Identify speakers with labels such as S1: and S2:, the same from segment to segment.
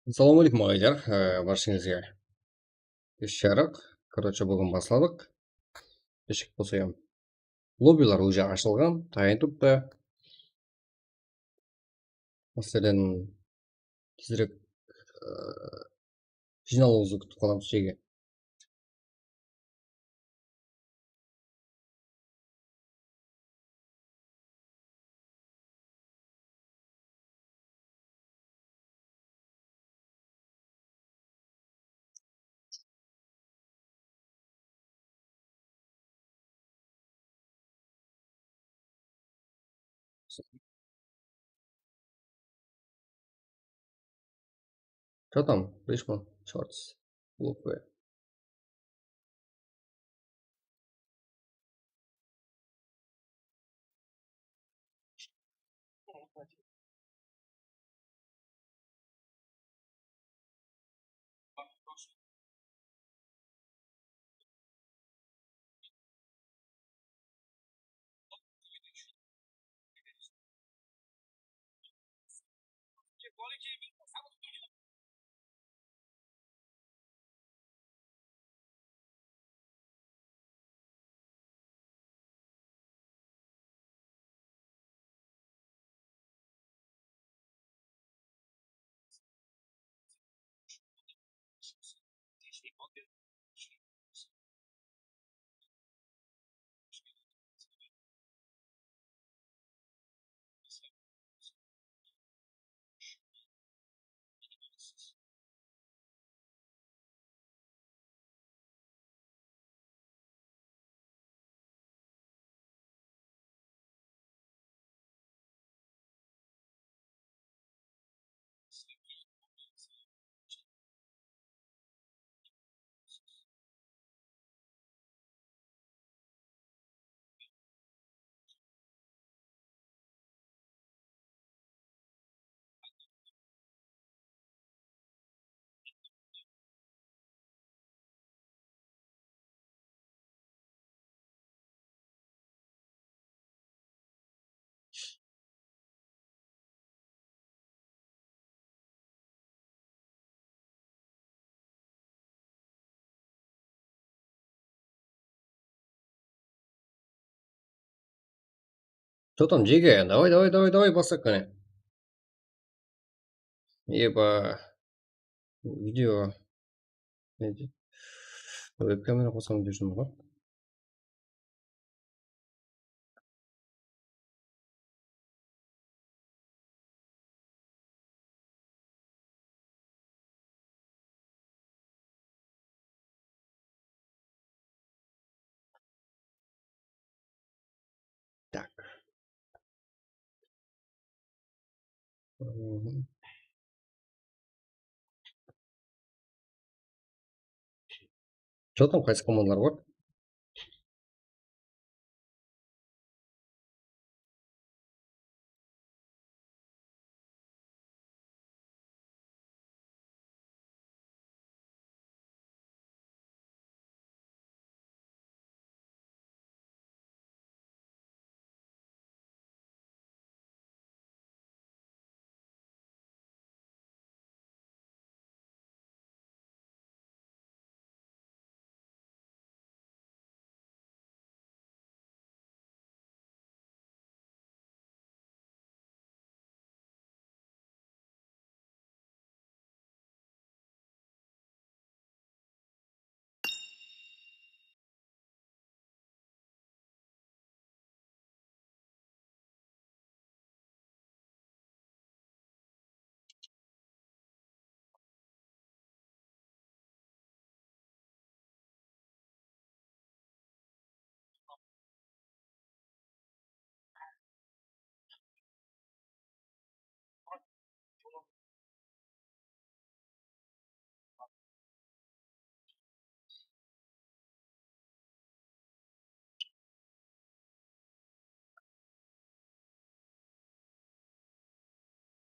S1: Ассалаумағалейкум ағайдар, баршаңызға кеш жарық. Короче, бүгін бастадық. Кешік болса ham. Лоббилар уже ашылған, дайын тұрды. Мәселен, тезірек жиналуыңызды күтіп қаламыз жеге. Что там? Ришман, Шортс, Лукве. Что там, жеге? Давай, бассақ кәне. Еба, видео. Веб-камера қосамын деп жүрмін ғой. Так. Что там, қайсы командалар бар?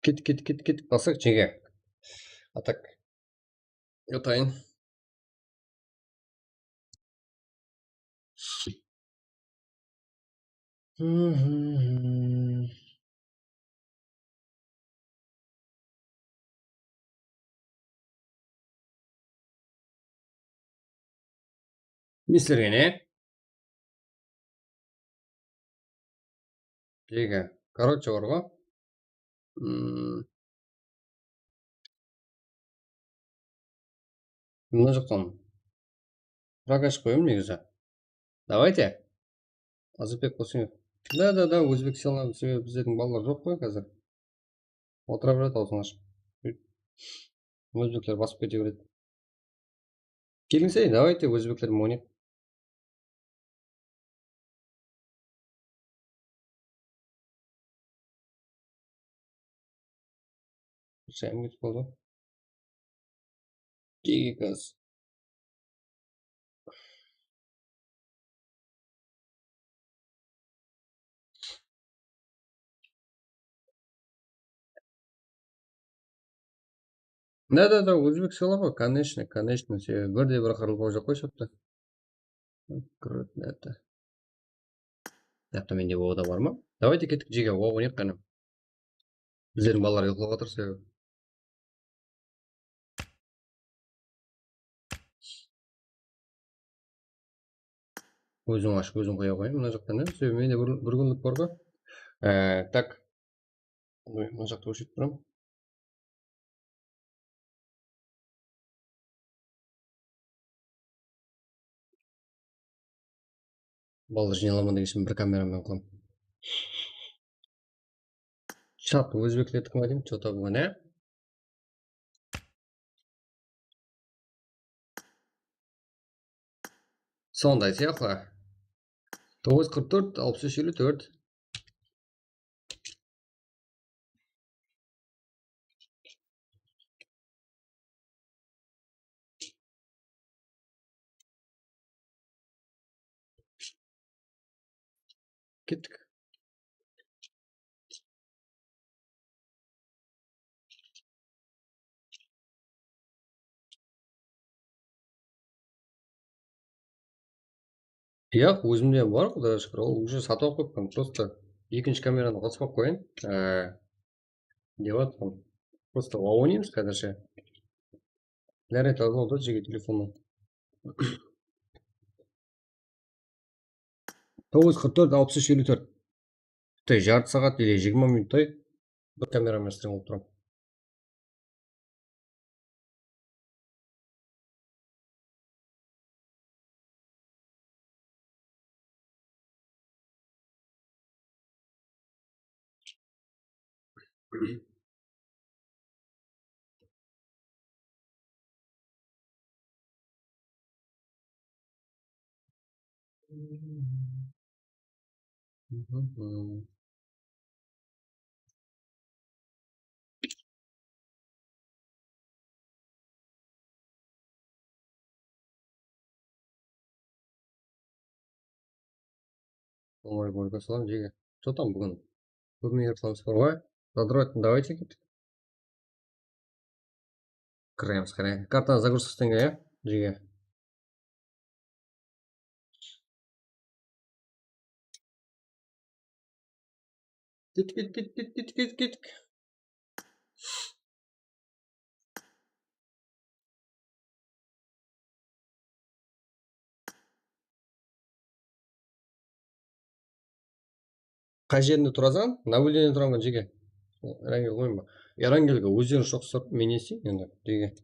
S1: Кет. Бассақ жеге. Атак. Отайын. Не істелген, Жеге. Короче бар ғой. Мына жақтан сұрақ ашып қоямын негізі. Давайте. Азатбек болсаң. Да, өзбек селам. Себебі біздердің балалар жоқ қой қазір. Отыра береді аузын ашып. Өзбектер басып кете береді. Келіңсей, давайте өзбектермен ойнайық. Шайым кетіп қалды. Жеге қазір. Да, өзбек села ғой, конечно. Себебі бірде бір қырылып жоқ қой шотта. Это. Менде ода бар ма? Давайте кеттік жеге, ойнайық қана. Біздердің балалар ұйықтап жатыр себебі. Өзің аш, өзің қоя қояйын мына жақтан. Себебі менде бір күндік бар ғой. Так. Мына жақта өшіріп тұрамын. Балалар жиналамын деген бір камерамен қыламын. Чат өзбектерді кім айтайын? Что-то бүгін, Сондай сияқты. 944 6354. Кеттік. Иә, өзімде бар, құдайға шүкір. Ол уже сатып алып қойыппын. Просто екінші камераны қосып алып қояйын. Деп жатырмын. Просто ойнаймыз қазірше. Нәрет алып алды жеге телефоннан. 944 6354. Жарты сағат или 20 минуттай бір камерамен стрим алып тұрамын. Ой, салам жеге. Что там бүгін? Турнир қыламыз бар ғой. Задрать, давайте кеттік. Кіреміз, Картаны загрузка істеңге, жеге. Кеттік. Қай жерінде тұрасың? Наблюдение тұрамын жеге. Рангел қойма. Рангелге өздерін шоқ сұрып, мен не істейін енді жеге.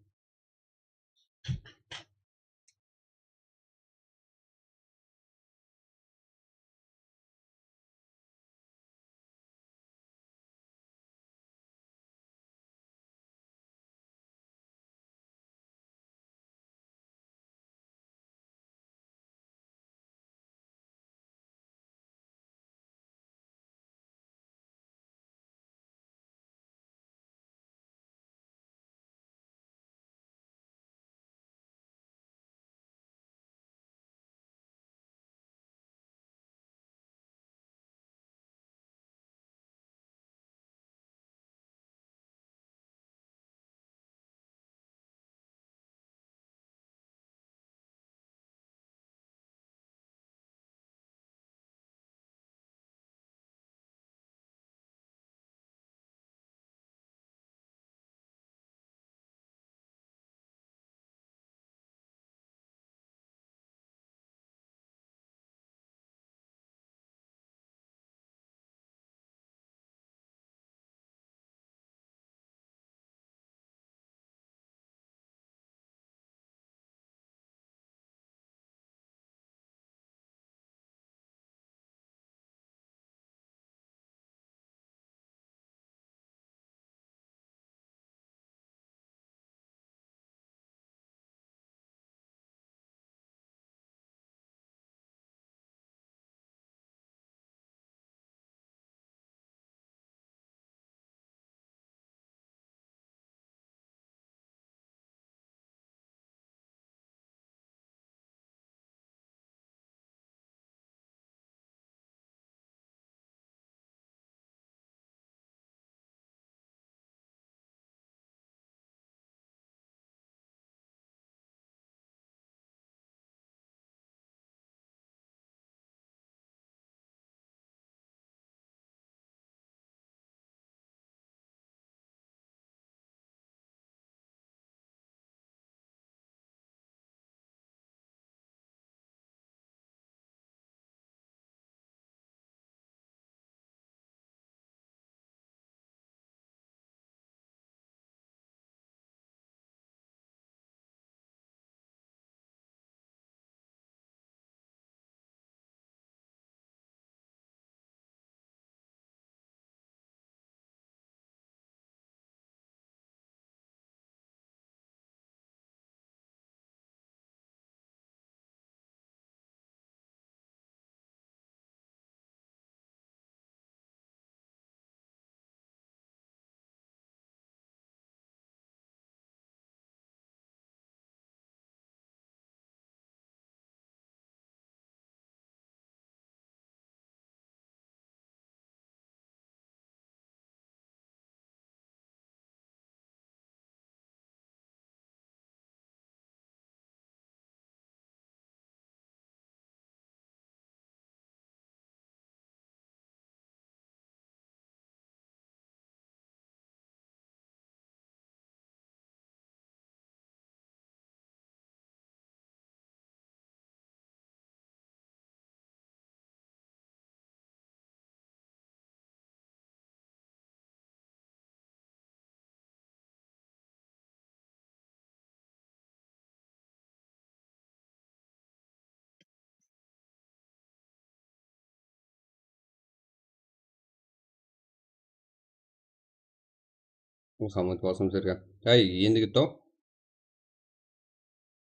S1: Мухаммед болсын сіздерге. Әй, енді кетті ау.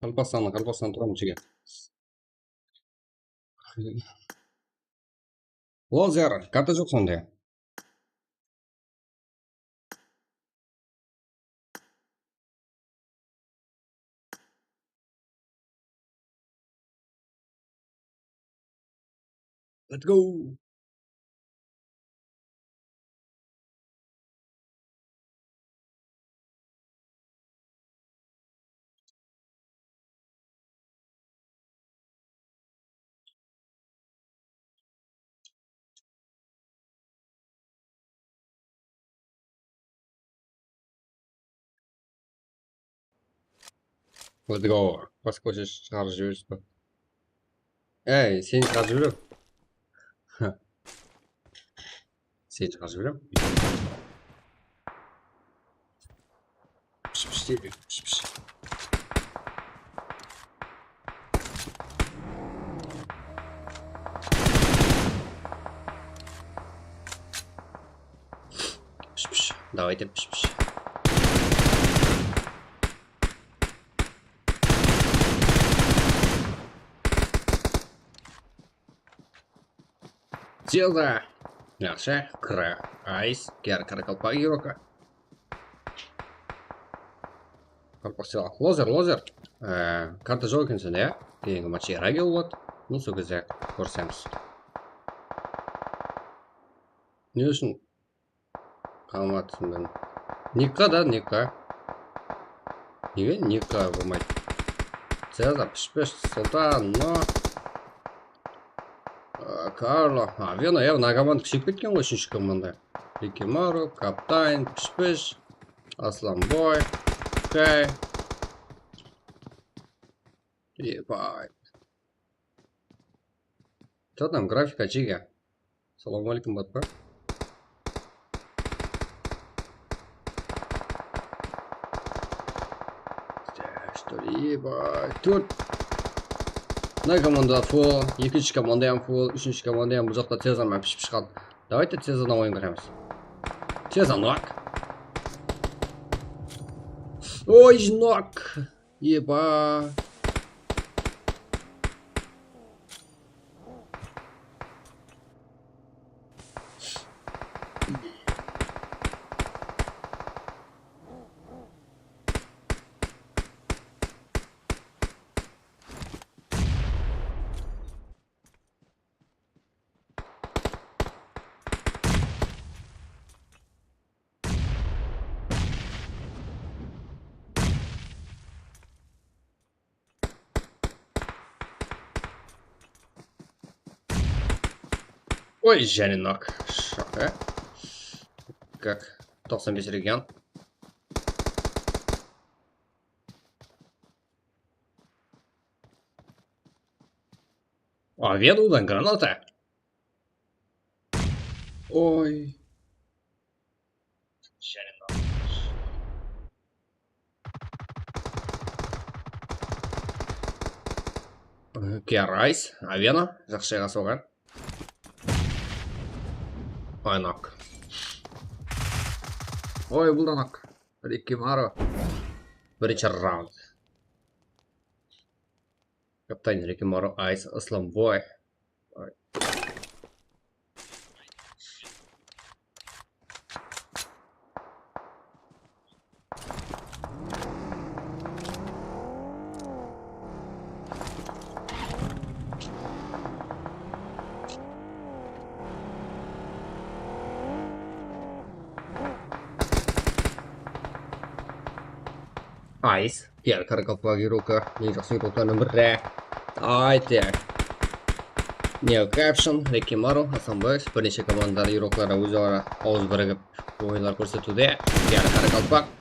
S1: Қалпастан тұрамын жеге. Лозер, карта жоқ сонда. Let's go. Let's go. Басқа көше шығарып жіберіш па? Әй, сен шығарып жіберем. Сен шығарып жіберем. Піш дейді, піш. Піш. Давайте піш. Телда. Yaxshi, kira, ice, qalpoq yo'q. Qalpoq silah. Lozer. Karta жоқ екен сенде, иә? Кейінгі матч Ирагел болады. Ну, сол кезде көрсеміз. Не үшін қалмадысың мен? Никқа да, Никқа. Неге Никқа болмайды? Цеза, пішпеш, Султан, но... Карло, Вена, на команду күшейіп кеткен ғой, үшінші команда. Рикимару, Каптайн, пішпеш, Асланбой, Кай. Ебать. Что там, графика Чига? Салам алейкум, батпа. Что ли, ебать. Тут на команда фул, екінші команда ham фул, үшінші команда ham бұл жақта Цезармен пішіп шығады. Давайте Цезарна ойын көреміз. Цезар нок. Ой, нок. Ебать. Ой, Жанинок. Шока. Как 95 регион. А, ведудан граната. Ой. Жанинок. Керайс. Авена. Жақсы соған. Ой, нок. Ой, бұл да нок. Рикимару. Бірінші раунд. Каптайн Рикимару, Айс, Асланбой. Айс, қалпақ ерука, ең жақсы еруктарының бірі. Айте. Нео Капшн, Рикимару, Асланбой, бірнеше командар еруклары өзара ауыз бірігіп ойындар көрсетуде. Қалпақ.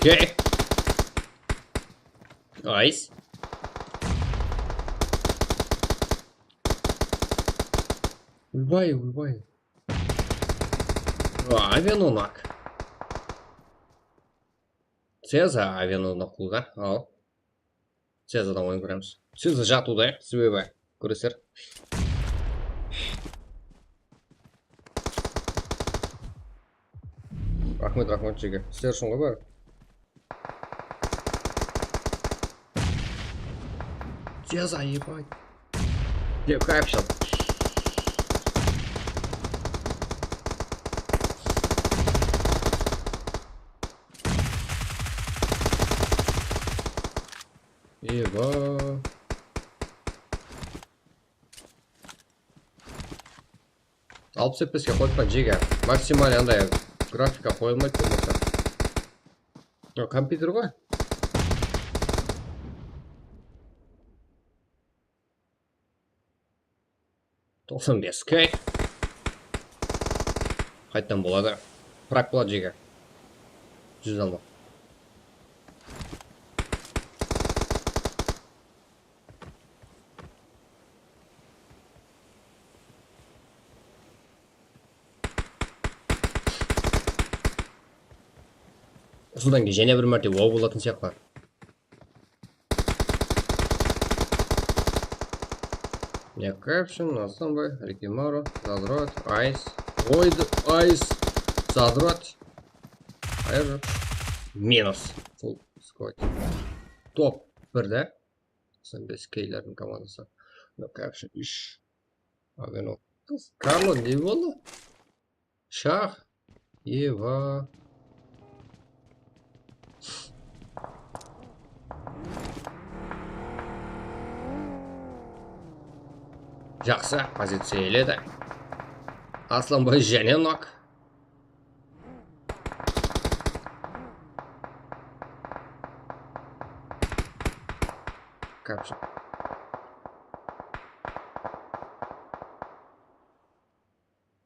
S1: Okay. Айс. Убивай, убивай. Авианонак. Цеза авианонак да? Ал. Цезадан ойын көреміз. Цеза жатуда, себебі көресіздер. Рахмет жеке. Сіздер үшін ғой бар. Цеза, ебать. Деп хайп шал. Еба. Алпыс еппеске қойып жеге. Максимально андай графика қойылмайды болмаса. Компьютер ғой. Тоқсан бес кей. Қайттан болады. Прак болады жеге. 100 алма. Содан кейін және бір мәрте оу болатын сияқты. Не капшн, Асамбай, Рикимаро, Задрот, Айс. Ойды, Айс, Задрот. Айры. Минус. Фул скот. Топ 1-де. 95 кейлердің командасы. Не капшн, үш. Агано. Карло не болды? Шах. Ева. Жақсы, позиция еледі. Асланбай және нок. Капшн.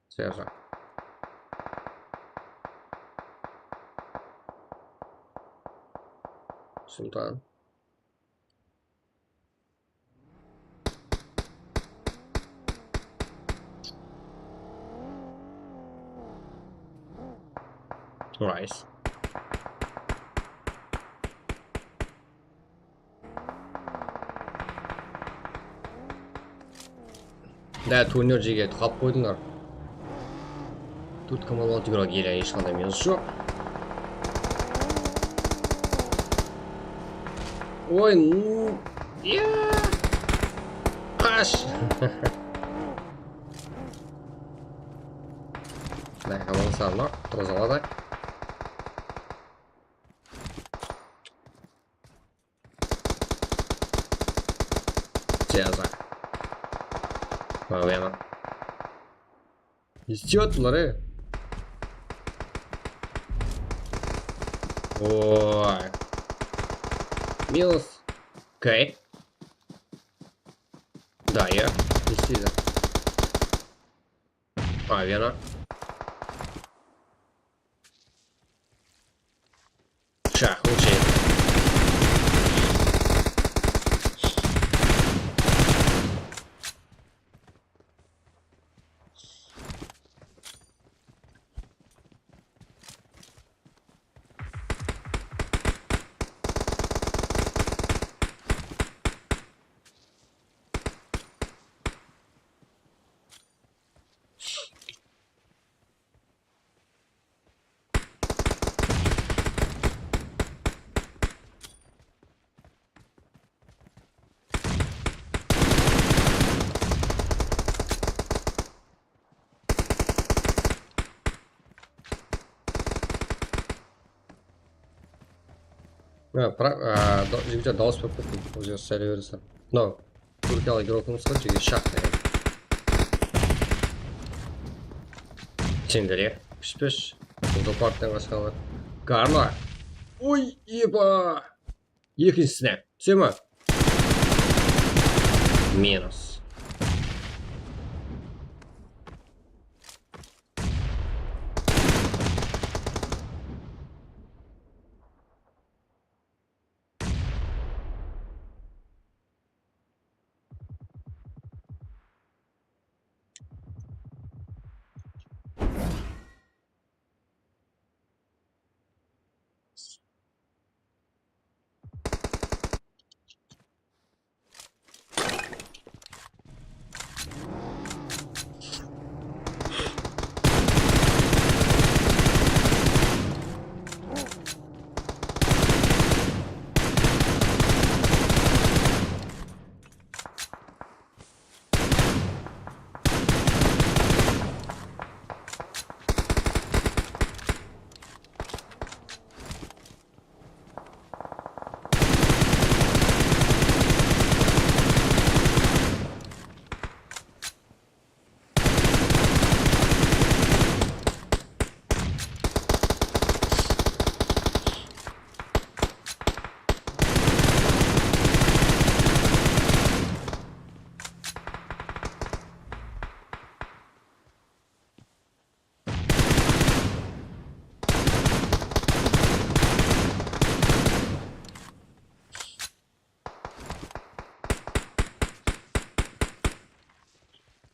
S1: Свежа. Султан. Райс. Да, турнир жеге қалып қойдыңдар. 4,6 град елі ешқандай минус жоқ. Ой, ну... Қаш! Да, команда сарнақ, тұрзалады. Цеза. Проблема. Истетлары. Ой. Минус. Кей. Да, я. Действительно. Верно. Шах, лучше. Жігіттер дауыс беріп кеттім, өзіңіз сәле бересің. Мынау түркиялық игрокымыз ғой, жеге шақ деген. Сендере, піш-піш. Бұл парктен қашқанлар. Гарно. Ой, еба! Екіншісіне. Түсе ма? Минус.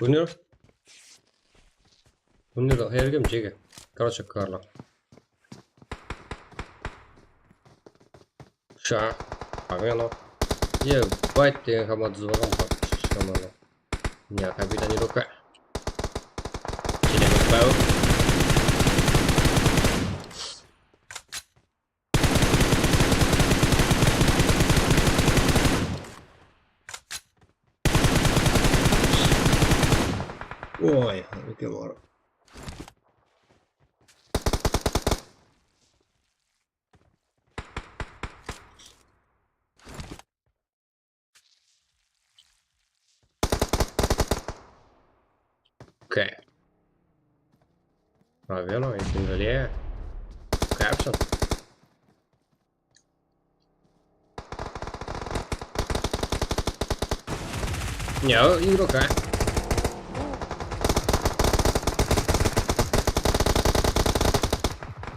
S1: Турнир? Турнирді қайергем жеге. Короче, Карло. Ша. Погано. Ебать, ты команду звонил, команду. Не, капитан не рука. Tidak bau. Ой, oke lor. Oke. Правильно, и тем далее. Caption. Не, игрока.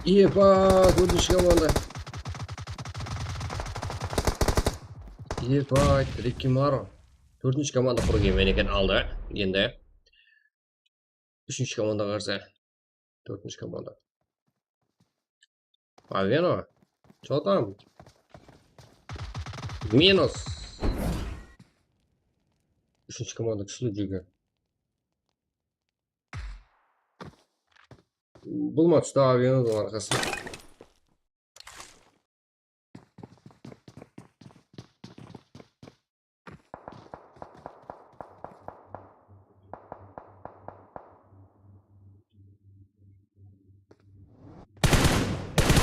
S1: Ебать, лучше команда. Ебать, Рикки Маро. Төртінші команда құр келген екен алды. Енді үшінші команда қарсы. Төртінші команда. Павено. Что там? Минус. Үшінші команда күшілі жүгі. Бұл матчта Авеноның арқасы.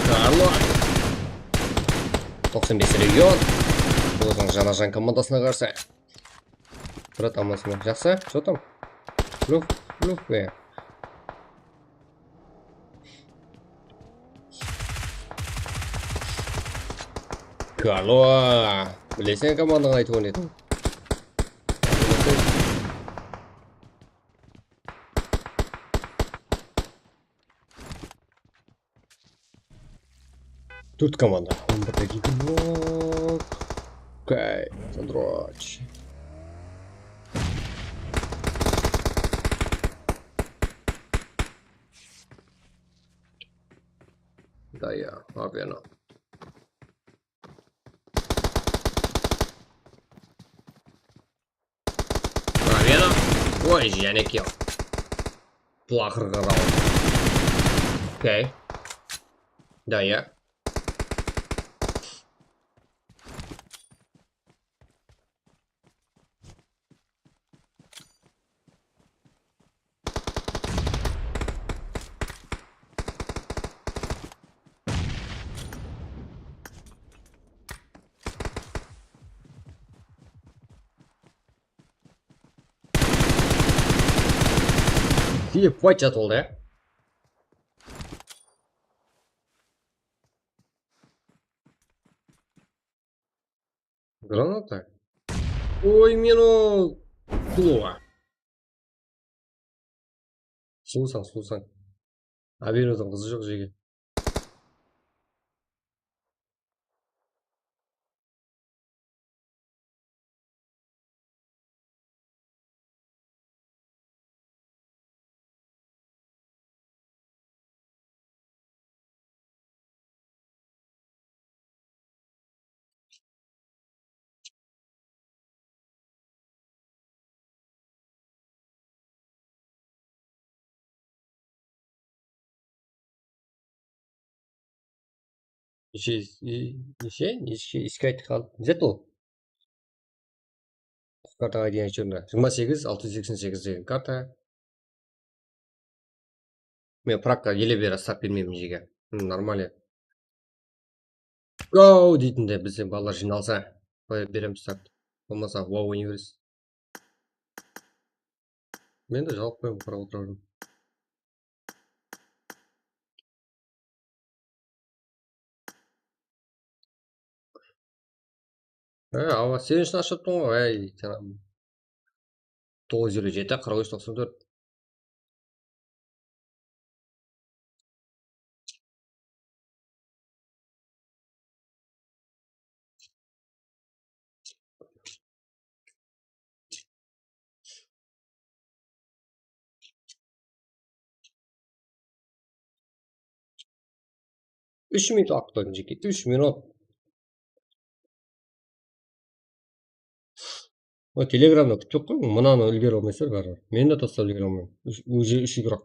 S1: Карло. 95 регион. Өзінің жаңа командасына қарсы. Тұрат амасына. Жақсы? Что там? Плюх бе. Карло. Білесің командаға айтып ойнайтын. Тут команда. Он бы такие блок. Окей, задрочь. Да, я, Авено. Авено? Ой, я не кил. Плохо разорвал. Окей. Да, я. Ебать, атыл, да? Граната? Ой, мину... Плохо. Слушаң. Авеноның қызы жоқ жеге. Неше искать қалды. Жетіл. Картаға дейін черно. 28 688 деген карта. Мен пракқа еле бері стart бермеймін жеге. Нормально. Гоу дейтінде бізден балалар жиналса береміз старт. Болмаса вау универс. Мен де жалып қоймын, қарап отырамын. Ава сен үшін ашып тұрмын ғой. Әй, сен 907 4394. 3 minut vaqt qo'ydim jeki. 3 minut. O Telegram'da kutib qo'ying. Mınani ilgari olmaysizlar baribir. Men de tashlab ulgura olmayman. Уже ushigroq.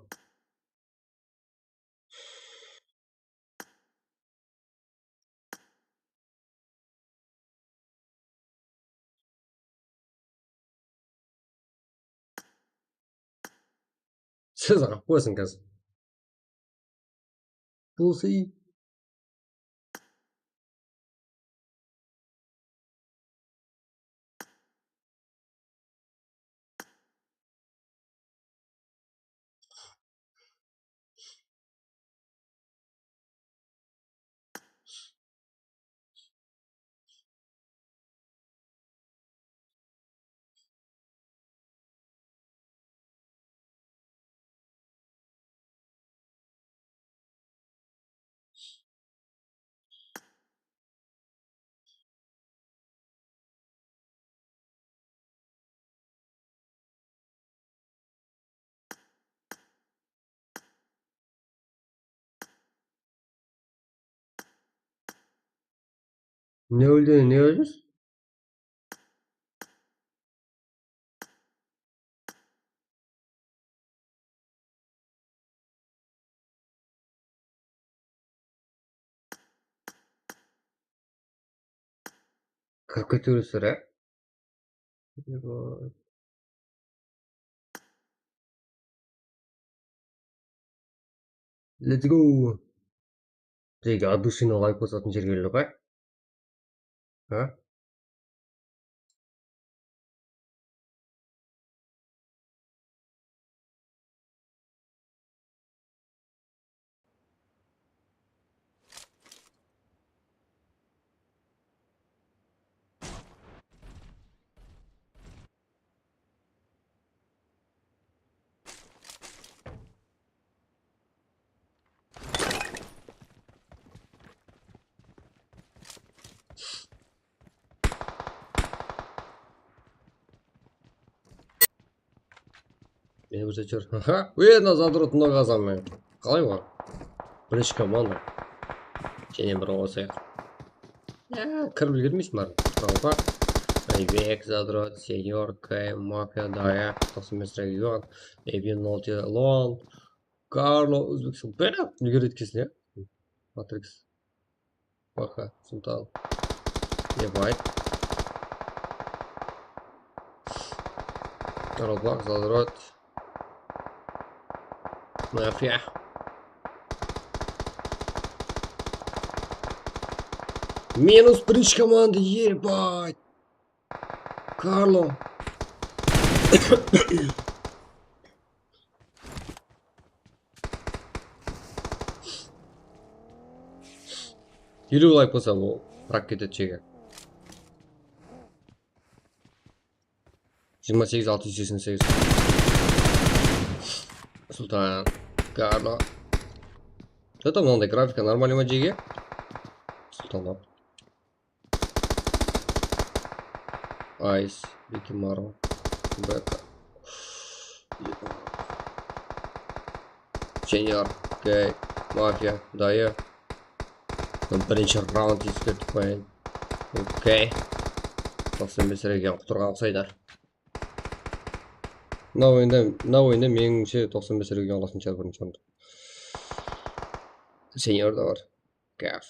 S1: Siz qilib qo'ysin hozir. Bo'lsa ne oldu, ne oldu? Karikatür sıra. Let's go. Tega adusini olay ko'rsatib jirgildi qo'y. Ha? Beni bu seçiyor. Haha. Uyan zaдрот много замы. Қалай var? Бірінші команда. Және бір осы. Кіріп үлгермейсің бар. Жалпа. Айбек, задрот, сеньор, Кай, мафия, дая, 95 регион, Эвин, Нолти, Лон, Карло, Өзбекстан. Бәрі үлгереді кесін, я? Матрикс. Баха, Султан. Ебай. Ролбак, задрот. Мафия. Минус бридж команды, ебать. Карло. Елу лайк болса ол бірақ кетеді шеге. 28-688. Султан. Карло. Что там мынандай графика нормальный ма жеге? Султан. Айс, Вики Марл, Бека, Сеньор, Кей, Мафия, Дая. Бірінші раунд ескертіп қояйын. Окей. 95 регион құтырған ұқсайды. Мына ойында меніңше 95 регион алатын шығар бірінші раунд. Сеньор да бар. Каф.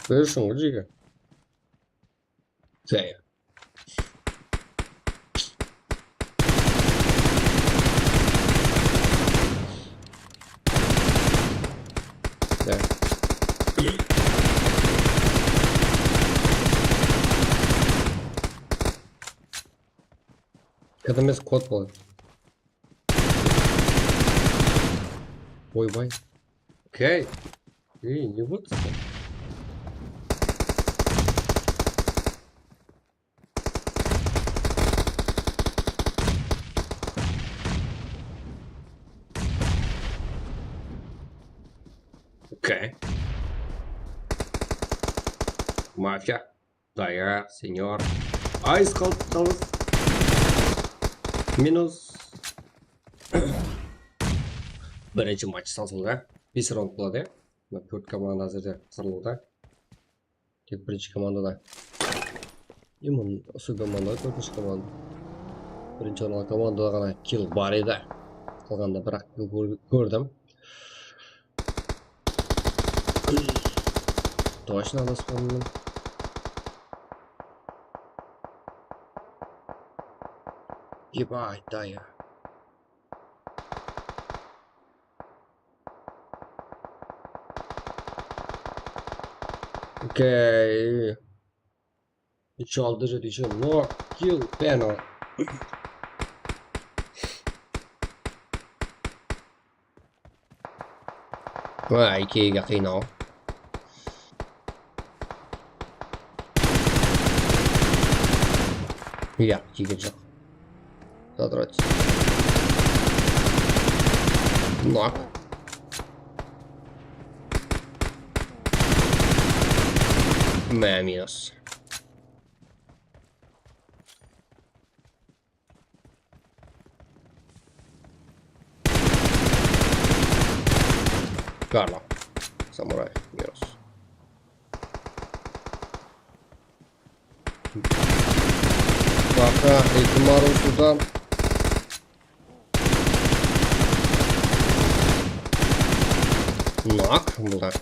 S1: Көршің ғой жеге. Жай. Да. Когда емес код болады. Ойбай. Окей. Не вот это. Окей. Мафия. Daya, senyor. Айс қалдыңыз. Минус. Бірінші матч салсылды. 5 раунд болады, иә? Мына 4 команда әзірде қырылуда. Тек бірінші командада. Именно осы команда, төртінші команда. Бірінші орынға командада ғана килл бар еді. Қалғанда бірақ килл көрдім. Точно адаспадым. Ебать, да я. Окей. Еще держит, еще. Но килл, пенал. Ikkiga qiynov. Ya, ikkiga jo'q. Zadrach. Knock. Minus. Karla. Samurai. Minus. Baka ihtimal sudan. Knock. Bunlar.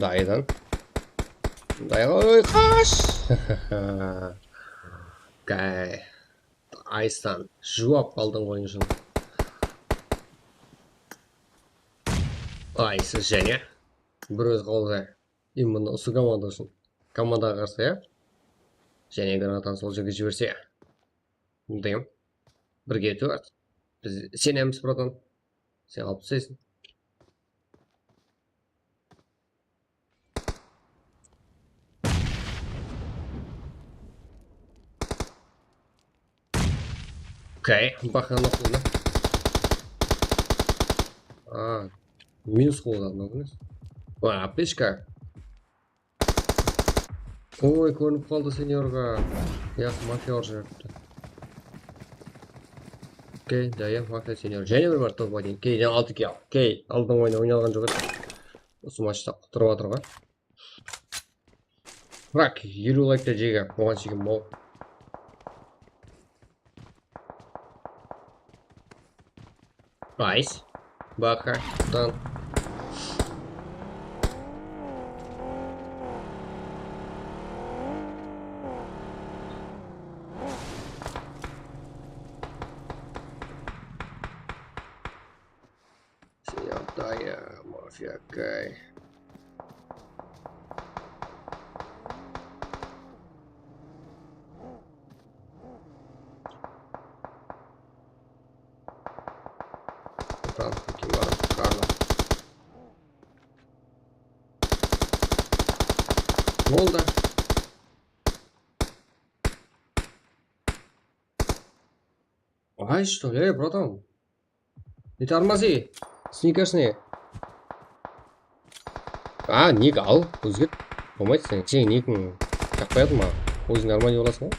S1: Dayıdan. Dayı. Oy kaç. Okey. Айстан. Жуап қалдың ойыншын. Айсыз және. Бір өз қалды. Именно осы команда үшін. Командаға қарсы, иә? Және гранатаны сол жерге жіберсе. Дейм. Бірге өтіп. Біз сенеміз, братан. Сен алып түсесің. Окей, бақаны қолды. Минус қолды адын. Аптечка. Ой, көрініп қалды сеньорға. Яқ, мафия оржырыпты. Окей, дайя, мафия сеньор. Және бір бар топ ойнайын. Кей, жаңа 6 кей ал. Кей, алдың ойналған жоқ еді. Осы матчта құтырып атырға. Бірақ, 50 лайкта жеге. Оған шеген мол. Айс. Бака. Тан. Дайя, мафия, кай. Танки бар, Карла. Болды. Ай, что ли, братан? Не тормози. Сникерсіне. Ник ал. Өзгет. Болмайды сен. Сен никің жақпайды ма? Өзің армани боласың ба?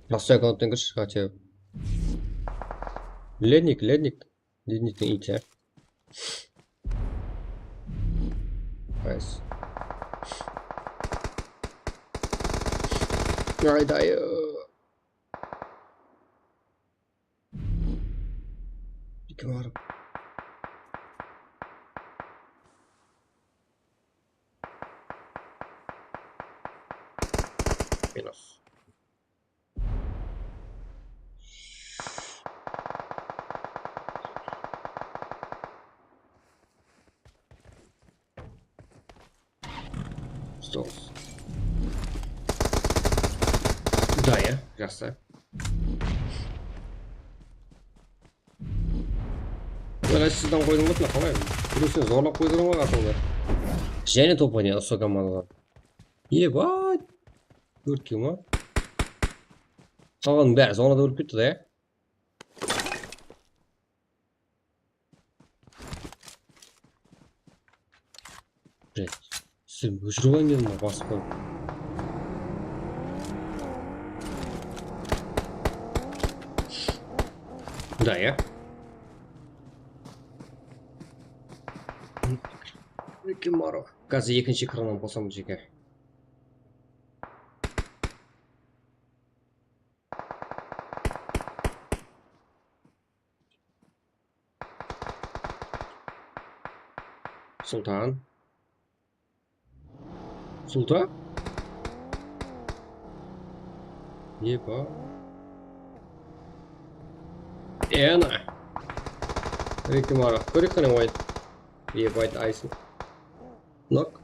S1: Простой аккаунттен кірші. Хотя... Ледник. Ледниктің ит, Найс. Айдай. Екі барып. Минус. Столс. Да, жақсы. Сіздің қойдың бұтына қалай? Күресін зорлап қойдырың ғой қатыңды. Және топ ойнайды осы командадан. Ебать! 4 килл ма? Қалғанның бәрі зонада өліп кетті да, Сен өшіріп алайын дедім ғой басып қойып. Да, я. Кемаров. Қазір екінші экраннан қосамын жеке. Сұлтан. Сұлтан? Епа. Ана. Кемаров. Көрек қана ойды. Епа айты айсын. Нок.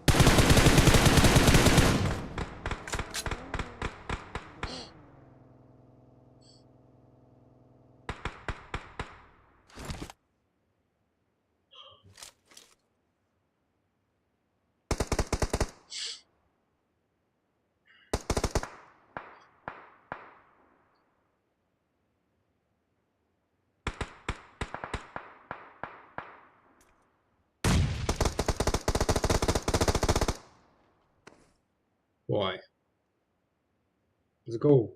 S1: Ой. Let's go.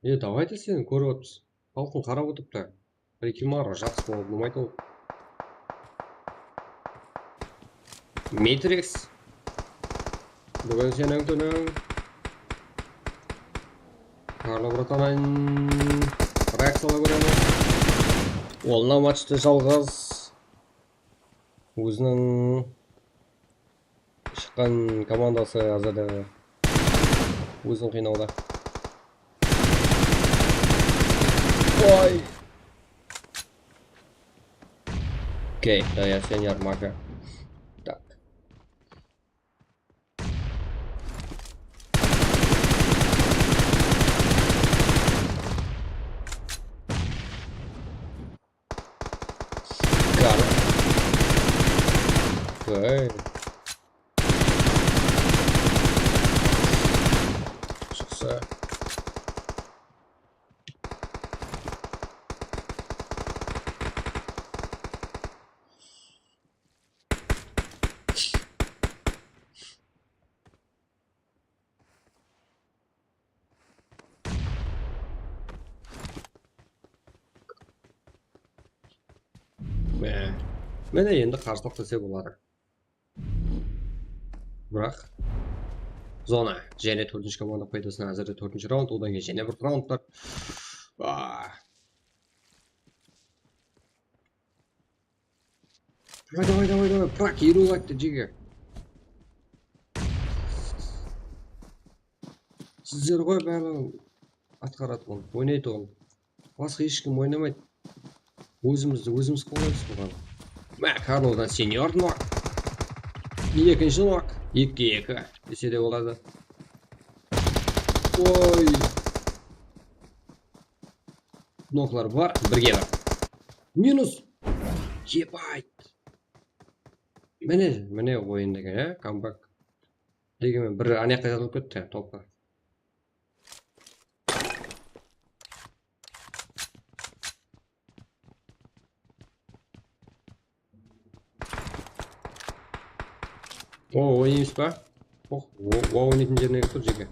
S1: Давайте сені көріп отырмыз. Халқын қарап отырыпты. Рикимаро жақсы болып болмайды ол. Matrix. Бүгін сенің түнің. Карло братанын реакциялы көреміз. Олна матчты жалғыз. Өзінің шыққан командасы азады. Өзін қинауда. Ой. Окей, да, я сеньор Мака. Так. Кара. Окей. Шықса. Мені енді қарсылық десе болады. Бірақ зона және төртінші команда пайдасына әзірде төртінші раунд, одан кейін және бір раундтар. Давай, прак, еру лайкты жеге. Сіздер ғой бәрін атқарады ол, ойнайды ол. Басқа ешкім ойнамайды. Өзіміз қолдаймыз бұған. Карлодан сеньор нок. Екінші нок. 2-2 десе де болады. Ой. Ноклар бар, бірге бар. Минус. Ебайт. Міне ойын деген, камбак. Дегенмен бір анаяққа жазылып кетті топқа. Ойнаймыз ба? Ойнайтын жеріне тұр жеке.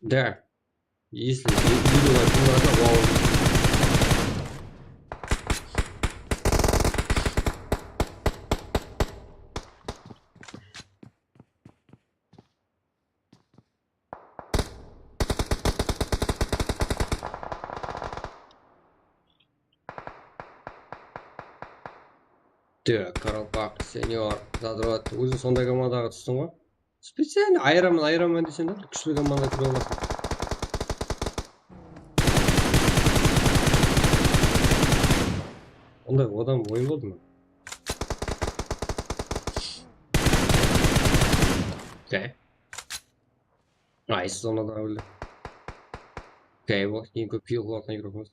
S1: Да. Если видеолар тұрмаса, Так, Каралпақ, сеньор, задрот. Өзің сондай командаға түстің ғой? Специально айырамын десен де, күшті команда кіре аласың. Ондай одан ойын болды ма? Окей. Айсы зонада өлі. Окей, вот, ең көп пил қылатын игрок.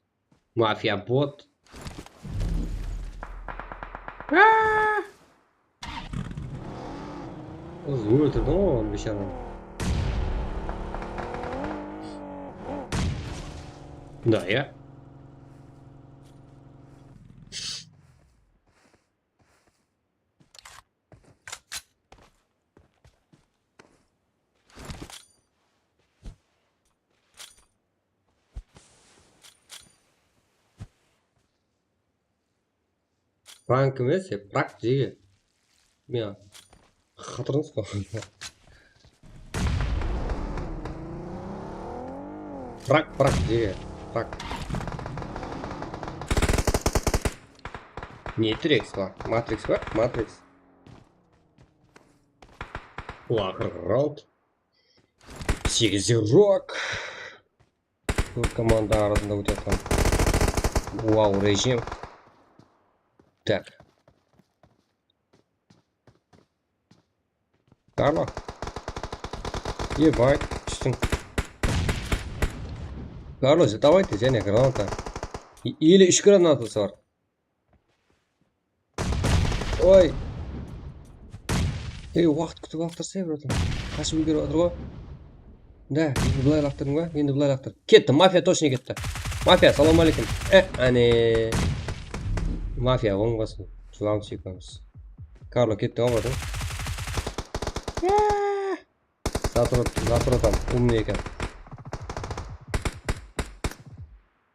S1: Мафия бот. Өлтірді ғой оны бешараны. Да, я. Пранк емес, прак жеге. Мен қатырыңыз ғой. Прак жеге. Прак. Не Трекс бар. Матрикс бар? Матрикс. Ақырғы раунд. 8-де рок. Төрт команда арасында өтіп жатқан вау режим. Так. Карло. Ебать, түстің. Карло, давайте және граната. Или 3 гранатасы бар. Ой. Уақыт күтіп алып тұрсай, братан. Қашып үлгеріп жатыр ғой. Да, енді былай лақтырдың ба? Енді былай лақтыр. Кетті, мафия точно кетті. Мафия, салам алейкум. Әне. Мафия, оңғасын. Жылам секундыз. Карло кетті ғой, братан. Затыротам, умный екен.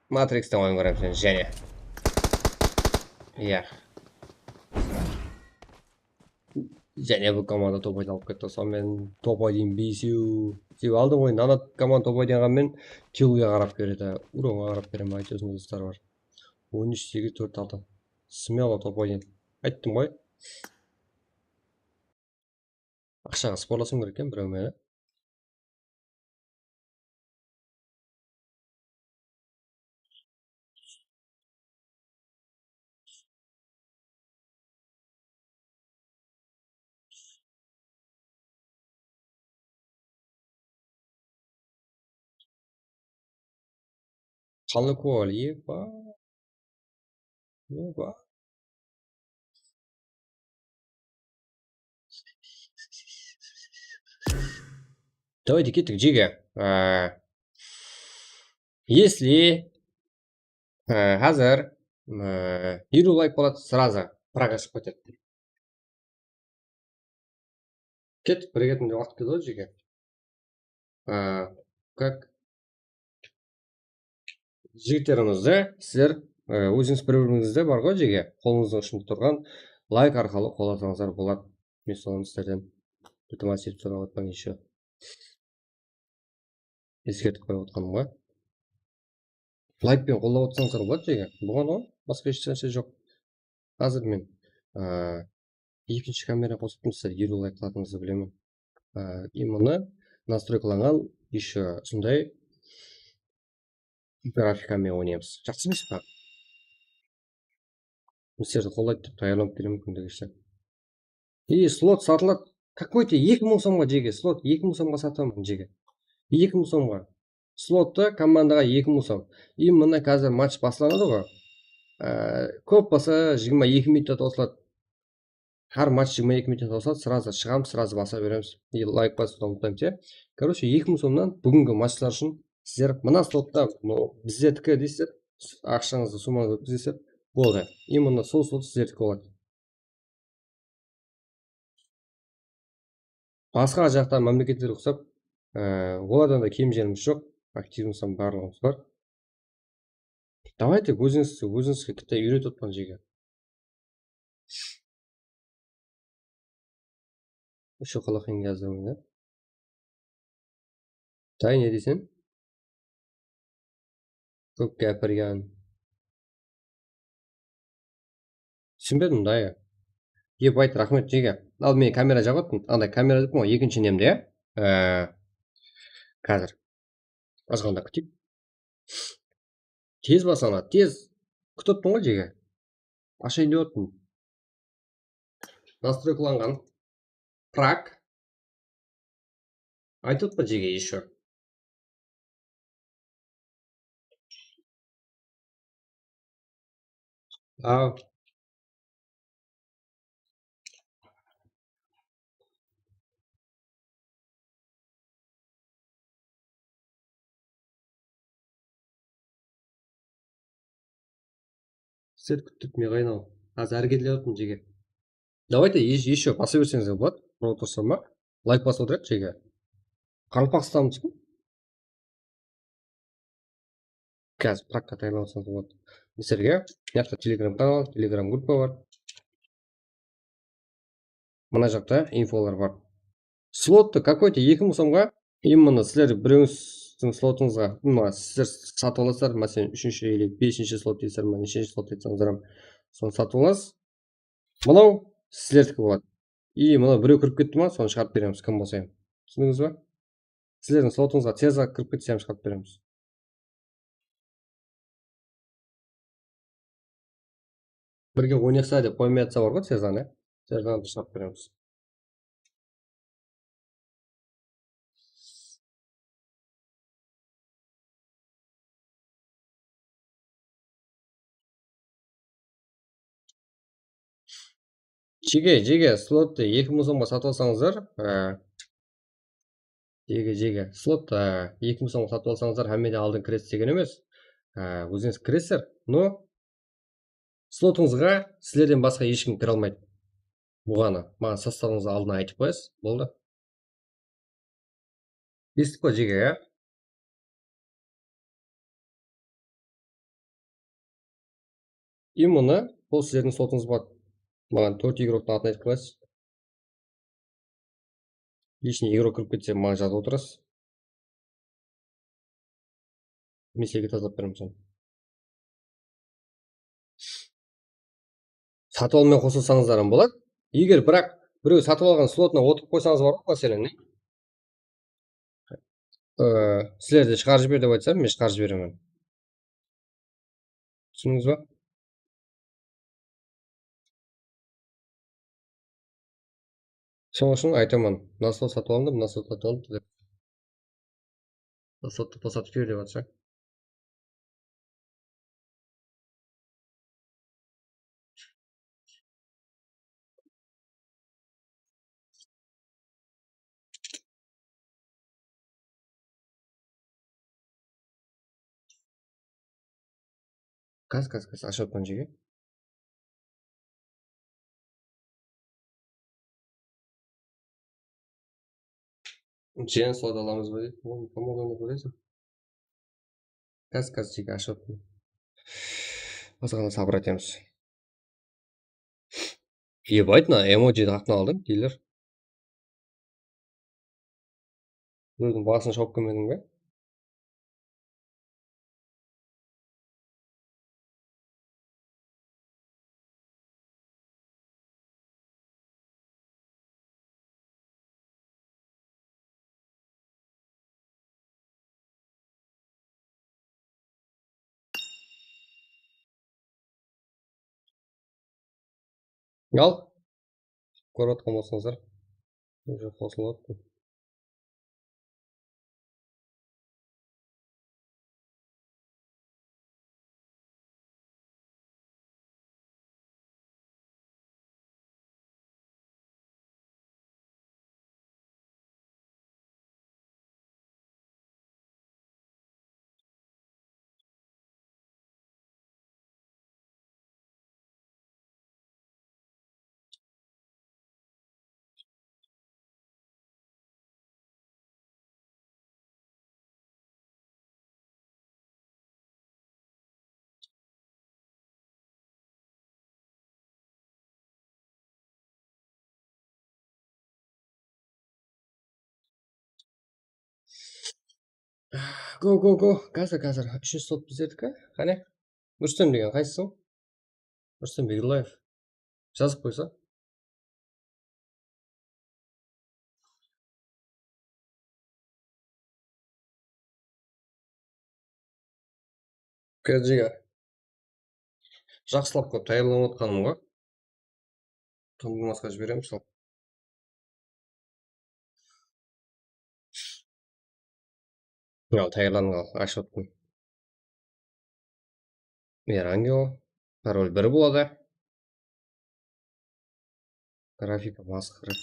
S1: Матрикстен ойын көрем сен, және. Иә. Және бұл команда топ айдан алып кетті. Сонымен топ айдың бесеу. Сен алдың ойын, ана команда топ айданғанмен киллге қарап береді. Уронға қарап берем, айтөзінің достары бар. 13-8-4-6. Смело топ айдың. Айттым ғой. Ақшаға спорласым керек екен біреумен. Қалы куал, епа. Епа. Давайте кеттік жеге. Если қазір 50 лайк болады, сразу прага шығып кетеді. Кеттік, бір кетімде уақыт келді ғой жеге. Как жігіттерімізді, сіздер өзіңіз бір-біріңізде бар ғой жеге, қолыңыздың ұшында тұрған лайк арқылы қолдасаңыздар болады. Мен соны сіздерден ілтимас етіп сұрап отырмын еще. Ескертіп қойып отырғаным ғой. Лайкпен қолдап отырсаңыздар болады жеге. Бұған ғой, басқа ешнәрсе жоқ. Қазір мен екінші камера қосып сіздер 50 лайк қылатыныңызды білемін. Именно настройкаланған еще сондай графикамен ойнаймыз. Жақсы емес па? Сіздерді қолдайды деп даярланып келемін күндегіше. И слот сатылады. Какой-то 2000 сомға жеге. Слот 2000 сомға сатамын жеге. 2000 сомға. Слотты командаға 2000 сом. И мына қазір матч басыланады ғой. Көп баса 22 минутта тосылады. Har матч 22 минутта тосылады. Сразу шығамыз, сразу баса береміз. И лайк басуды ұмытпаймыз. Короче, 2000 сомнан бүгінгі матчлар үшін сіздер мына слотта біздердікі дейсіздер, ақшаңызды сумманы өткізесіздер. Болды. Именно сол слот сіздердікі болады. Басқа жақта мемлекеттер ұқсап, оладан да кем жеріміз жоқ. Активностан барлығымыз бар. Давайте өзіңізге кітап үйретіп отқан жеге. Еще қалақын жаздым, да? Тай, не дейсің? Көп кәпірген. Түсінбедім, да, Ебайт, рахмет жеге. Ал мен камера жағатын. Андай камера деппін ғой, екінші немде, қазір. Азғанда күтейік. Тез басана, тез күтіппін ғой жеге. Ашайын деп отырмын. Настройкаланған. Прак. Айтып па жеге еще. Сет күттіп мен қайнау. Қазір әргеделеп отырмын жеге. Давайте еще баса берсеңіздер болады. Про тұрсам ма? Лайк басып отырайық жеге. Қарақалпақстанымыз ғой. Қазір пракқа тайлансаңыз болады. Сіздерге мына жақта телеграм канал, телеграм группа бар. мына жақта инфолар бар. Слотты какой-то 2000 сомға именно сіздер біреуіңіздің слотыңызға сіздер сатып аласыздар, мәселен 3-ші или 5-ші слот дейсіздер ма, нешінші слот айтсаңыздар соны сатып аласыз. Мынау сіздердікі болады. И мынау біреу кіріп кетті ма, соны шығарып береміз, кім болса. Түсіндіңіз ба? Сіздердің слотыңызға теза кіріп кетсе шығарып береміз. Бірге ойнақса деп қоймай жатса бар ғой тезаны, тезаны шығарып береміз. Жеге слотты 2000 сомға сатып алсаңыздар, жеге слот 2000 сомға сатып алсаңыздар, әмеде алдын кіресіз деген емес. Өзіңіз кіресіздер, но слотыңызға сіздерден басқа ешкім кіре алмайды. Бұғаны маған составыңызды алдына айтып қоясыз, болды. Естіп қой жеге, И мұны бұл сіздердің слотыңыз болады. Маған 4 игроктың атын айтып қоясыз. Лишний игрок кіріп кетсе, маған жазып отырасыз. Мен сізге тазалап беремін соны. Сатып алумен қосылсаңыздар болады. Егер бірақ біреу сатып алған слотына отырып қойсаңыз бар ғой, мәселен, сіздерді шығарып жібер деп айтсам, мен шығарып жіберемін. Түсіндіңіз ба? Сол үшін айтамын, мына слот сатып алынды, мына слот сатып алынды деп. Мына слотты босатып жібер деп жатса. Қазір ашып отқан жеге. Жең слот аламыз ба дейді. Помоганы көресің. Қазір жеге ашып отқан. Азғана сабыр етеміз. Ебать, мына эмоджиді ақтын алдым, дейлер. Біреудің басын шауып келмедің бе? Ал, көріп отқан болсаңыздар, уже қосылып отыр. Го. Қазір. Үшінші слот біздердікі. Қане? Рүстем деген қайсысың? Рүстем Бегілаев. Жазып қойса. Қазір жеге. Жақсылап көп таярланып отқаным ғой. Тыңдамасқа жіберемін сол. Ал таярланып ашып оттым. Ерангел. Пароль 1 болады. Графика басқыры.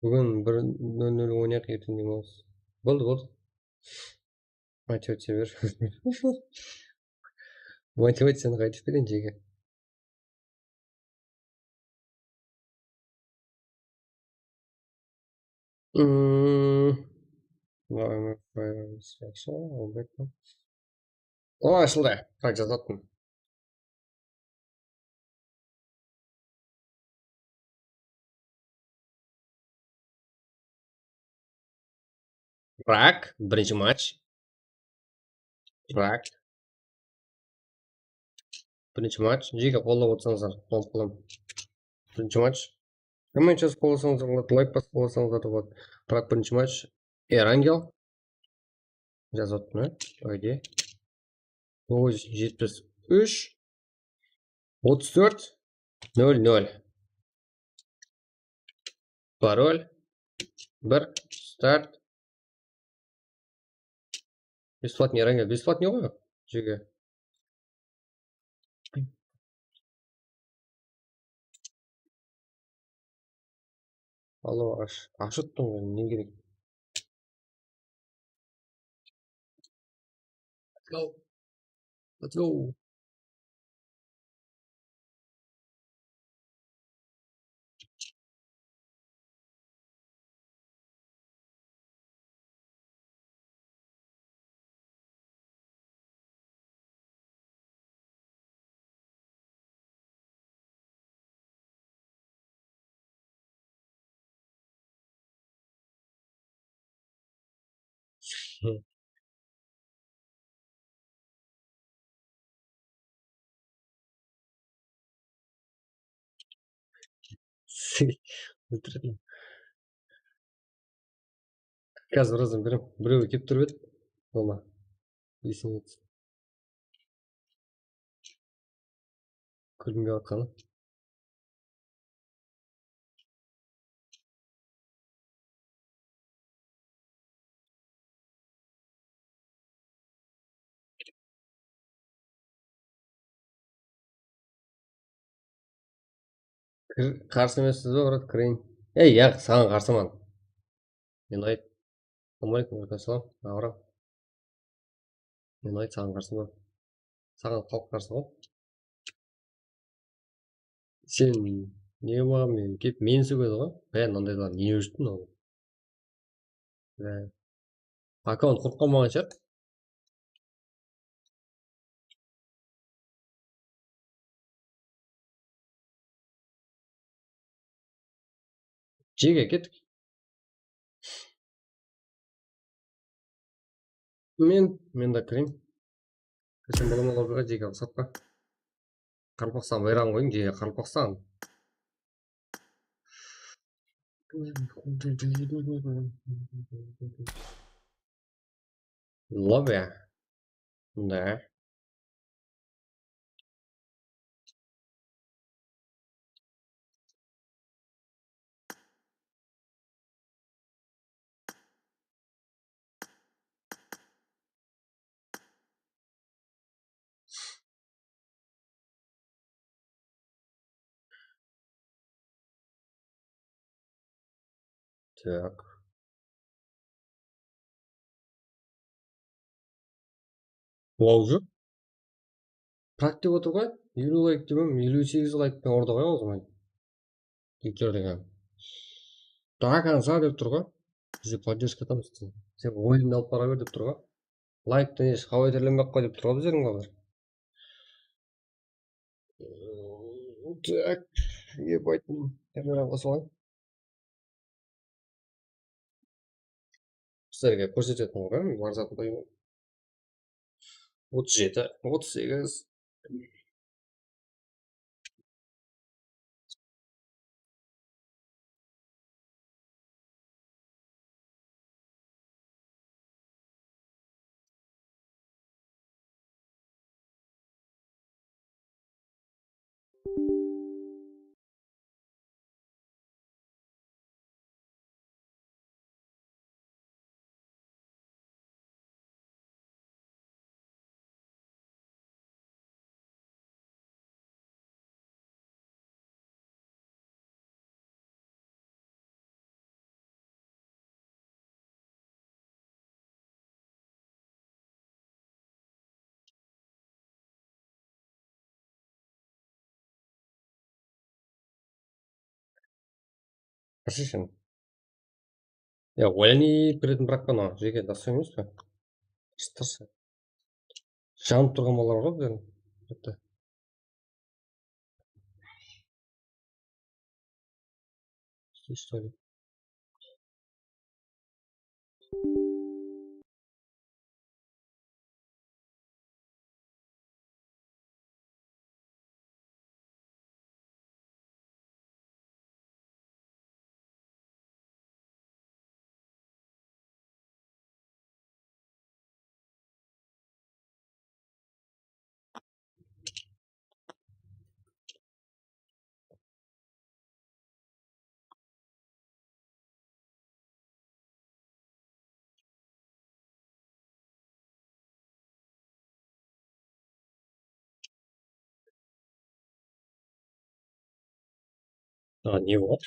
S1: Бүгін 1:00 ойнайық, ертең демалыс. Болды. Мотивация бер. Мотивацияны қайтып берейін жеке. О, ашылды. Как жазатын? Бірақ, бірінші матч. Бірақ. Бірінші матч. Жеке қолдап отырсаңыздар, қуанып қаламын. Бірінші матч. Кіммен жазып қолдасаңыздар болады, лайк басып қолдасаңыздар болады. Бірақ бірінші матч. Эрангел. Жазып отырмын, по идее. 973 34 00. Пароль. 1. Старт. Бесплатный Эрангел. Бесплатный ғой? Жеке. Алло, ашып тұрмын ғой, не керек? Let's go. Өлтіретін. Қазір біраздан біреуі келіп тұрып еді. Ома. Есіңе түсті. Күлгім келіп жатқаны. Қарсы емессіз бе, брат, кірейін. Ей, яқ, саған қарсыман. Мен айт. Ассалаумағалейкум, ассалам. Аврам. Мен айт, саған қарсыман. Саған халық қарсы ғой. Сен не болған, мен келіп мені сөкеді ғой. Мынандайлар не жүрсің ол? Аккаунт құрып қалмаған шығар. Жеке кеттік. Мен да кірейін. Сен балама лоббиға жеке рұқсатқа. Қарпақстан байрағын қойдың, жеке Қарпақстан. Лобби. Да. Так. Лаужы. Прак деп отыр ғой. 50 лайк деп едім, 58 лайкпен орда ғой ол zaman. Виктор деген. До конца деп тұр ғой. Бізде поддержка там істейді. Сен ойыңды алып бара бер деп тұр ғой. Лайктан еш қаует ерленбей қой деп тұр ғой біздердің балалар. Так, ебать, камераға қосып алайын. Сіздерге көрсететін ғой, бар затын қоймын. 37, 38. Ашишин. Я ойнап беретін бірақ қана жеке дұрыс емес пе? Шытыршы. Жанып тұрған балалар ғой біздің. Тіпті. Что ли? А, не вот.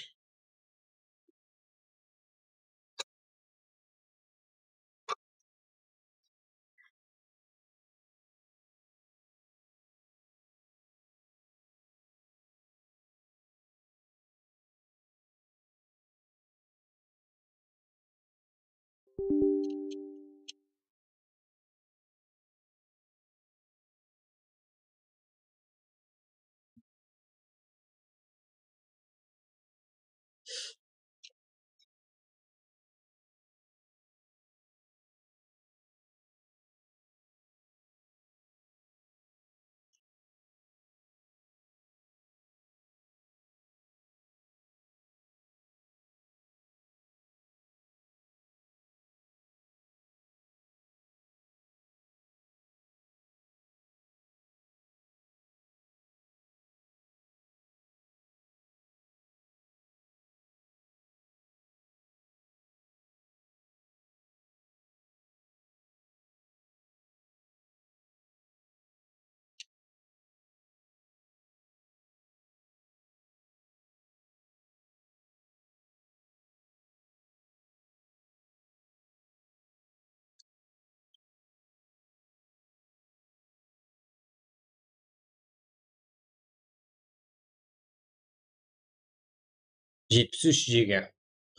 S1: Жетпіс үш жеге.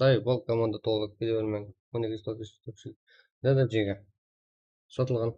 S1: Қай бол команда толық келе бермең. 12 да жеге. Сатылған.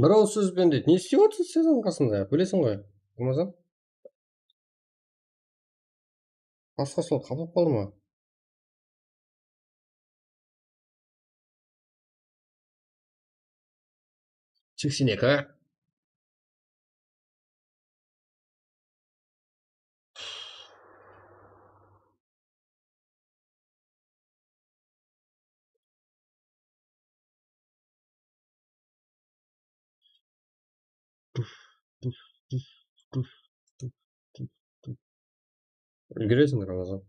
S1: Бір ауыз сөзбен дейді. Не істеп отырсыз сен оның қасында? Білесің ғой. Болмаса басқа сол қапап қалды ма? 82. Үлгересіңдер Рамазан.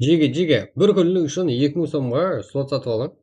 S1: Жеге, бір күнлік үшін 2000 сомға слот сатып алған.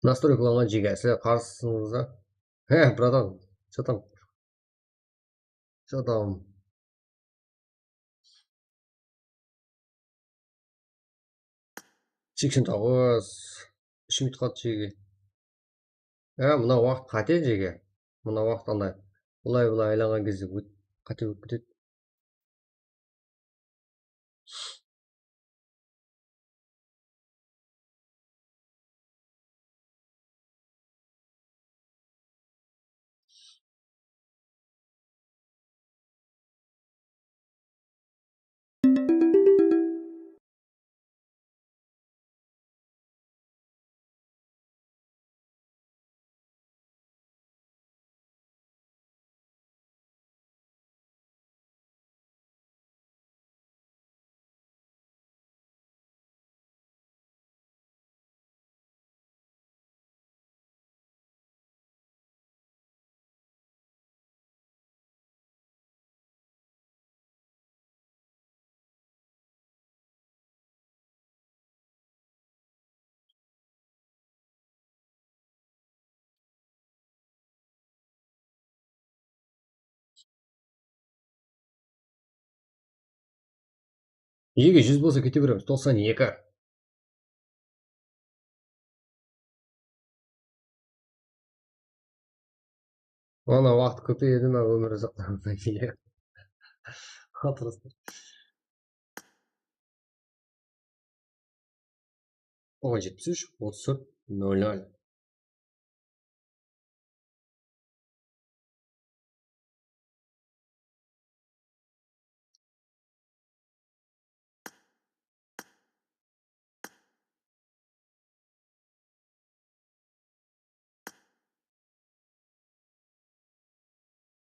S1: Настрой қылған жеге, сіз қарсысыңыз да. Братан, что там? Что там? 89. 3 минут қалды жеге. Мына уақыт қате жеге. Мына уақыт андай. Бұлай айланған кезде қате болып кетеді. Жеге 100 болса кете береміз. 92. Ана уақыт көбейеді ма өмір ұзақтағаннан кейін. Қатырысты. Оған 73, 34, 00.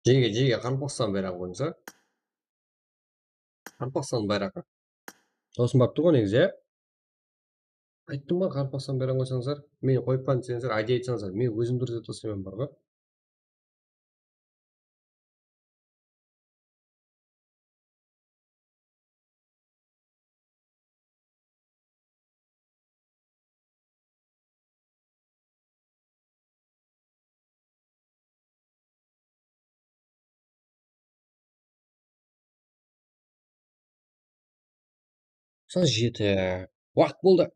S1: Жеге қанпақстан байрағы қойыңыз, қанпақстан байрағы. Осының бап тұр ғой негізі, айттым ба, қанпақстан байрағын қойсаңыздар, мені қойып қалдым десеңіздер, айди айтсаңыздар, мен өзім дұрыс деп тастаймын бар ғой. Сан 7. Уақыт болды.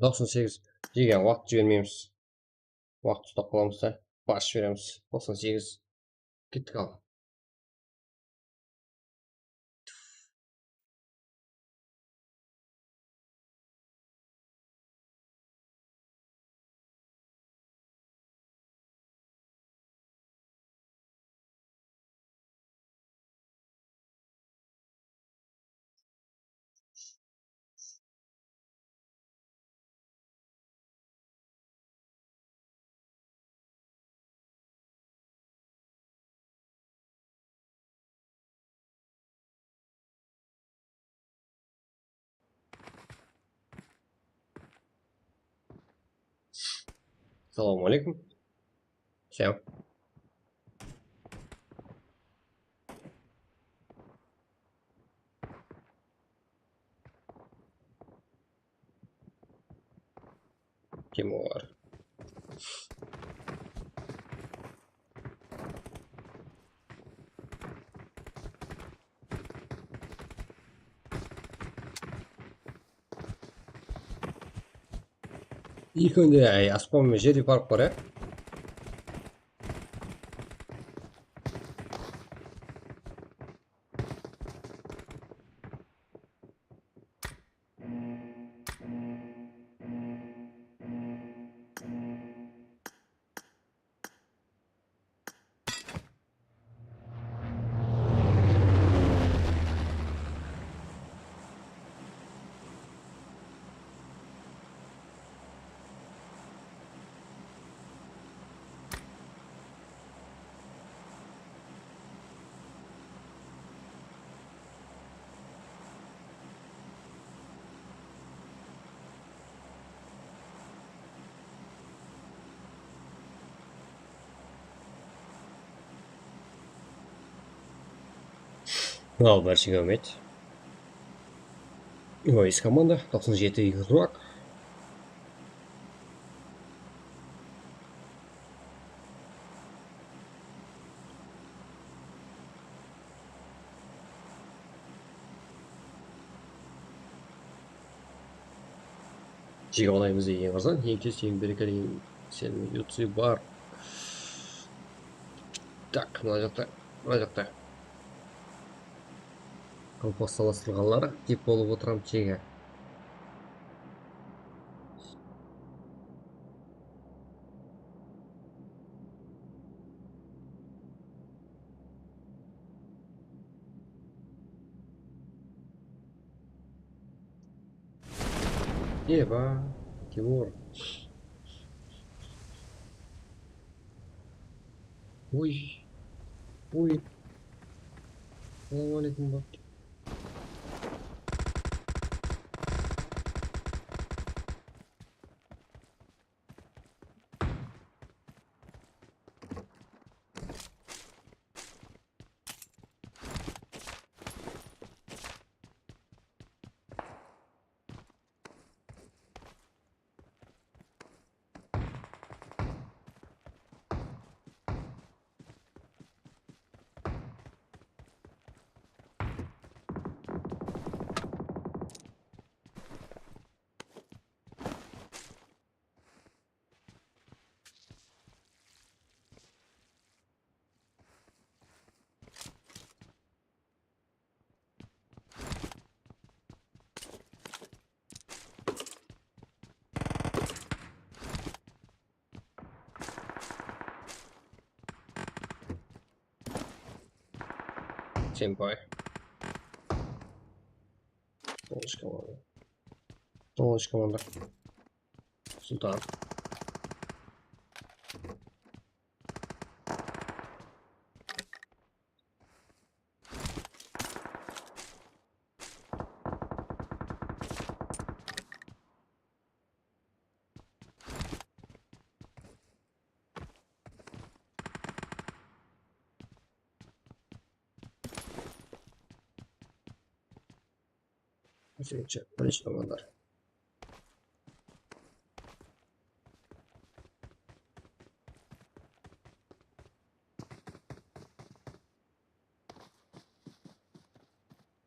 S1: Тоқсан сегіз. Жеге уақыт жібермейміз. Уақыт ұстап қаламыз да. Бас жібереміз. 98. Кеттік ал. Салам алейкум. Всем. Тимур. Екеуінде аспан мен жерде fark бар, ә? Ал, бәршеге өмет. Ой, команда 97 игрок. Жеге алаймыз ең арзан, ең тез, ең берекелі, сенің ютуб бар. Так, мына жақта. Колпақ салыстырғанлары деп болып отырам тегі. Еба, Тимур. Ой, ой. Салам алейкум, ба. Сенпай. Толыч команда. Султан. Бірінші командар.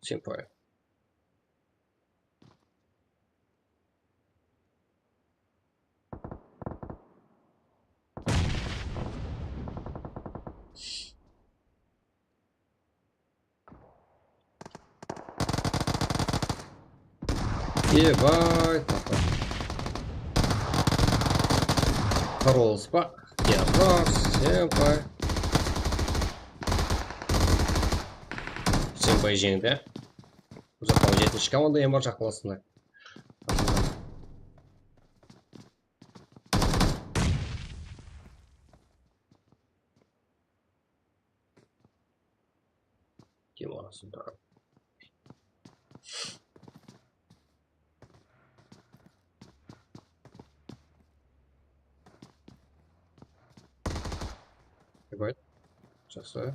S1: Сенпай. Ебай, папа. Королспа. Ебак, Сенпай. Сенпай жеңді. Бұл жақта 17-ші команда ең бар жақпаласында. Тимур Султан. Жақсы.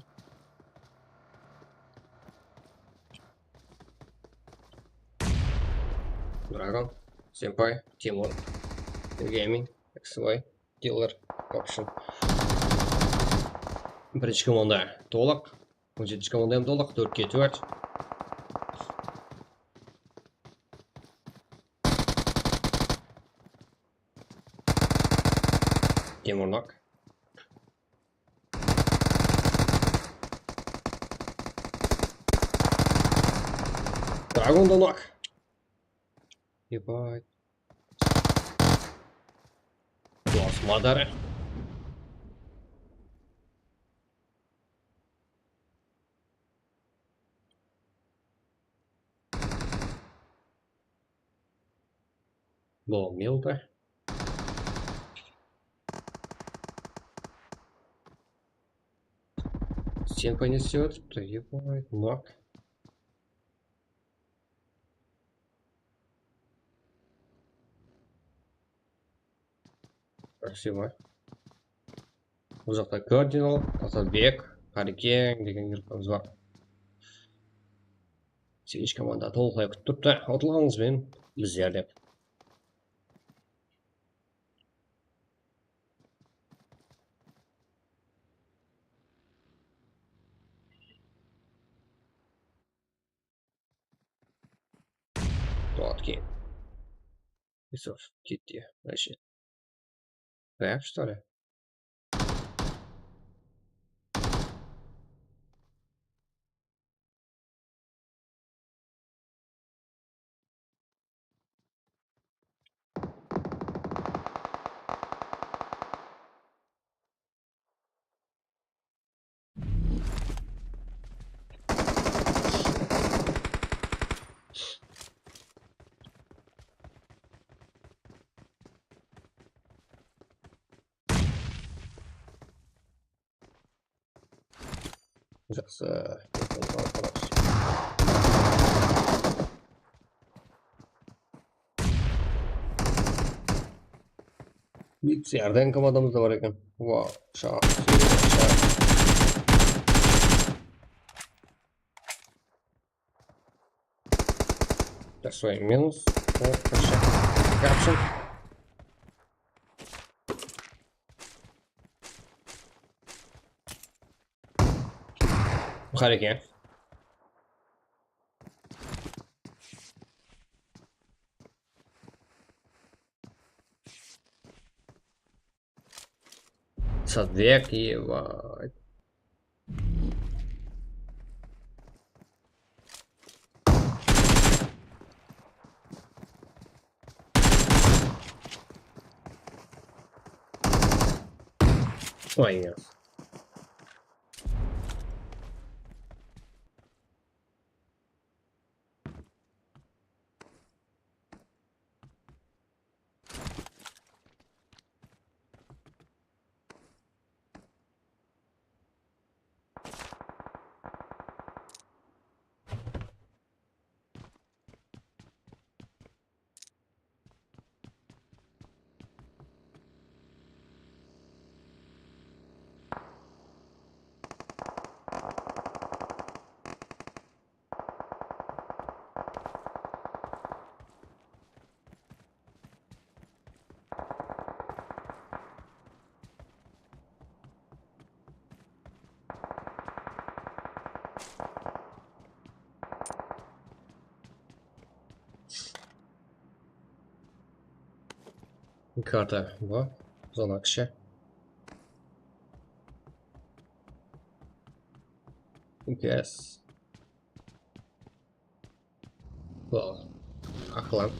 S1: Драгон, Сенпай, Тимур, Гейминг, XY, Дилер, Option. Бірінші команда толық. 17-ші командам толық. 4-ке 4. Тимур нок. Драгон да нок. Ебать. Класс, Мадары. Был Милта. Стен понесет. Ебать. Нок. Спасибо. Бұл жақта Кардинал, Асалбек, Қарекең деген группамыз бар. 8 команда толықтай күтіп тұрды. Ұтылғаныңызбен біздер деп. Вот, кейн. Исов, кетті. Вообще. Рэп, что ли? Жақсы. Ярден командамыз да бар екен. Вау, шақ. Жасай минус. Капшн. Қареке. Садвек, ебать. Ой, нет. Карта, во, зона кіші. МКС. Во, ақылан.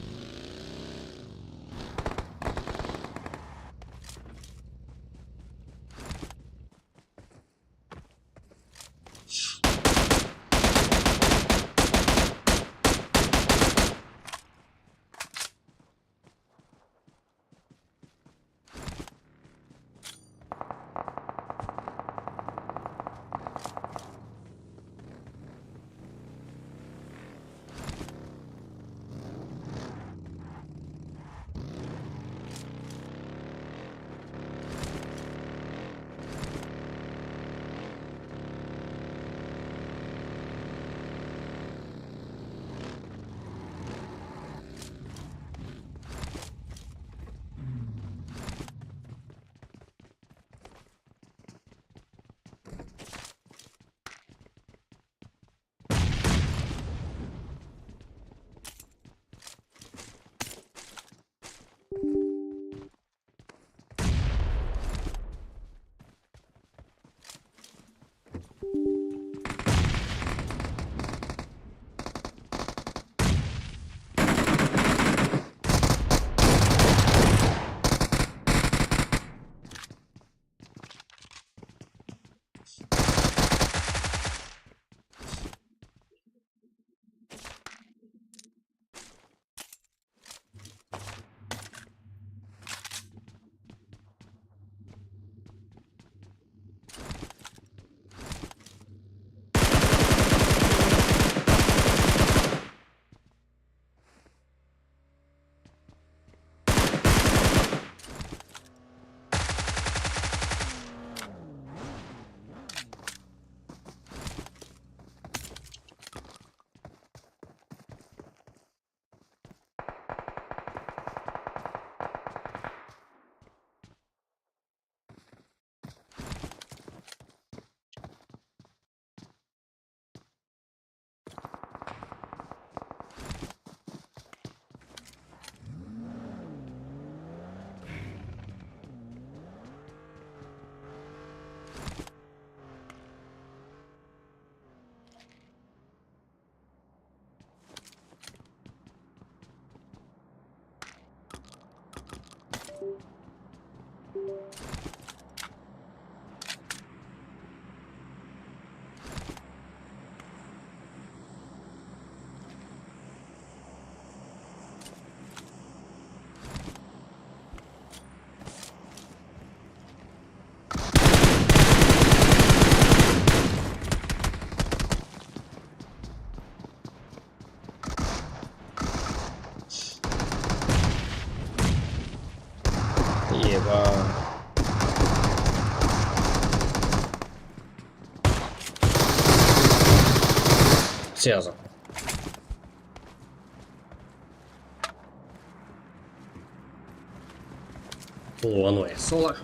S1: Связан. Лановая соло.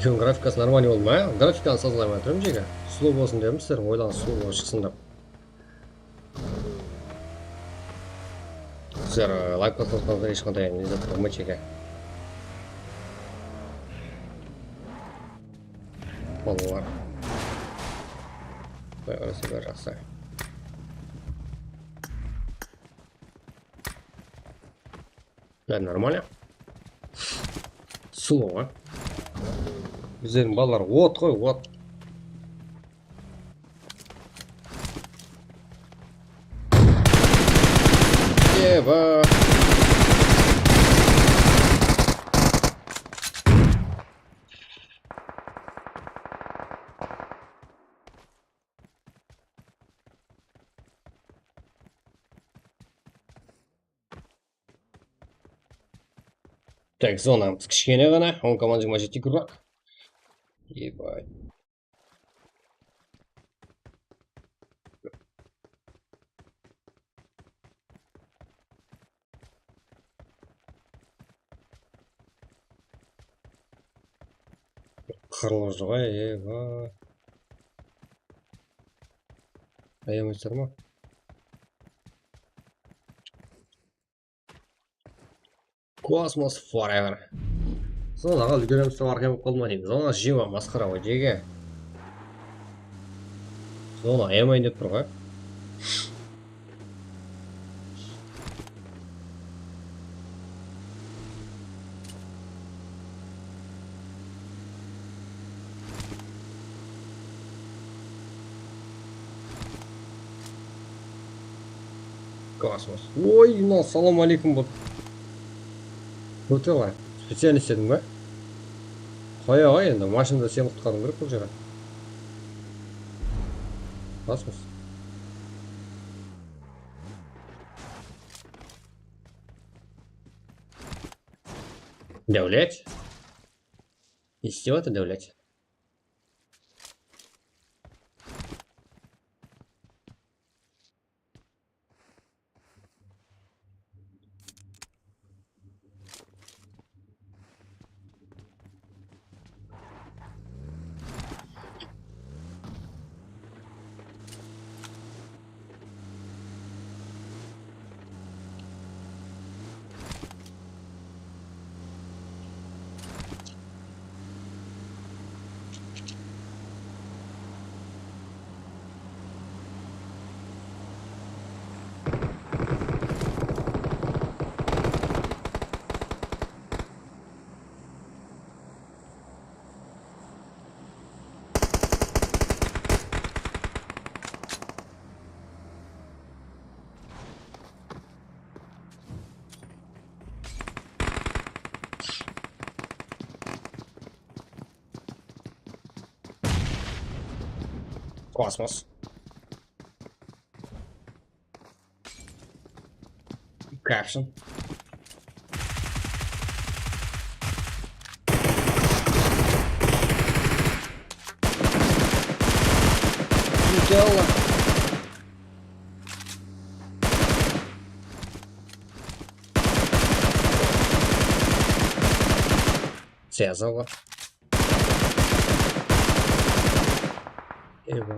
S1: Графикасы нормально болды ма? Графиканы сазғаймай тұрмын жеге. Сұлу болсын дедім, сіздер ойлаңыз сұлу болып шықсын деп. Сіздер лайк қосқаныңызда ешқандай не зат болмайды жеге. Балалар. Қой қараса бәрі жақсы. Бәрі нормально. Сұлу ма? Біздердің балалар от қой, от. Еба. Так, зонамыз кішкене ғана, 10,27 курбак. Ебать. Қырлы ғой, ебать. Аямайсыздар ма? Космос forever. Зонаға үлгереміз деп арқем қолма дейміз. Зона жима масқара ғой жеге. Зона аямайын деп тұр ғой. Космос. Ой, мынау салам алейкум бұл. Өте ғой. Специально істедің ба? Қоя ғой енді, машинада сен құтқарың керек бұл жері. Космос. Дәулет? Истева-то дәулет. Космос. Caption. Дело. Цезова. Его.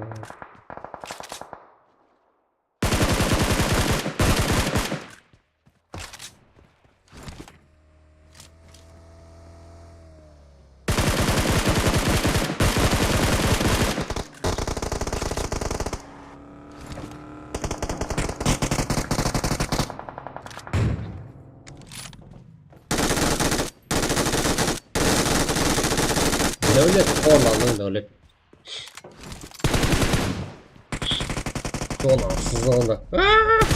S1: Devlet olmalı devlet. Zona.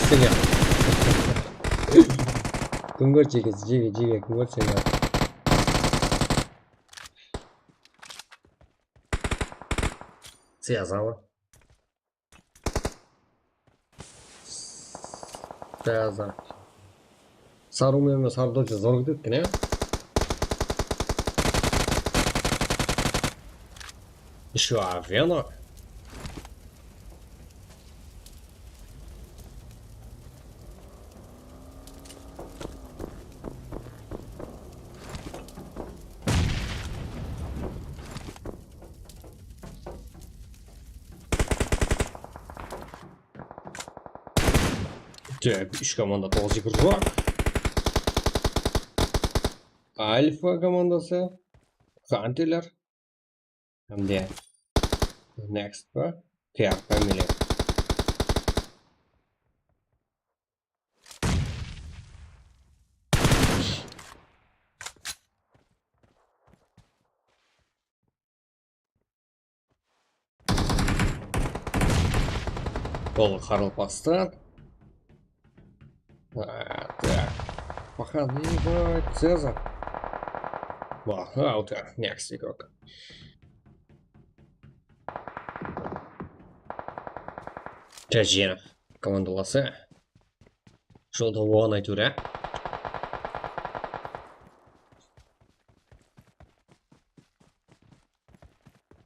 S1: Seni. Kungor çekesi. Cige. Kungor seni. Связала. Связала. Sarılmıyor sarılınca zor gidiyor ne? Еще Авена. Так, üç komanda toz rock. Alfa komandası. Hunter'lar. Hem de next var. Care Family. Ол Харлпастан. Так. Пахан, ебать, Цезарь. Аутер, next игрок. Тяженов. Командаласы. Жолда оған айтуыр, ә?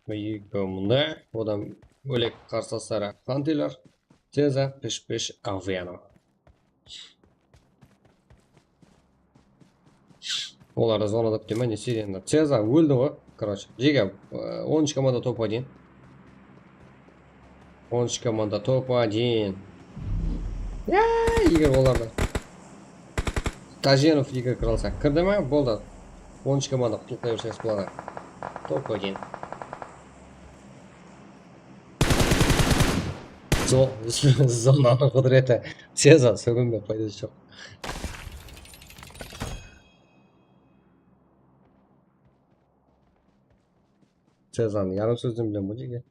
S1: Мында, одан бөлек қарсыластары Хантилер, Цеза, Пеш Авена. Оларды зонада күтеме, не серияда. Цеза өлді ғой, короче. Жеге, 10 команда топ-1. 10 команда топ-1. Егер оларды Таженов егер кіралса, кірді ме? Болды. 10 команда құтылқай өрсеңіз болады. Топ-1. Зонаның құдіреті. Цеза, сөгінбе, пайдасы жоқ. Цезаны ярым сөзден білем бұл жеге.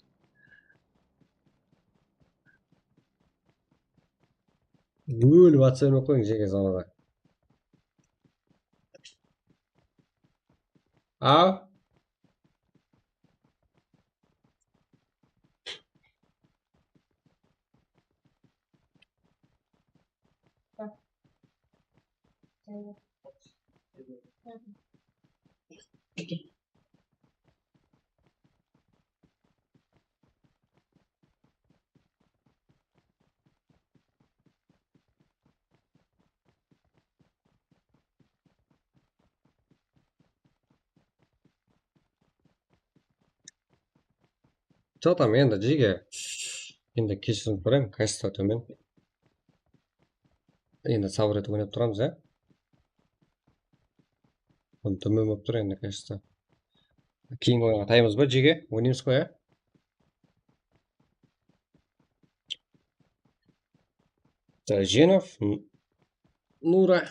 S1: Өліп атсайын оқойын жеге зонада. Ау? Что там енді жеге? Енді кешірім сұраймын, качество төмен. Енді сабыр етіп ойнап тұрамыз, ә? Оны төмен болып тұр енді качество. Кейін ойынға таймыз ба жеге? Ойнаймыз қой, ә? Таженов, Нура.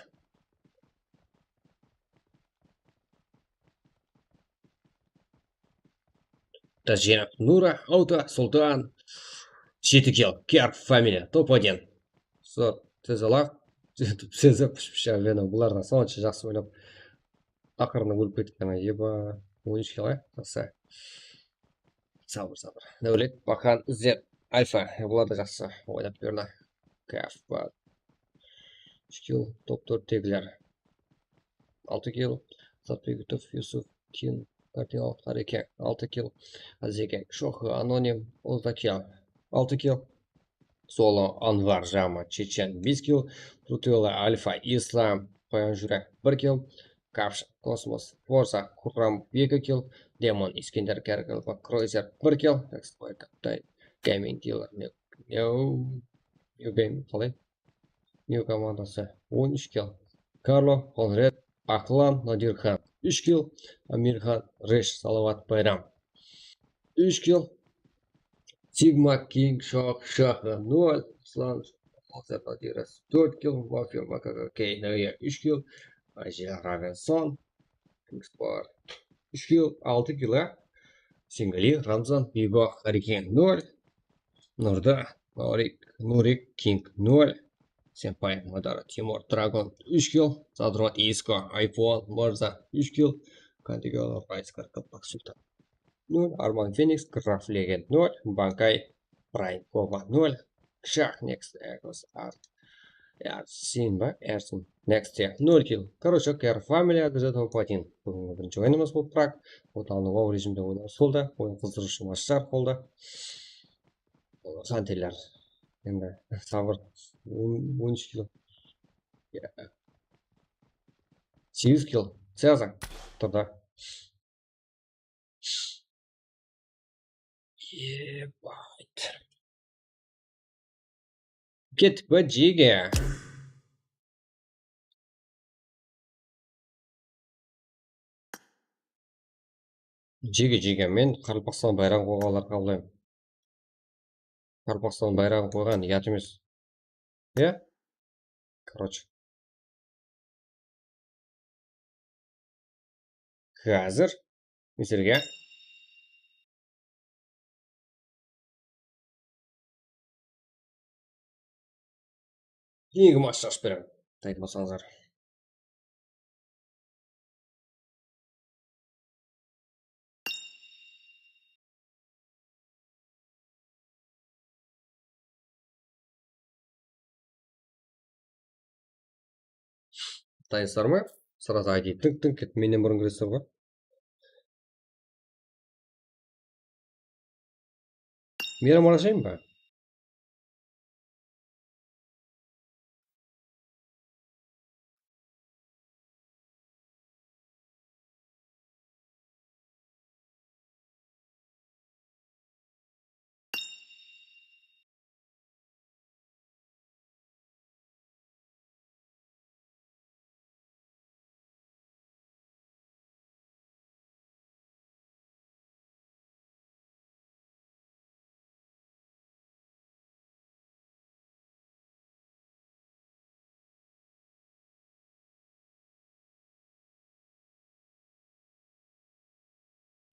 S1: Таженов, Нура, Аута, Султан. 7 килл. Care Family, топ-1. Зор, Цезалақ. Цеза пішпіша вена. Бұлардан сонша жақсы ойлап. Ақырында өліп кеткен, еба. 13 килл, жақсы. Сабыр. Нәулет, Бақан, Зет, Альфа. Бұларды жақсы ойлап берді. Каф, 3 килл, топ-4 тегілер. 6 килл. Затбегітов, Юсуф, Кин, Кардинал, Хареке, 6 килл. Азеке, Шохы, Аноним, Олтакел, 6 килл. Соло, Анвар, Жама, Чечен, 5 килл. Трутела, Альфа, Ислам, Қоян Жүрек, 1 килл. Капш, Космос, Форса, Курам, 2 килл. Демон, Искендер, Кергал, Кройзер, 1 килл. Эксплой, Каптай, Гейминг, Дилер, Нью Гейм, қалай? Нью командасы, 13 килл. Карло, Конред, Ахлан, Надирхан, 3 килл. Амирхан, Реш, Салават, Байрам, 3 килл. Сигма, Кинг, Шаха, 0. Слан, Надирас, 4 килл. Мафия, Макака, Кейная, 3 килл. Азия, Равенсон, Кингспар, 3 килл. 6 килл. Сингали, Рамзан, Биго, Харикен, 0. Нурда, Нурик, Кинг 0. Senpai, Madara, Timur, Dragon 3 kill. Zadrot, Isko, iPhone, Morza 3 kill. Kantigala, Raiskar, Kapak, Sultan 0. Arman Phoenix, Graf Legend 0. Банкай, Prime, Koma 0. Кшах, Next, Egos, Эрсин, Эрсин. Next, 0 kill. Короче, Care Family без этого платин. Бірінші ойынымыз бұл прак. Оталны вау режимде ойнауымыз болды. Ойын қыздырышы матчтар болды. Шантилер. Енді сабыр 13 kill. 8 kill. Цеза. Тогда. Ебать. Кет по джиге. Джиге. Мен Қарпақстан байрағын қойғанлар қабылдаймын. Қарпақстан байрағын қойған ұят емес. Иә? Короче. Қазір мистерге кейінгі матчты ашып беремін. Дайын болсаңыздар. Дайынсыздар ма? Сразу ID тыңк кетіп менен бұрын кіресіздер ғой. Мейрам арашайын ба?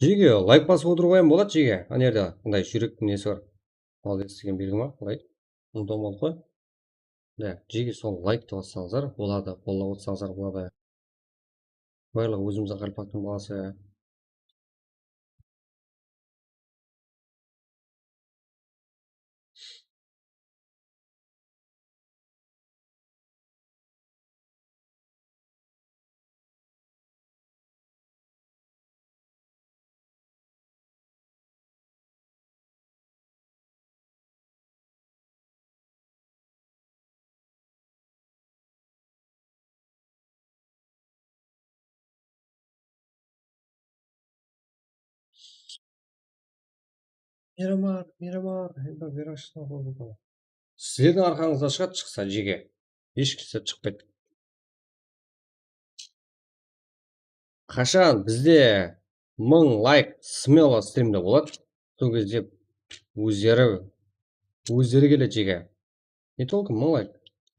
S1: Жеге лайк басып отыруға hem болады жеге. Ана жерде мындай жүректің несі бар. Молодец деген белгі ма? Былай. Ұмытып болдық қой. Да, жеге сол лайкты бассаңыздар болады. Қолдап отырсаңыздар болады. Барлығы өзіміздің Қарпақтың баласы. Мирамар. Сіздердің арқаңызда шығады шықса жеге. Ешкімсе шықпайды. Қашан бізде 1000 лайк смело стримде болады. Сол кезде өздері келеді жеге. Не толком 1000 лайк.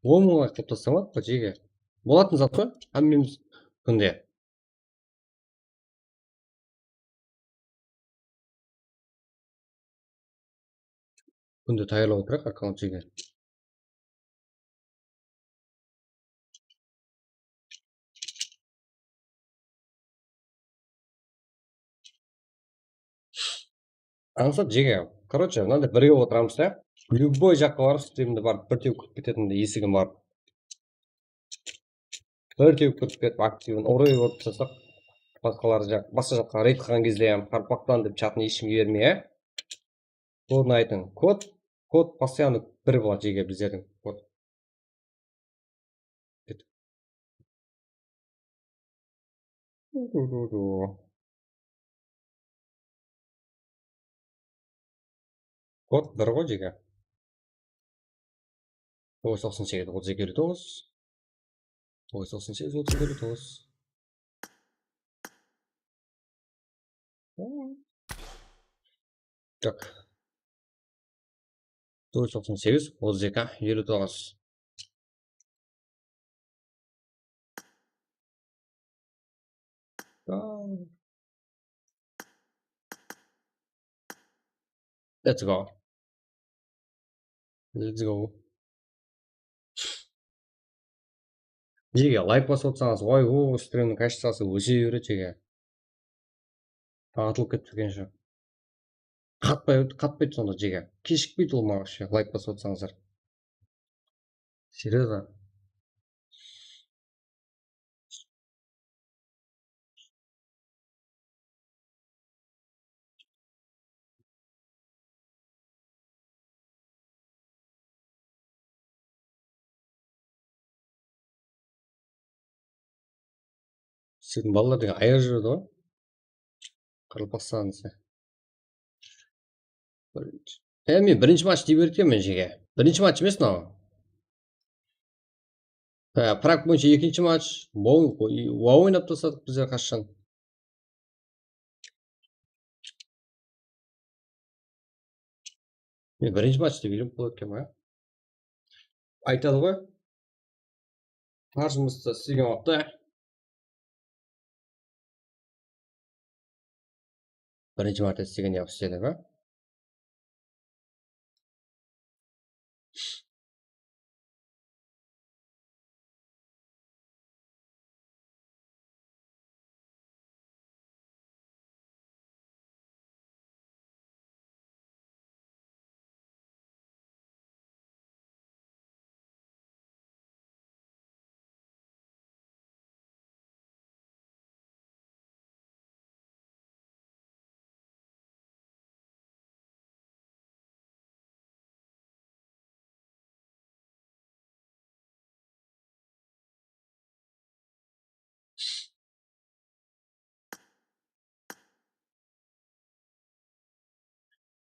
S1: 10 000 лайк қылып тастамады па жеге. Болатын зат қой. Әммеміз күнде. Күнде таярлау керек аккаунт жеге. Аңсап жеге. Короче, мынандай бірге отырамыз да. Любой жаққа барып стримді барып бір теуіп кіріп кететінде есігім бар. Бір теуіп кіріп кетіп активін орай болып жасақ. Басқа жаққа рейд қылған кезде Қарпақтан деп чатын ешкімге бермей, кодын айтың. Код постоянно бір болады жеге біздердің код. Код бір ғой жеге. 998 3259. 998 3259. Так. 998 32 59. Let's go. Let's go. Жеге лайк басып отырсаңыз, ой, стримнің качествосы өсе береді жеге. Атылып кетіп жүрген қатпайды сонда жеге. Кешікпейді ол маған вообще, лайк басып отырсаңыздар. Серьезно. Сіздің балалар деген аяқ жүреді ғой. Қырылып бастаған десе. Мен бірінші матч дей берткенмін жеге. Бірінші матч емес мынау. Праг бойынша екінші матч. Ойнап тастадық біздер қашан. Мен бірінші матч деп үйреніп қалып еткенмін, айтады ғой. Бар жұмысты істеген уақытта бірінші марта істеген неғып істеді, ба?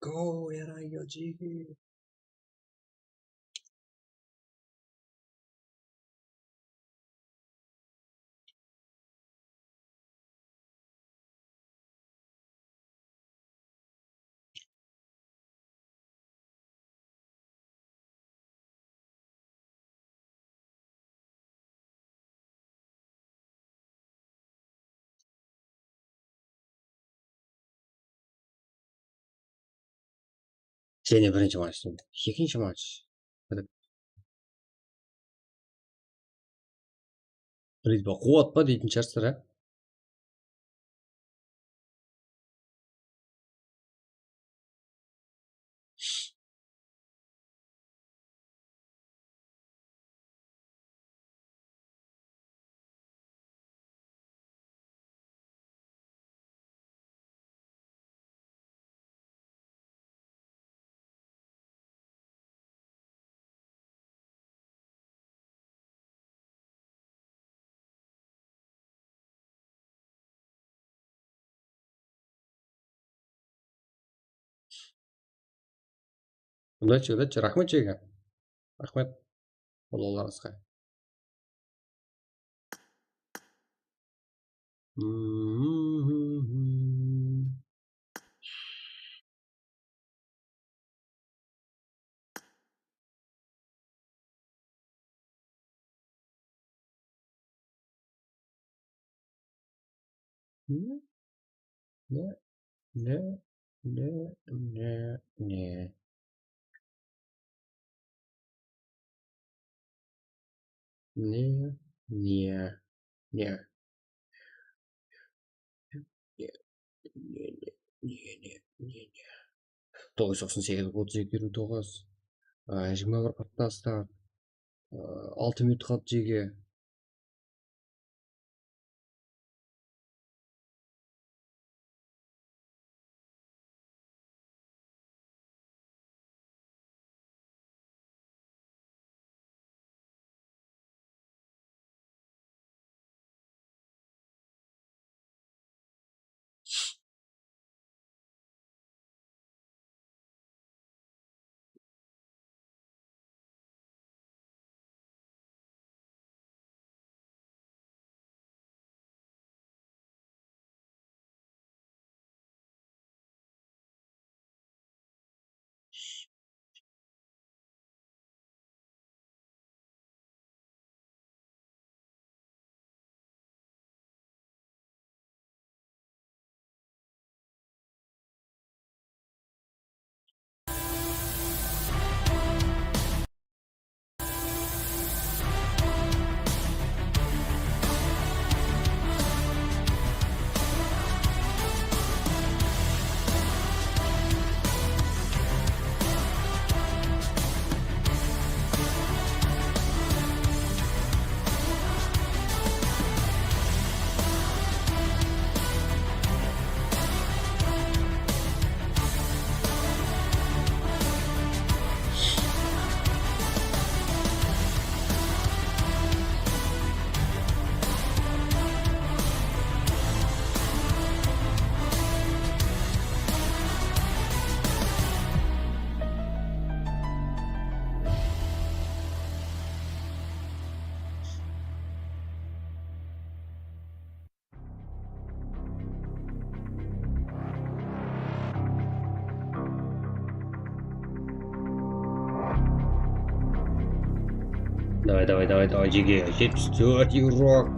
S1: Go, ярайо, жеге. Және бірінші матч дейді. Екінші матч. Бритва қуат па дейтін шығарсыздар, а? Удачи, рахмет жеге. Рахмет. Болуларыңызға. Не. Тоғыз 98, 32, 29. 21 қатты 6 минут қалды жеге. Давай, давай, давай, давай, Джиги. 74 игрок.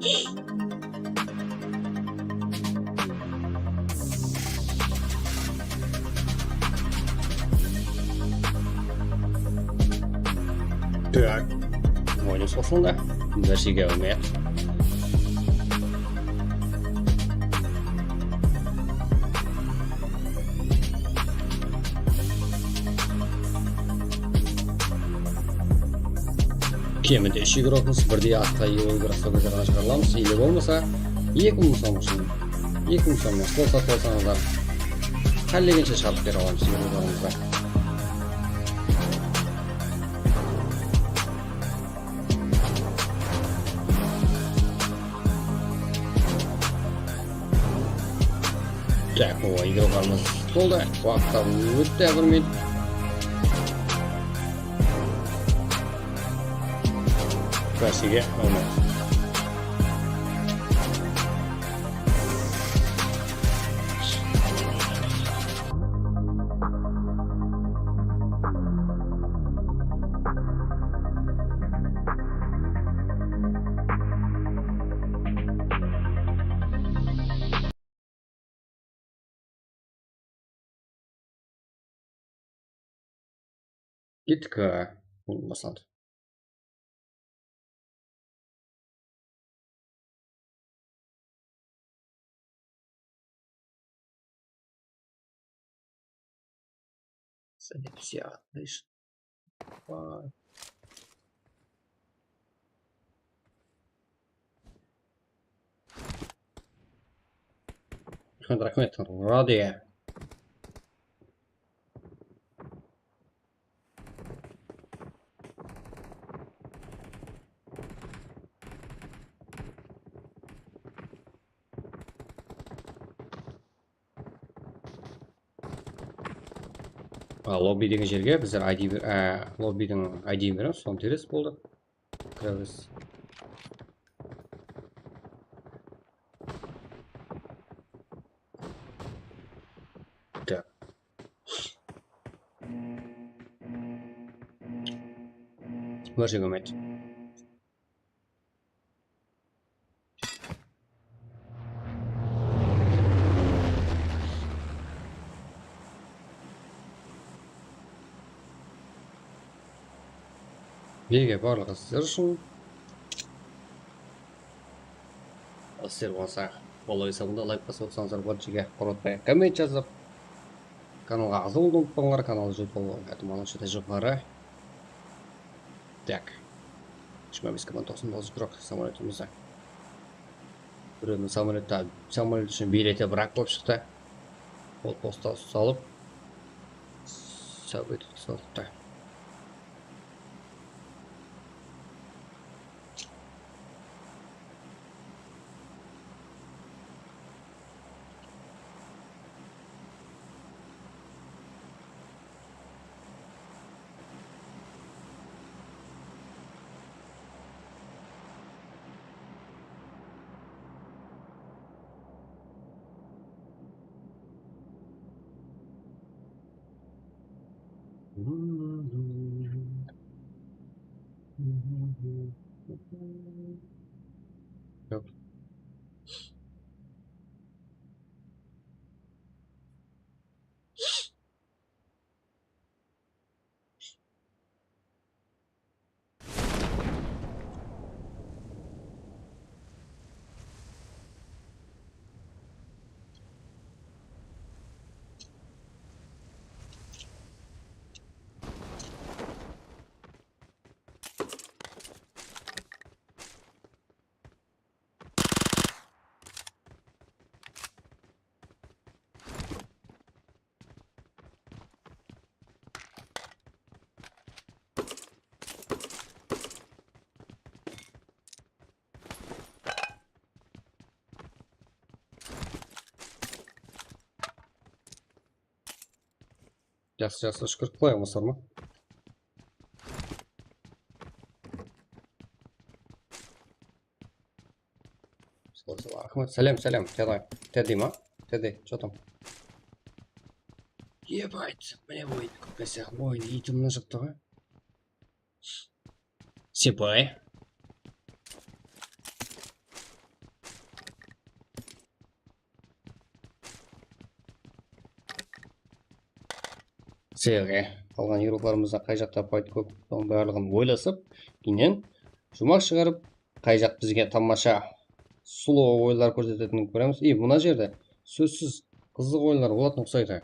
S1: Так. Ойнus қосылды. Нәрсеге алмай. Кемінде 3 игрокпыз, бірдей атқа ие болу керек ғана шығарыламыз. Или болмаса 2000 сом үшін 2000 соммен стол сатып алсаңыздар қалегенше шығарып бере аламыз игрокlarымызға. Так, о, игрокlarımız толды. Уақытта өтті әбірмен. Нәрсеге алмайды. Кеттік басады. Все отлично. Рахмет, радия. Лобби деген жерге біздер лоббидің ID-ін береміз, соны терес болды. Кіреміз. Так. Бәрше көмет. Беге барлығы сіздер үшін. Сіздер болса, қолы есабында лайк басып отырсаңыздар болады, жеге қоротпай коммент жазып, каналға азы болуды ұмытпаңдар, каналы жыл болу әтімалыншы жоғары. Так. 2599 крок самолетімізді. Біреудің самолет үшін билеті бірақ болып шықты. Ол поста салып, сәбет салыпты. Yep. Жақсы шүкір қоямыз ма? Сәлем, Тедdy ма? Тедdy, что там? Ебать, мне воин көкесі, воин итім мына жықты ғой. Сепай. цеге қалған еуропларымызда қай жақта пайда көп, соның барлығын ойласып, кейіннен жұмақ шығарып, қай жақ бізге тамаша сұлу ойлар көрсететінін көреміз. И мына жерде сөзсіз қызық ойлар болатын ұқсайды.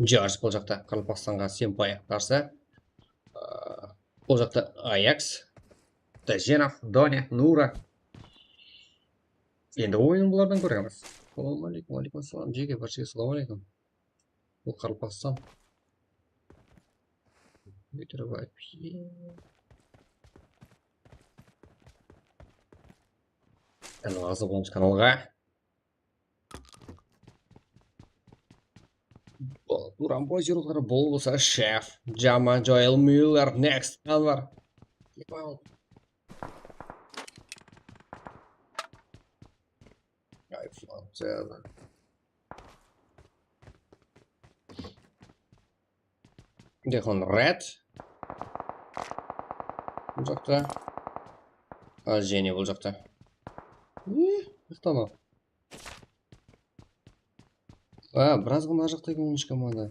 S1: Жарыс бұл жақта Қарақалпақстанға Сенпай қарсы. Бұл жақта Аякс, Тәженов, Доня, Нура. Енді ойын бұлардан көреміз. Салам алейкум, алейкум ассалам. Жеке баршаға салам алейкум. Бұл Қарақалпақстан. Ветер вообще. Каналға болыңыз каналға. Турамбой жерлері болса шеф. Джама, Джоэл Мюллер, Next, Анвар. Ебал. Айфон, целый. Дехон Ред. Бұл жақта. Жене бұл жақта. Ұқтама. Біраз ғана жақта екен команда.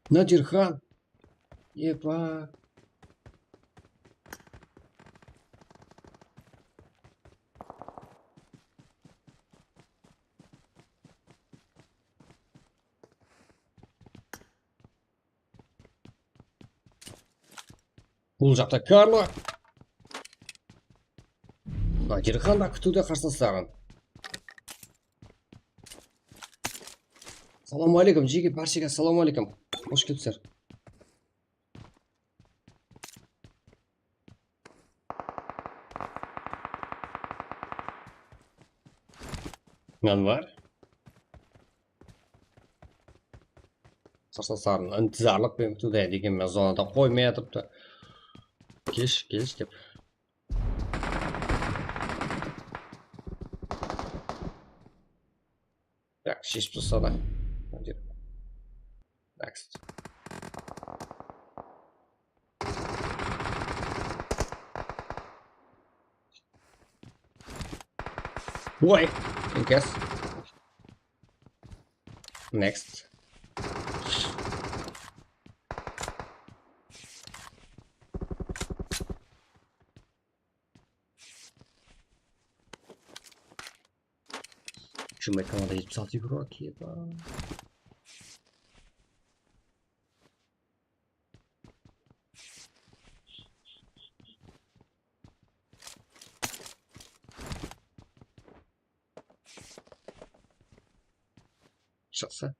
S1: Надирхан. Епа. Бұл жақта Карло. Надирхан да күтуде қарсыластарын. Салам алейкум, жеке баршаға салам алейкум. Қош келіпсіздер. Анвар. Қарсыластарын ынтызарлықпен күтуде дегенмен зонада қоймай атыпты. Кеш деп. Так, шешіп тастады. Next. Ой, инкес. Next. Почему я команда 76 игрок, еба. Сейчас,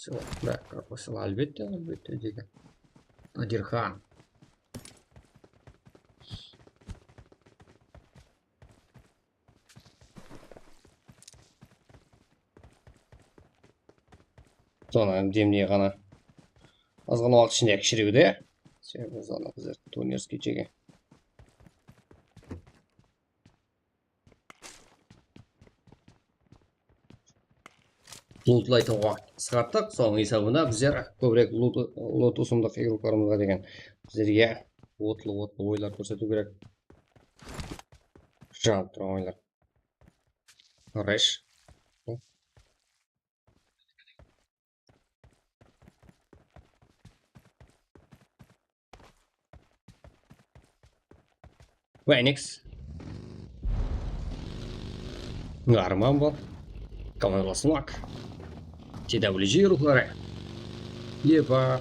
S1: Все, да, как посылал, әлбетте деген. Надирхан. Соны демней ғана. Аз ғана уақыт ішінде кішіреуде. Себебі зона біздер турнирский жеге. Лутлайтын уақыт қысқарттық, соның есебінде біздер көбірек лут ұсымдық игрокlarымызға деген біздерге отлы ойлар көрсету керек. Жанып тұрған ойлар. Рэш. Вайникс. Арман бұл. Командаласымақ. TWG рухлары. Епа.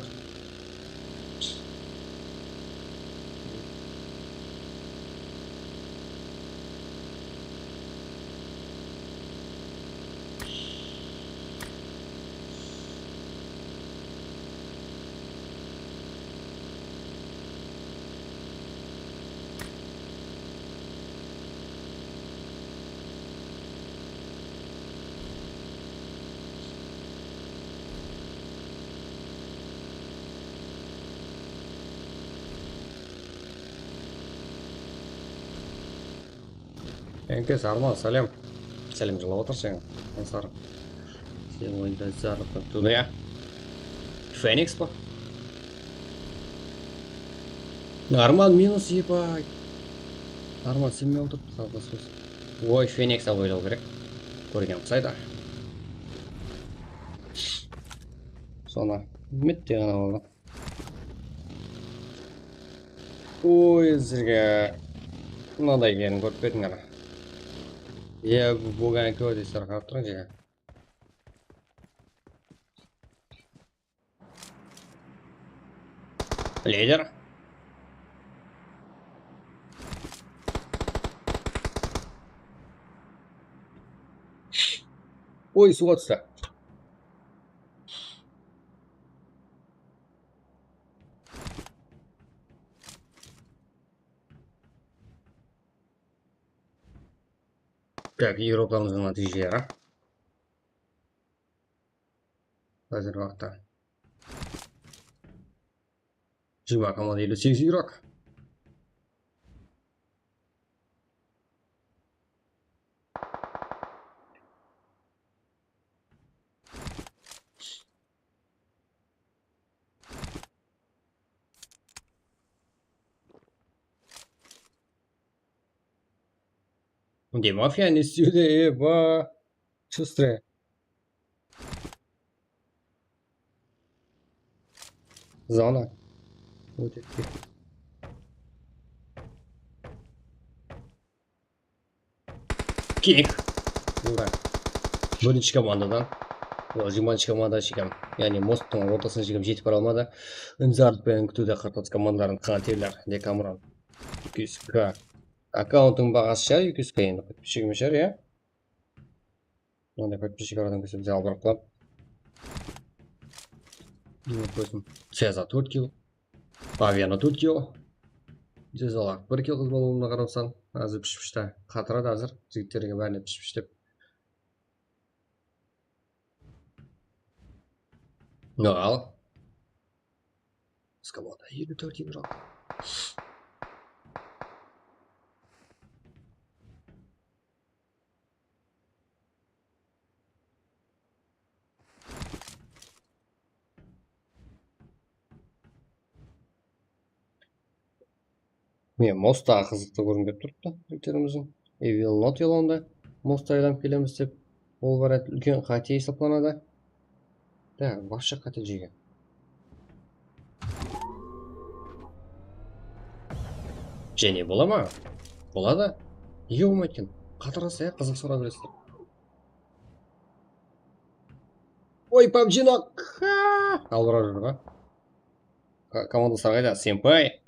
S1: Пенкес Арман, сәлем. Сәлем жылап отырсың. Ансар. Сен ойында зарып туды я. Феникс па? Арман минус ебай. Арман сенмен отырып қалды сөз. Ой, Феникс ойлау керек. Көрген ұқсайды. Соны үмітте ғана болды. Ой, сізге мынадай екенін көріп пе ана. Е, бұған көдестер қарап тұрың жеге. Лидер. Ой, суға түсті. Так, Европамыздың нәтижелері. Қазір уақытта 20,58 игрок. Где мафия не сюда, еба. Шустрые. Зона. Вот это. Кик. Ура. Бірінші командадан. Ол 20-ші команда шекем. Яғни мосттың ортасына шекем жетіп бара алмады. Үнзардпен күтуде қартатыс командаларын қантерлер. Декамран. 200к. Аккаунттың бағасы шар 200к енді. Подписчигім шар, я? Мынандай подписчик арадан көсіп зал барып қалап. Цеза 4 кил. Павияна 4 кил. Цезалар 1 кил қыз болуымына қарамсан. Азыр пішпішті. Қатырады азыр. Жігіттерге бәріне пішпіштеп. Ал. Скамода 24 игрок. Мен мостағы қызықты көргім келіп тұрыпты жігіттеріміздің. Evil Not Yolanda мостты айланып келеміз деп. Ол бар үлкен қате есептелінеді. Да, вообще қате жеген. Және бола ма? Болады. Неге болмайды екен? Қатыраса қызық сұра бересіздер. Ой, PUBG-нок! Ал бұра жүр ға. Командасылар қайда? Сенпай.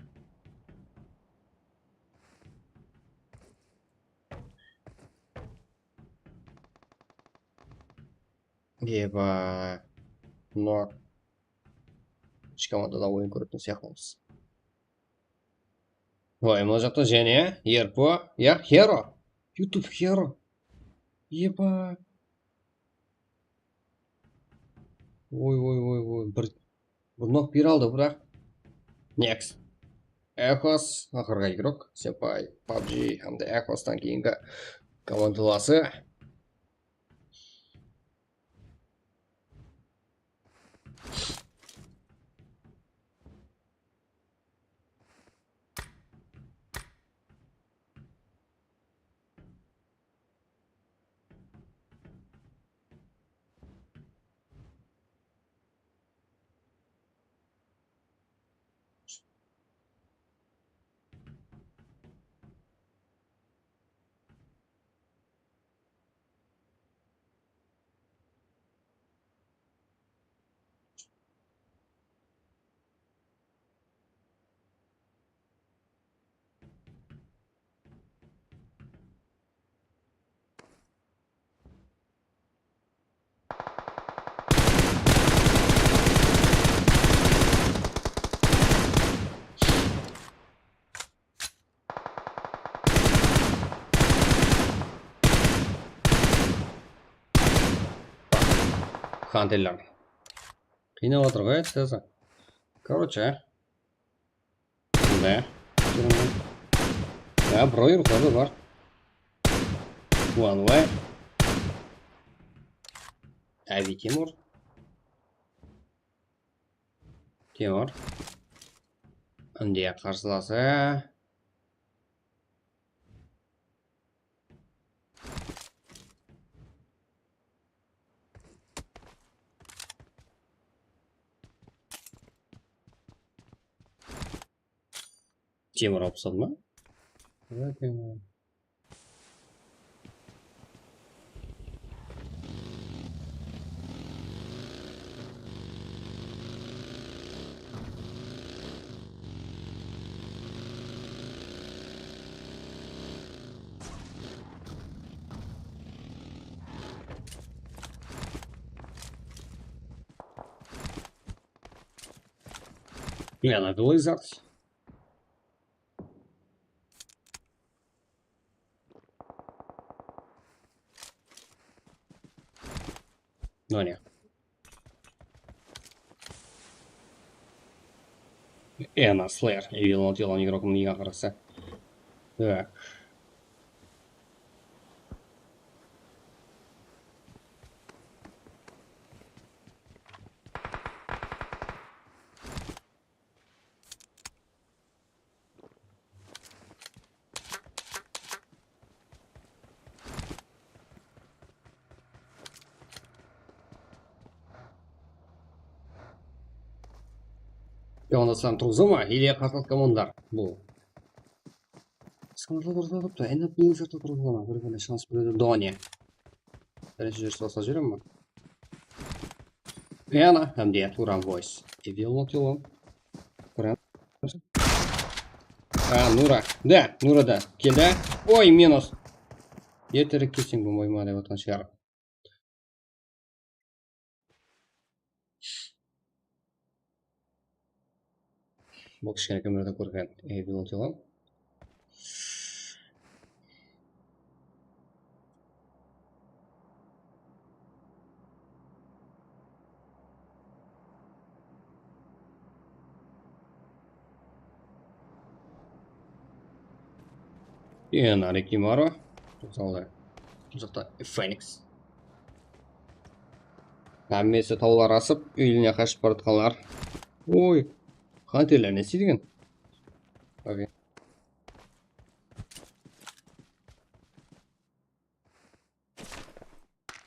S1: Еба. Но. Үш командада ойын көретін сияқтымыз. Ой, мына жақта және Ерпо. Я, Херо. YouTube Херо. Еба. Ой. Бір нок бере алды бірақ. Next. Эхос. Ақырға игрок. Сенпай. PUBG. Хамды Эхостан кейінгі командаласы. Хантеллер. Қинап отыр ғой, Цеза. Короче. Да. Да, броер ходы бар. One way. Әби Тимур. Тимур. Інде қарсыласы. Тимур алып тастады ма? Не, надо вылезать. Ну не. Она Слэйр. Я видел тело игроком не игрался. Так. И он сам трузома или қатал командар бұл. Скандал тұрды, әне бұл жерді тұрғылама. Бір ғана шанс береді Дони. Бірінші жерді салса жүрем ма? Ена, әмде туран войс. Евилно тело. А, Нура. Да, Нура да. Келді. Ой, минус. Ертерек кетсең болмай ма деп отқан шығар. Бұл кішкене камерада көрген Евилно тело. Ена, Рекимаро. Залда. Жақта Феникс. Әммесі таулар асып, үйліне қашып баратқанlar. Ой, қантелер не істейді? Окей.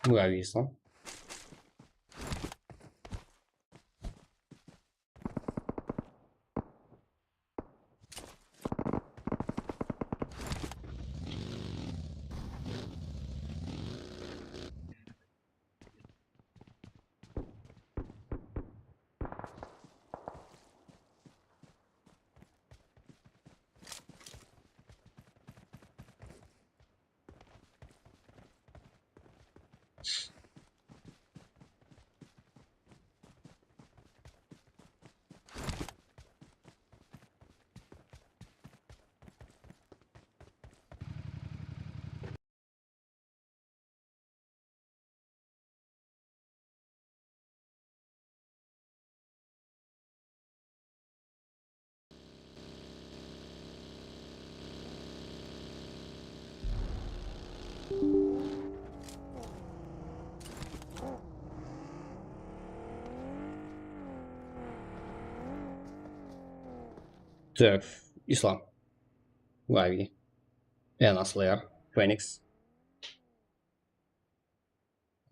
S1: Ависло. Так, Ислам. Лави. Ена Слэйр. Феникс.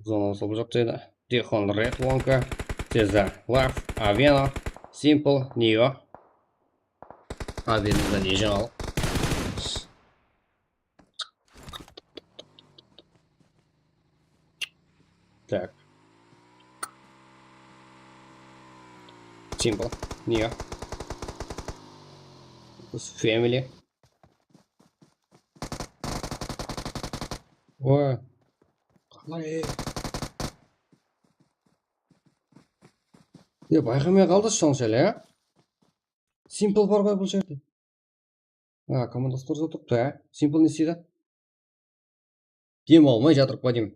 S1: Зона особо жоқтайды. Дихон Ред Вонка. Сезар Лав. Авена. Симпл. Нио. Авена за Лежал. Так. Симпл. Нио. Фэмили. Ой. Қалай? Байқамай қалды соншалық, ә? Симпл бар ғой бұл жерде. Командасы тұрса тұрыпты, ә? Симпл не істейді? Дем алмай жатырып па деймін.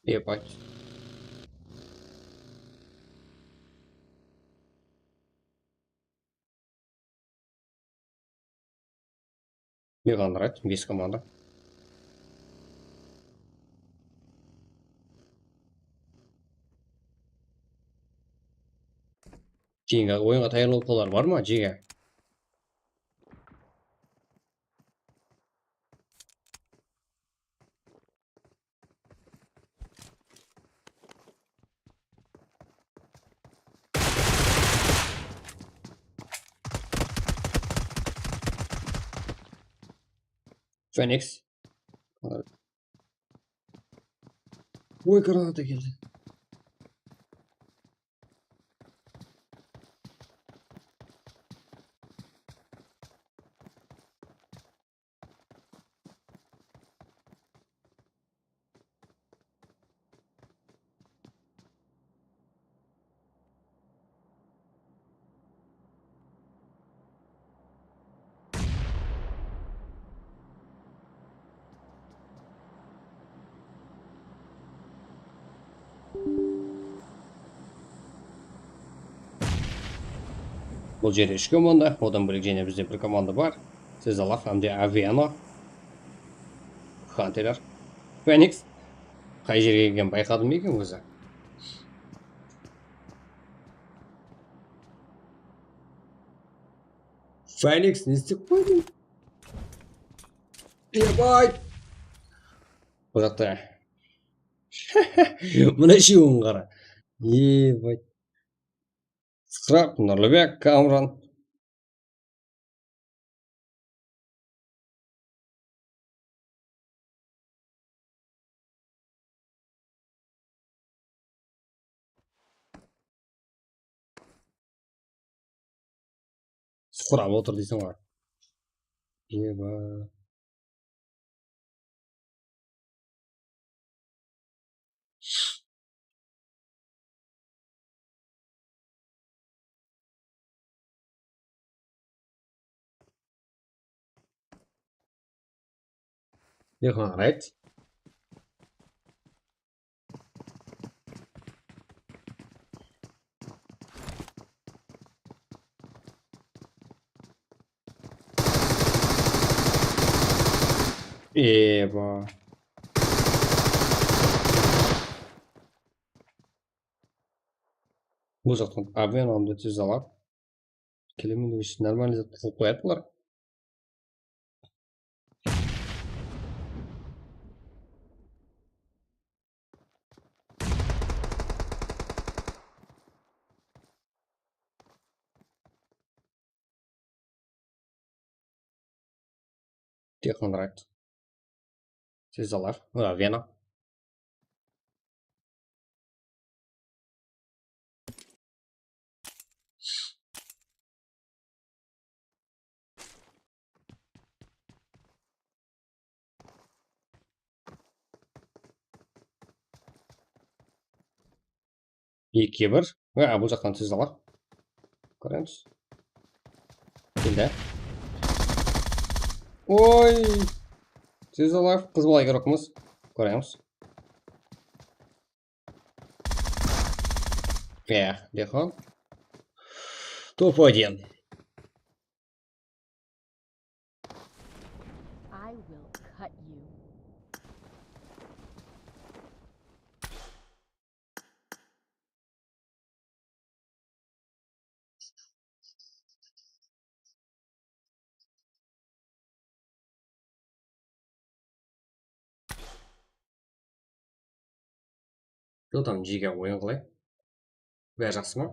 S1: Ебать. Мне нравится, без команда. Jiga oyunga tayyorlыкlar barmы, Jiga? Phoenix. Ой, граната келdi. Бұл жерде 3 команда, одан бөлек және бізде бір команда бар. Сезалар hamda Aviano. Хантерлер. Phoenix. Қай жерге келгенін байқадым ба екен өзі? Phoenix не істеп қойдың? Ебать! Бұл жақта. Мына үшеуін қара. Ебать. Скрап, Нұрлыбек, Камран. Сұрап отыр дейсің ғой. Ебать. Еқан қарайды. Еба. Бұл жақтан Aviano'мды тез алады. Келемен өші нормально зат қылып қояды бұлар. Тек қандырайды. Тез алар. Aviano. Екіге бір. Бұл жақтан тез алар. Көреміз. Келді. Ой! Тез алар. Қыз бала керекміз. Көреміз. Дехон. Топ-1.
S2: I will cut you.
S1: Что там, Jiga ойын қалай? Бәрі жақсы ма?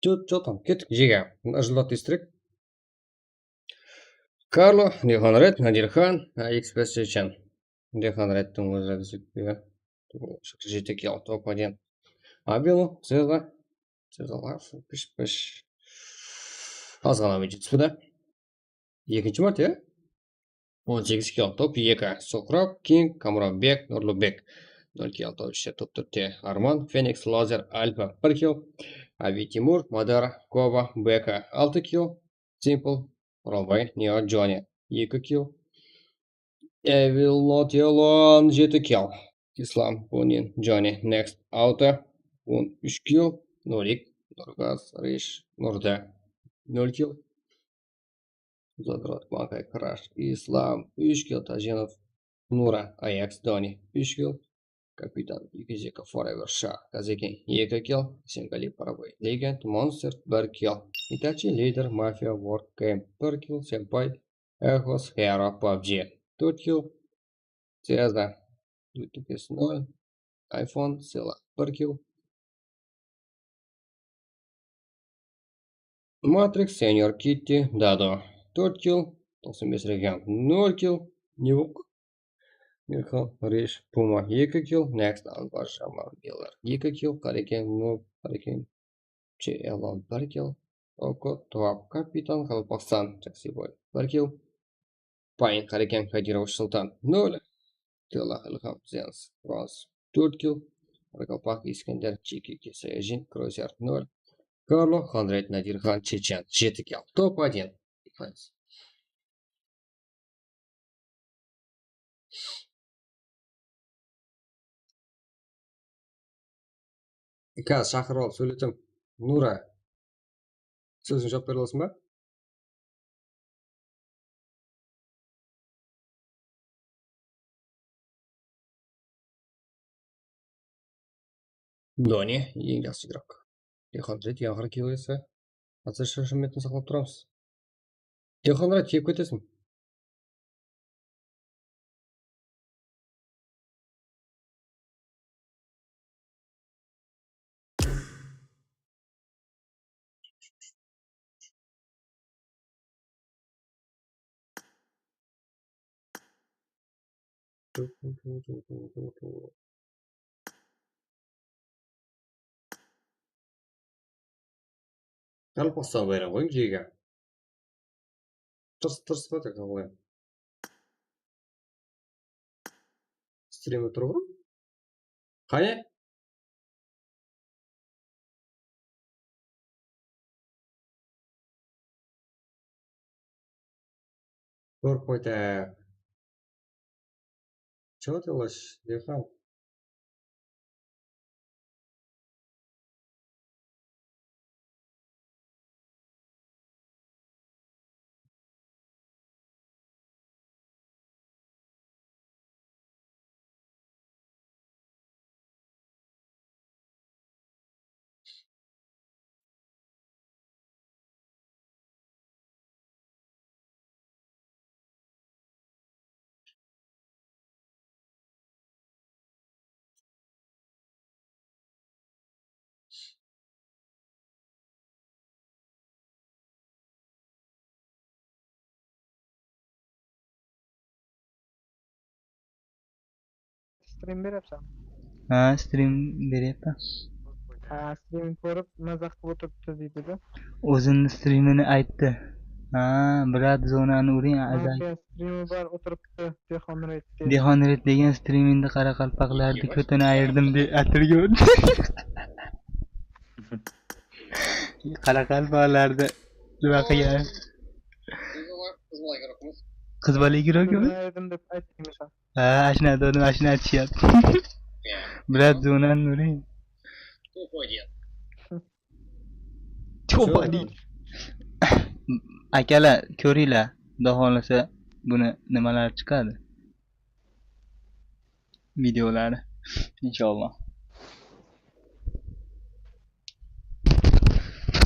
S1: Что там? Ketdik, Jiga. Ajlat District. Карло, Диханрет, Надирхан, Экспресс Чечен. Диханреттің өзі күзетпегі. Жетек ел, топ-1. Абилу, Цезалар, піш-піш. Аз ғана жетіспеді. Екінші мәрте, 18 кил, топ-2. Соқрап, Кинг, Камранбек, Нұрлыбек. 0 кил, топ-3. Топ-4. Арман, Феникс, Лазер, Альфа, 1 кил. Аби Тимур, Мадар, Кова, Бека, 6 кил. Симпл, Ромбай, Нео, Джонни, 2 кил. Evil Not Yalon, 7 kil. Islam, Punin, Johnny, Next, Auto, 3 kil. Nurik, Nurgaz, Rish, Nurda, 0 kil. Zagrot, Makay, Crash, Islam, 3 kil. Tajinov, Nura, Ajax, Donny, 3 kil. Капитан Юкизика Forever Shah, Казаkin, 2 kil. Синgali Парабай, Legend, Monster, 1 kil. Itachi, Leader, Mafia, Work Camp, 1 kil. Senpai, Echos, Hero, PUBG, 4 kil. Cezar, 0, iPhone, Sela, 1 kil. Matrix, Senior Kitty, Dado, 4 kil. 95 Regen, 0 kil. Newk, Mirko, Rish, Puma, 2 kil. Next, Alvar, Shaman, Miller, 2 kil. Kariken, Noob, Kariken, Elon, 1 kil. Oko, Twap, Капитан, Kalpaksan, Taxi Boy, 1 kil. Pine, Kariken, Kadirov, Sultan, 0. Tela, Ilham, Zens, Ross, 4 kil. Рокопак, Искандер, Чики, Кисаежин, Крузер, 0. Карло, Хандрет, Надирхан, Чечен, 7 кил. Топ-1. Қазір шақырып алып сөйлетем. Нура, сөзін жауап бере аласың ба? Дони, ең жақсы игрок. Хандрет, яғыр келесі. Қазір шашыметін сақлап тұрамыз. Хандрет, кеп кетесің. Алып бастан бәрін қойым жеге. Тырс ба так қойым. Стримі тұр ғой? Қане? Көріп қойдық. Чего ты лось, Дихан?
S3: Stream berapsan?
S4: Ha, stream beryapman.
S3: Ha, stream ko'rib mazax qilib o'tiribdi deydi-da.
S4: O'zini streamini aytdi. Ha, brat zonani uring azal.
S3: Mafia streami bor o'tiribdi Dehonretda.
S4: Dehonret degan streamingda qaraqalpaqlarni ko'tini ayirdim deb atirga o'tdi. Qaraqalpaqlarni nima qilgan? Qiz bola igroqmi?
S3: Ayirdim deb aytdingmi?
S4: Ha, ashnada uni mashina aytishyapti. Brat zonani uring. To'padi. Akalar, ko'ringlar. Xudo xolasa buni nimalar chiqadi? Videolari inshaalloh.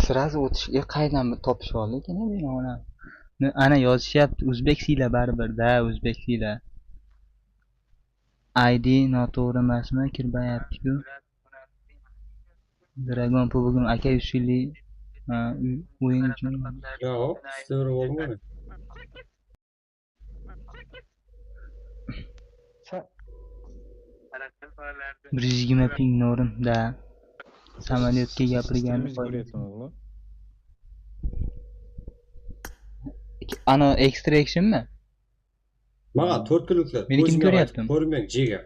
S4: Sirazi o'tishga qaydan topishib oldi ekan meni onam. Ana yozishyapti, o'zbeksizlar baribir-da, o'zbeksizlar. ID noto'g'ri emasmi? Kirmayapti-ku. Dragon Pubugim aka 3 yillik Ha, o'yin uchun.
S1: Yo'q, istabir bo'lmadi.
S4: Bir 120 ping norim da. Samolyotga gapirgan.
S5: Biz ko'ryapman o'g'lim.
S4: Ana extractionmi?
S1: Mаған 4 kunliklar.
S4: Meni kim ko'ryapti?
S1: Ko'rmang, jiga.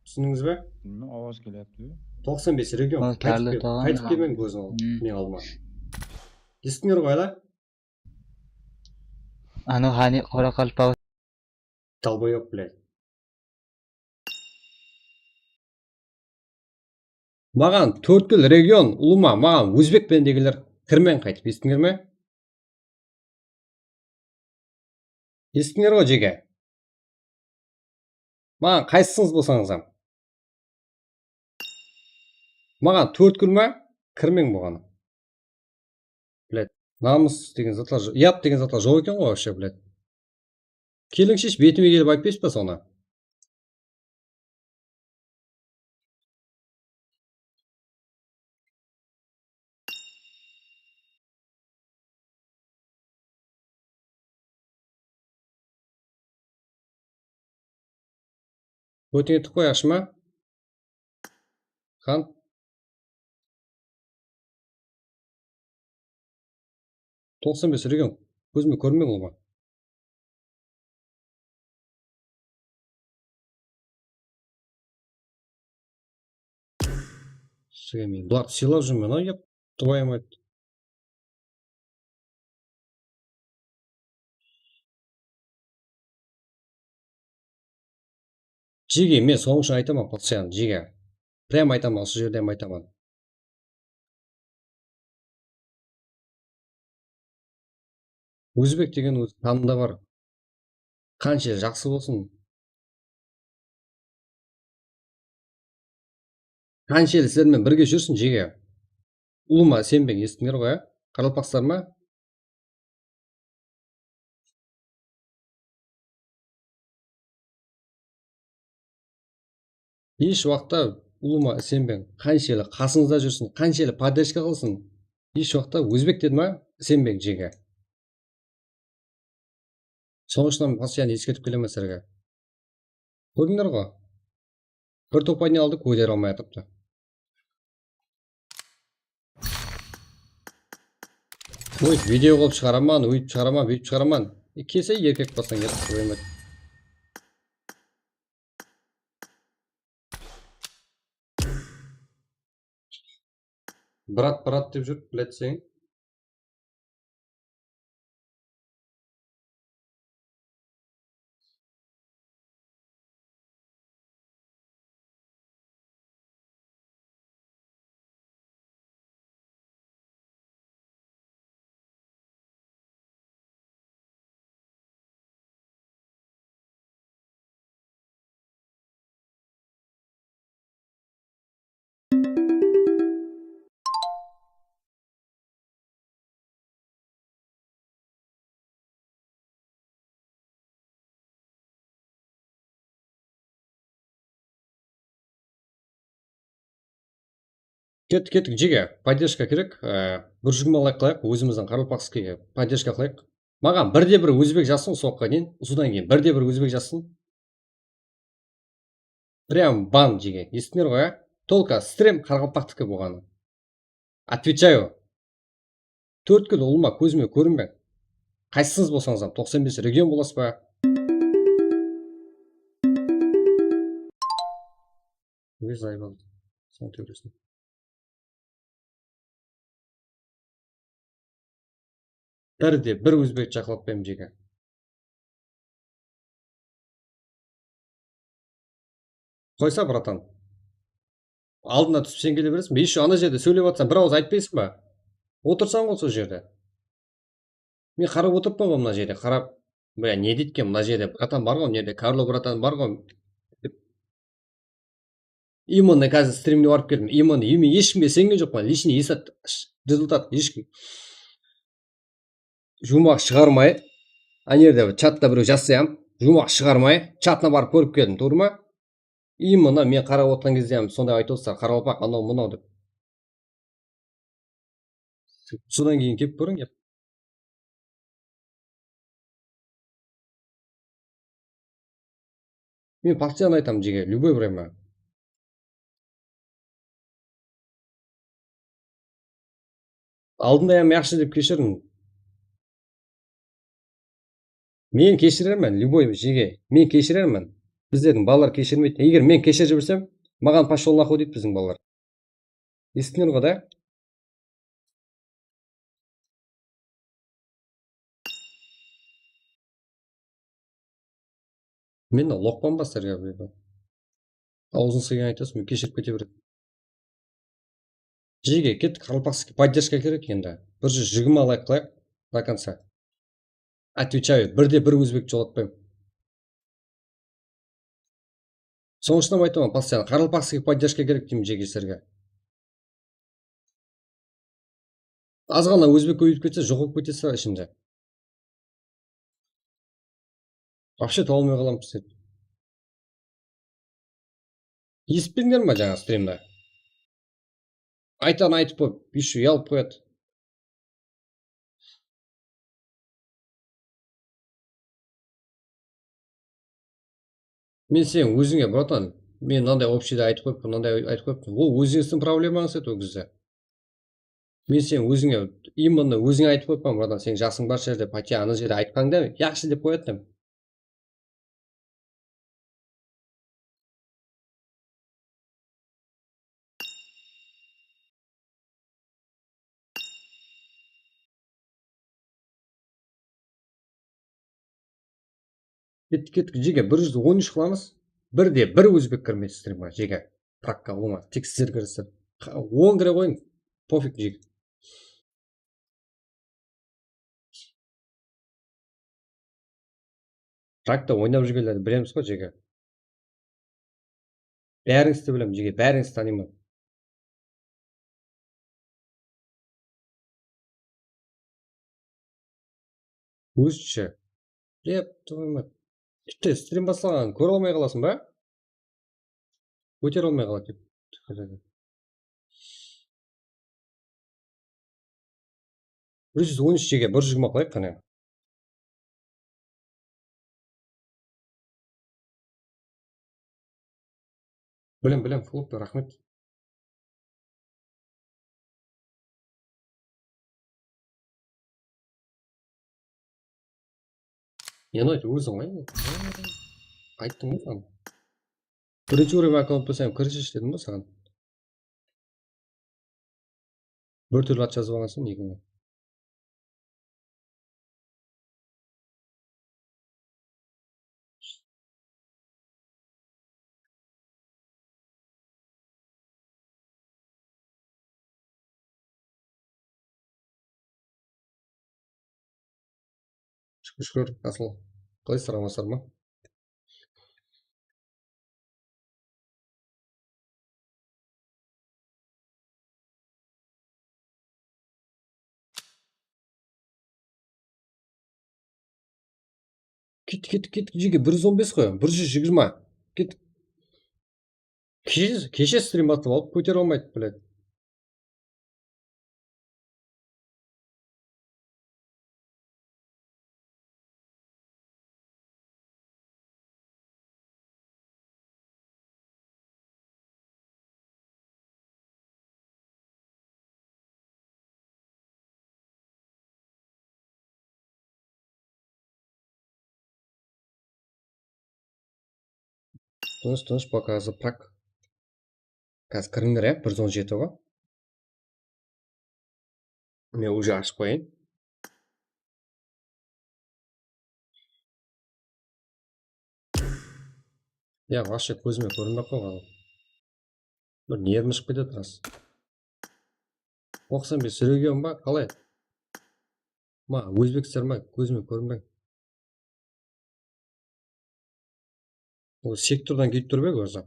S1: Tushundingizmi?
S5: Uni ovoz kelyapti-yu.
S1: 95 region.
S4: Ha, Karli tog'am.
S1: Qaytib kelmang ko'zini olib. Men olma. Естіңдер ғой, ала?
S4: Ana hani Qoraqalpoq
S1: Долбоёб, блядь. Маған 4 күл регион ұлыма, маған өзбек бендегілер кірмен қайтып, естіңдер ме? Естіңдер ғой, жеге? Маған қайсыңыз болсаңызам? Маған 4 күл ма? Кірмен болғаны. Блядь, намыс деген затлар, ұят деген затлар жоқ екен ғой вообще, блядь. Келіңшеш, бетіме келіп айтпайсыз ба соны? Өтің етіп қояшы ма? Хан? Тоқсан бес регион. Көзіме көрмең ол ма? Шыға мен бұларды сыйлап жүрмін, а? Еп, твою мать. Жеге, мен соның үшін айтамын, постоянно, жеге. Прям айтамын, осы жерден айтамын. Өзбек деген өз танымда бар. Қанша жақсы болсын. Қанша елі сіздермен бірге жүрсін, жеге. Ұлыма сенбең, естіңдер ғой, а? Қаралпақсыздар ма? Еш уақытта ұлыма сенбең. Қанша елі қасыңызда жүрсін, қанша елі поддержка қылсын. Еш уақытта өзбек деді ма? Сенбең, жеге. Соның үшін постоянно ескертіп келемін сіздерге. Көрдіңдер ғой? Бір топайны алды, көтере алмай атыпты. Ой, видео қылып шығараман, өйтіп шығараман, бүйтіп шығараман. Кесе еркек бассан кетіп қоймайды. Брат деп жүріп, білетсең. Кеттік, жеге, поддержка керек. Бір жүгмалай қылайық, өзіміздің Қаралпақскіге поддержка қылайық. Маған бірде-бір өзбек жазсын соққа дейін, содан кейін бірде-бір өзбек жазсын. Прям бан, жеге. Естіңдер ғой, а? Только стрем Қаралпақтікі болғаны. Отвечаю. 4 күн ұлыма көзіме көрінбең. Қайсыңыз болсаңызам, 95 регион боласыз ба? Өз айбалды. Сон төресін. Бірде бір өзбек жақылап бәйім жеге. Қойса, братан. Алдына түсіп сен келе бересің бе? Еще ана жерде сөйлеп атсам, бір ауыз айтпайсың ба? Отырсаң ғой сол жерде. Мен қарап отырппын ғой мына жерде, қарап. Бля, не дейді екен мына жерде? Братан бар ғой, мына жерде Карло братан бар ғой. Именно қазір стриміне барып келдім. Именно ешкімге сенген жоқпын. Лишний результат ешкім. Жұмақ шығармай, анерде чатта біреу жазсам, жұмақ шығармай, чатына барып көріп келдім, тур ма? Именно мен қарап отырған кезде сондай айтып отырсыздар, Қаралпақ анау мынау деп. содан кейін келіп көрің кеп. Мен постоянно айтамын жеге, любой время. Алдында эми жакшы деп кешірдім. Мен кешірермін, любой жеге. Мен кешірермін. Біздердің балалар кешірмейді. Егер мен кешіріп жіберсем, маған пошел нахуй дейді біздің балалар. Естідіңдер ғой да? Мен лоқпан ба сіздерге? Аузын сыйған айтасың, мен кешіріп кете береді. Жеге, кеттік, Қаралпақский поддержка керек енді. 120 алайық қылайық до конца. Отвечаю, бірде бір өзбек жолатпаймын. Соңғышынан айтамын, постоянно Қаралпақский поддержка керек деймін жеге сіздерге. Аз ғана өзбек көбейіп кетсе, жоқ болып кетесіздер ішінде. Вообще толмай қаламын сіздер. Естіппеңдер ма жаңа стримда? Айтаны айтып қойып, еще ұялып қояды. Мен сен өзіңе, братан, мен мынандай общийда айтып қойып, мынандай айтып қойып, ол өзіңіздің проблемаңыз еді ол кезде. Мен сен өзіңе, именно өзіңе айтып қойыппын, братан, сен жасың бар жерде, патия ана жерде айтқаңда, жақсы деп қоятын. Кеттік, жеге, 113 қыламыз. Бірде бір өзбек кірмейді стримға, жеге. Пракка болмады, тек сіздер кірісір. 10 кіре қойын, пофиг жеге. Практа ойнап жүргендерді білеміз ғой жеге. Бәріңізді білемін жеге, бәріңізді танимын. Өзінше. Твою мать. Тіпті стрим басталған көре алмай қаласың ба? Көтере алмай қалады. 113 жеге 120 қылайық қане. Білем, флопты, рахмет. Не ұнайды өзің ғой. Айттың ғой саған. Бірінші уровень аккаунт болсам кірісіш дедім ба саған? Бір түрлі ат жазып алғансың екіңе. Шүкір, асыл. Қалайсыздар, амансыздар ма? Кеттік, жеге 115 қой, 120. Кеттік. Кеше стрим атып алып, көтере алмайды, блядь. Тыныш, пока запрак. Қазір кіріңдер, 117 ғой. Мен уже ашып қойын. Вообще көзіме көрінбей қойған. Бір нервім шығып кетеді рас. Оқысам мен сүрегем ба, қалай? Өзбекстер ма, көзіме көрінбей. Ол сектордан кетіп тұрбек өзі.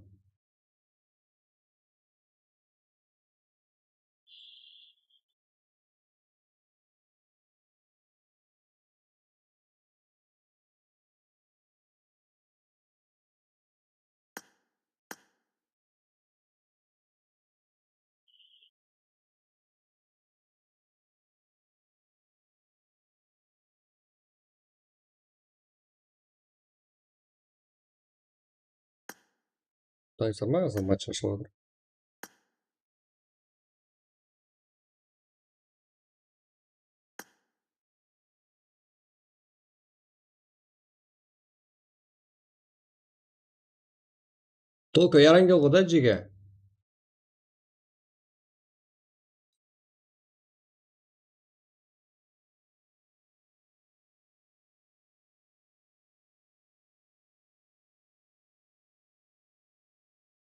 S1: құдай салмағансың матч ашылып отыр. Только ярангел ғой да жеге.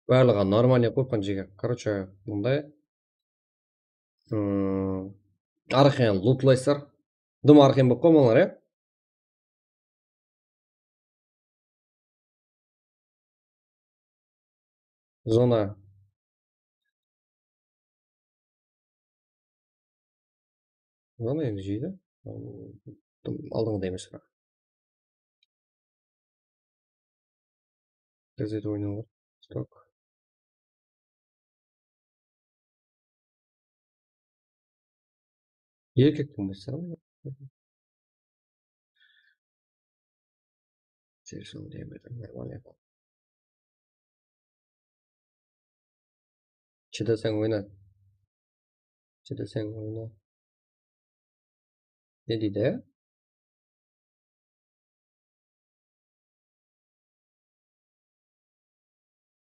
S1: Барлығы нормальный қойқан жеге. Короче, мындай. Арқен лутлайсыздар. Дым арқен болып қоймаңдар, е? Зона. Зона енді жейді. Алдыңғыда емес бірақ. Газет ойнауға. Сток. Еркектің бастары ма? Телефон диаметр нормальный. Шыдасаң ойна. Шыдасаң ойна. Не дейді?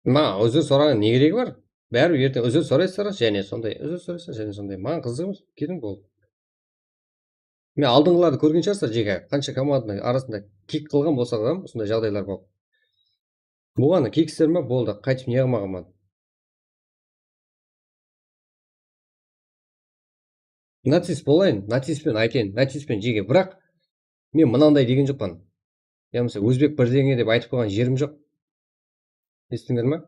S1: Өзір сұраған не керегі бар? Бәрі ертең өзір сұрайсыздар, және сондай. Өзір сұрайсыздар, және сондай. Маған қызық емес. Кетің болды. Мен алдыңғыларды көрген шығарсыздар жеке. Қанша команданың арасында кик қылған болса да, осындай жағдайлар болды. Бұғаны кикстер ме болды, қайтып не қылмаған. Нацист болайын, нацистпен айтайын, нацистпен жеге. Бірақ мен мынандай деген жоқпын. Я мысалы өзбек бірдеңе деп айтып қойған жерім жоқ. Естіңдер ме?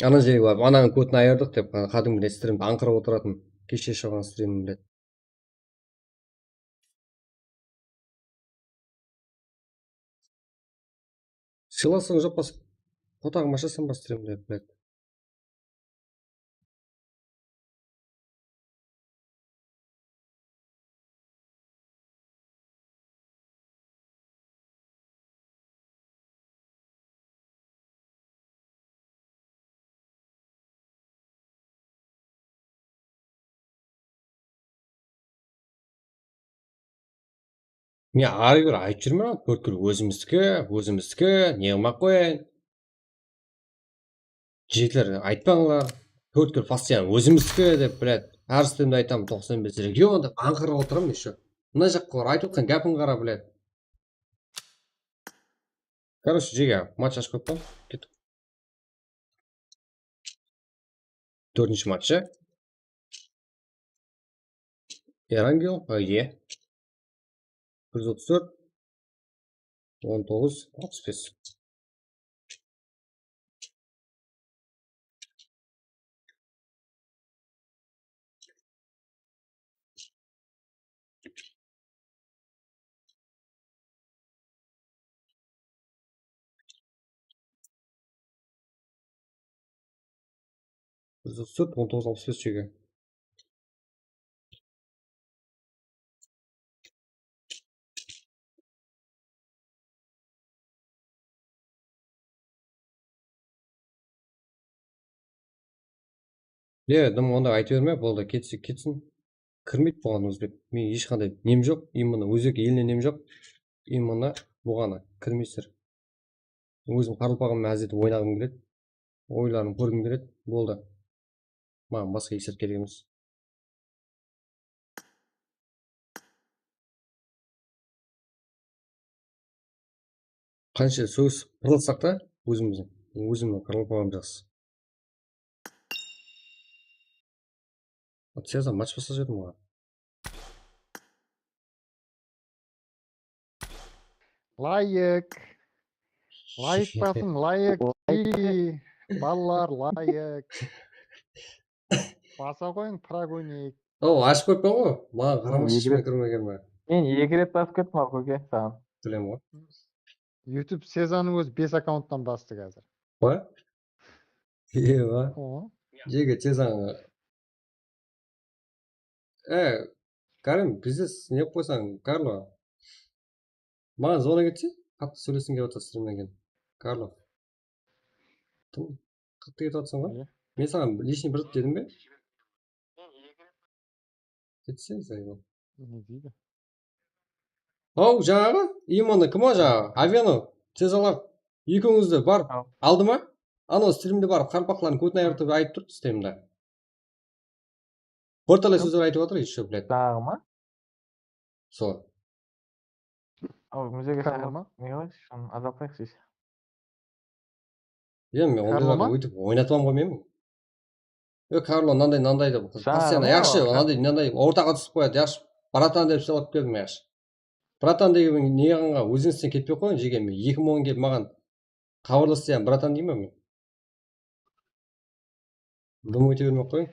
S1: Ана жерге барып, ананың көтін айырдық деп, кәдімгідей стримді аңқырып отыратын. Кеше шығарған стримім біледі. Сыйласың жоқ па? Фотоға машасың ба стримді біледі. Мен ары бері айтып жүрмін, көрткіл өзіміздікі, не қылмақ қояйын. Жекілер айтпаңлар, көрткіл постоянно өзіміздікі деп, біледі. Әр стримді айтамын, 95 регион деп, аңқырып отырамын еще. Мына жаққылар айтып отқан гәпін қара, біледі. Короче, жеге, матч ашып көппен, кеттік. 4-ші матчы. Эрангел, Е. 134, 19, 65. Жүз 1965 жеге. Дым онда айта берме, болды, кетсін. Кірмейді бұған өзбек. Мен ешқандай нем жоқ, именно өзбек еліне нем жоқ. Именно бұғаны кірмейсіздер. Өзім қарылпағым әзетіп ойнағым келеді. Ойларым көргім келеді. Болды. Маған басқа есеп керек емес. Қанша сөз қырылсақ та өзімнің қарылпағым жақсы. Сезам матч басқа жердім ғой.
S3: Лайк басың, лайк. Балалар, лайк. Баса қойың, праг ойнайық.
S1: Ашып көппен ғой. Маған қарамаш ешкім кірмеген ба?
S3: Мен 2 рет басып кеттім ал көке, саған.
S1: Білем ғой.
S3: YouTube сезонның өзі 5 аккаунттан басты қазір.
S1: Ба? Ба? Жеге сезон. Карим, бизнес не қойсаң, Карло. Маған звонок етсе, қатты сөйлескің келіп жатыр стримнен кейін. Карлов. Тым қатты кетіп жатсың ғой.
S5: Иә.
S1: Мен саған лишний бір дедім бе? Кетсең зайбы.
S5: Не дейді?
S1: Ау, жаңағы? Иманы кім о жаңағы? Авену, Цезалар. Екеуіңізді барып
S3: Ау.
S1: алды ма? Анау стримде барып қарпақларын көтін айыртып айтып тұрды стримде. Бірталай сөздер айтып отыр, еще, блядь.
S3: Дағы ма?
S1: Сол.
S3: Ау, музейге
S5: Карло
S3: шақырып
S5: ма?
S3: не қылайықшы, соны азалпайықшы дейсіз.
S1: Иә, мен
S5: Карло
S1: ондайларды
S5: ма?
S1: өйтіп ойнатып алмай менмін. Карло мынандай деп. Постоянно
S3: Жаңағы
S1: яқшы,
S3: ма?
S1: мынандай ортаға түсіп қояды, яқшы. Братан деп сыйлап келдім, яқшы. Братан деген не қылғанға өзіңізден кетпей қойын, жеген мен. 2 мың келіп маған хабарласса, братан деймін мен. Дым өте бермей қойын.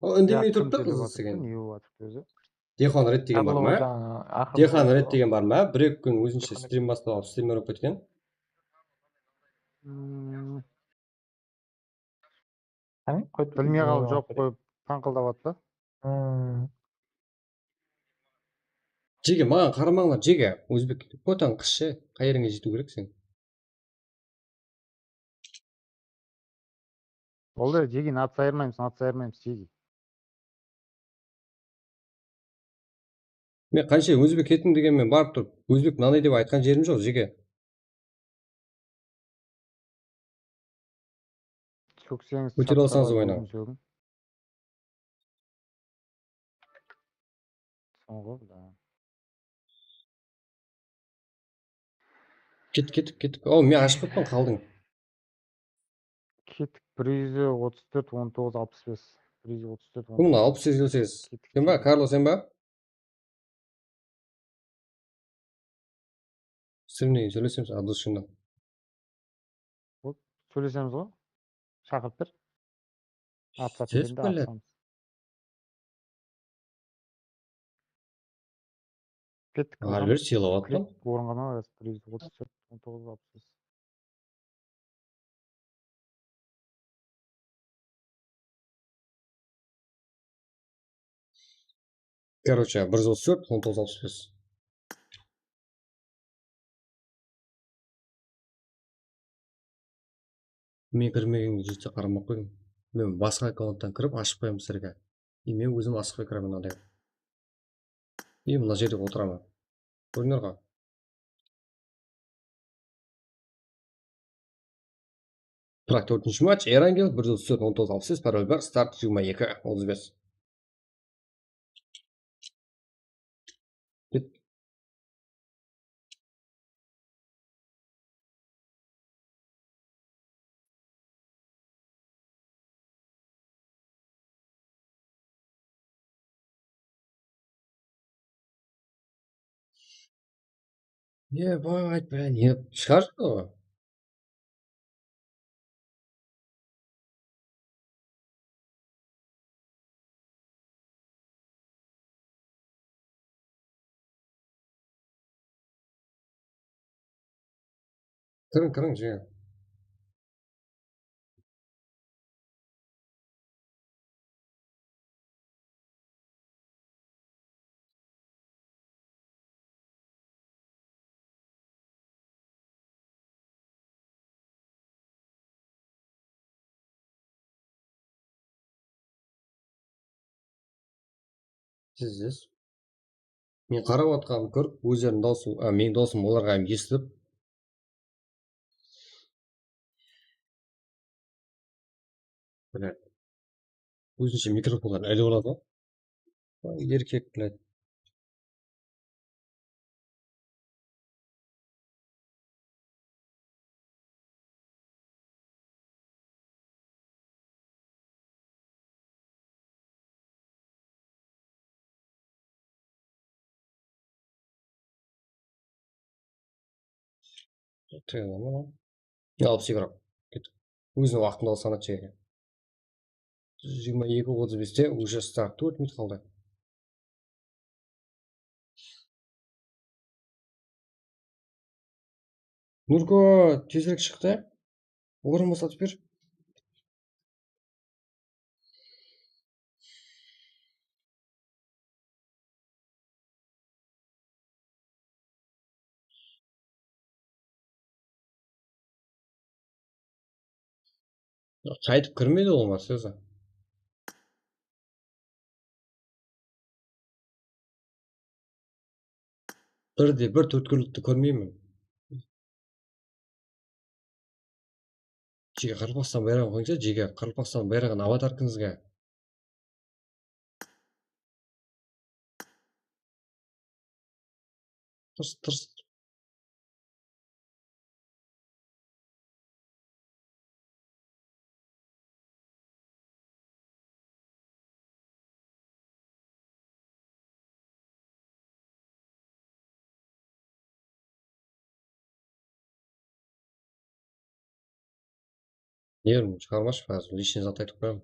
S1: Ол үндемей тұрып та қыз істеген.
S5: Не болып жатыр өзі?
S1: Дехан рет деген бар ма? Дехан рет деген бар ма? 1-2 күн өзінше стрим бастап алып стример болып кеткен.
S3: Қане? Қойып
S5: Білмей қалып жоқ қойып таңқылдап жатты.
S1: Жеге, маған қарамаңдар, жеге. Өзбек көтен қысшы, қай жеріңе жету керек сен.
S5: Ол да жеген ат сайырмаймыз жеге.
S1: Мен қанша өзбек кеттім дегенмен барып тұрып, өзбек мынандай деп айтқан жерім жоқ, жеге.
S5: Сөксеңіз
S1: Көтере алсаңыз ойна.
S5: Соңғы, да.
S1: Кеттік. О, мен ашып қойыппын, қалдың.
S5: Кеттік 134 19 65. 134
S1: Кім мына 68-58? Кім ба? Карло сен ба? Стримнен сөйлесеміз, Абдус шыннан.
S5: Сөйлесеміз ғой. Шақырып бір. WhatsApp
S1: Сес,
S5: елінде
S1: блядь.
S5: атсамыз. Кеттік.
S1: Альбер сыйлап аттым.
S5: Орынға ма 134 19 65.
S1: Короче, 134 1965. Мен кірмегенге жетсе қарамақ қойдым. Мен басқа аккаунттан кіріп ашып қоямын сіздерге. И мен өзім асықпай кіремін мынандай. И мына жерде отырамын. Көрдіңдер ғой. Бірақ 4-ші матч Эрангел 134 19 65, пароль бар, старт 22 35. Кет. Ебать, бля, не шығар ғой. Кірің, жеге. Сіз. Мен қарап отқанымды көріп, өздерінің даусын, менің даусым оларға естіп, блядь, өзінше микрофондан іліп алады ғой. Еркек, блядь. Алып секіріп кеттік. Өзінің уақытында санат жеге. 22:35-те уже старт 4 минут қалды. Нұрко, тезірек шықты. Орын босатып бер. Қайтып кірмейді ол Мерседес. Бірде бір төрткүлікті көрмеймін. Жеке Қырғызстан байрағын қойыңызшы, жеке Қырғызстан байрағын аватаркаңызға. Тырс. Нервім шығармашы қазір, лишний зат айтып қоямын.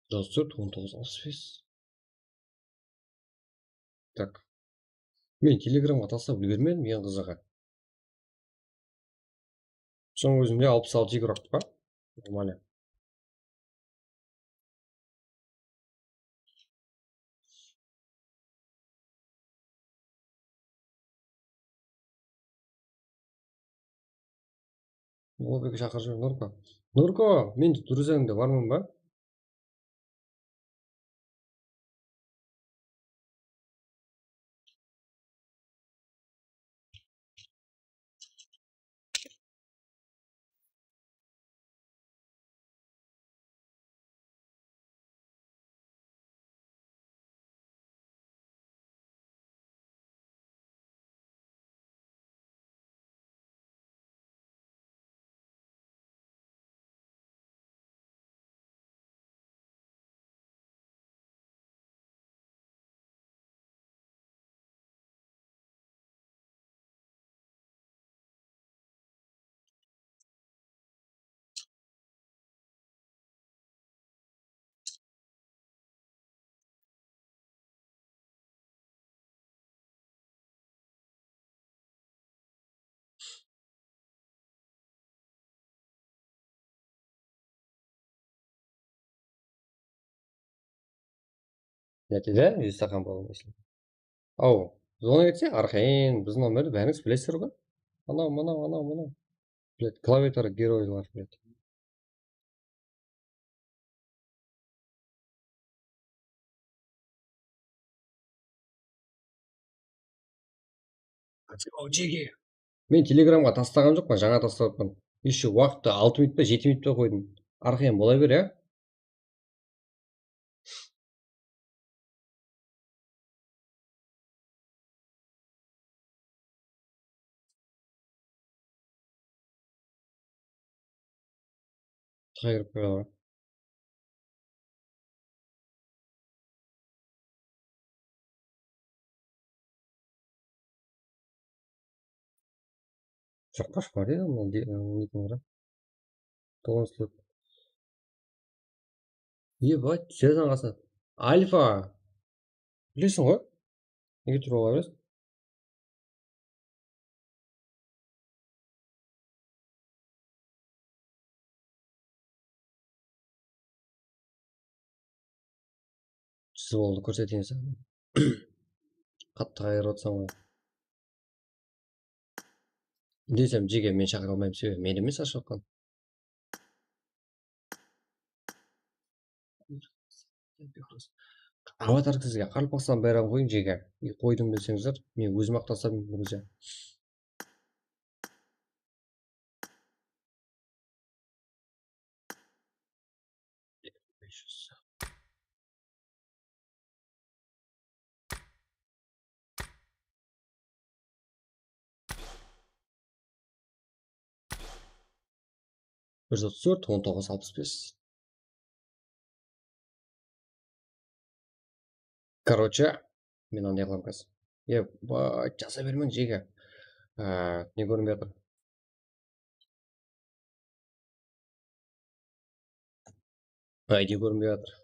S1: 34, 19, 65. Так. Мен телеграмға тастап үлгермедім, ең қызығы. Соның өзінде 66 жига ұрақты па? Нормально. Ол бекі шақыр жүр, Нұрко. Нұрко, мен друзьяңда бармын ба? Нәтиже, 100 стақан болу mesela. Ау, звонок етсе, Архейн, біздің номерді бәріңіз білесіздер ғой? Анау. Блядь, клавиатура геройлар, блядь. Жеге. Мен телеграмға тастаған жоқпын, жаңа тастаппын. Еще уақытты 6 минут па 7 минут па қойдым. Арқайын бола бер, ә? Тыға кіріп қойған. Жақпаш бар еді, нетің қара. 9 слет. Ебать, жерден қасы. Альфа. Білесің ғой? Неге тұр ола бересің? Сіз болды көрсетейін саған. Қатты қайыр отсам ғой. Десем, жеге мен шақыра алмаймын себебі. Мен емес ашып отқан. Аватар сізге Қарақалпақстан байрағын қойың жеге. Қойдым десеңіздер, мен өзім ақ тастадым друзья. Бір 34, 19, 65. Короче, мен андай қыламын қазір. Ебать, жаза бермен жеге. Не көрінбей жатыр. ID көрінбей жатыр.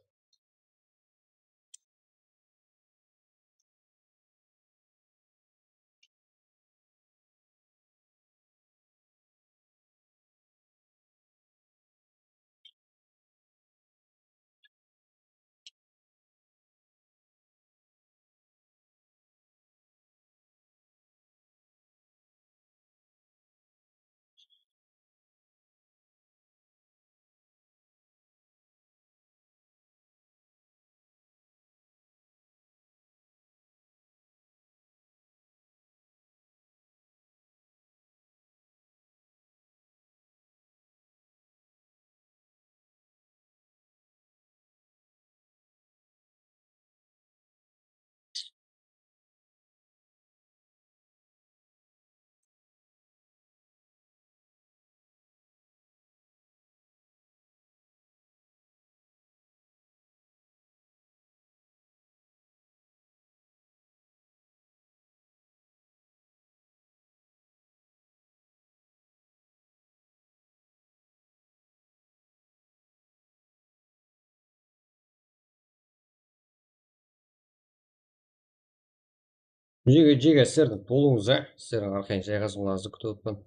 S1: Жеге сіздердің толуыңыз, сіздердің арқайын жайғасуларыңызды күтіп отырмын.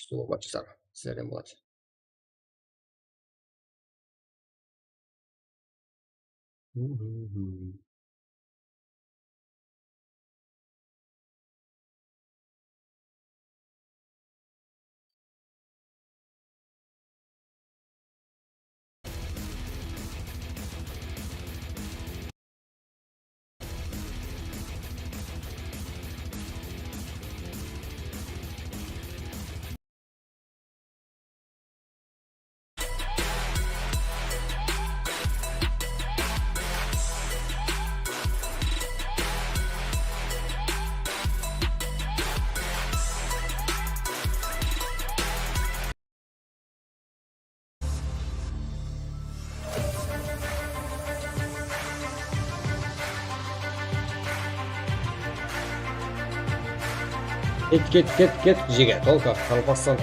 S1: Что батырлар, сіздерден болады. Кет, жеге, толқа, қалпастан.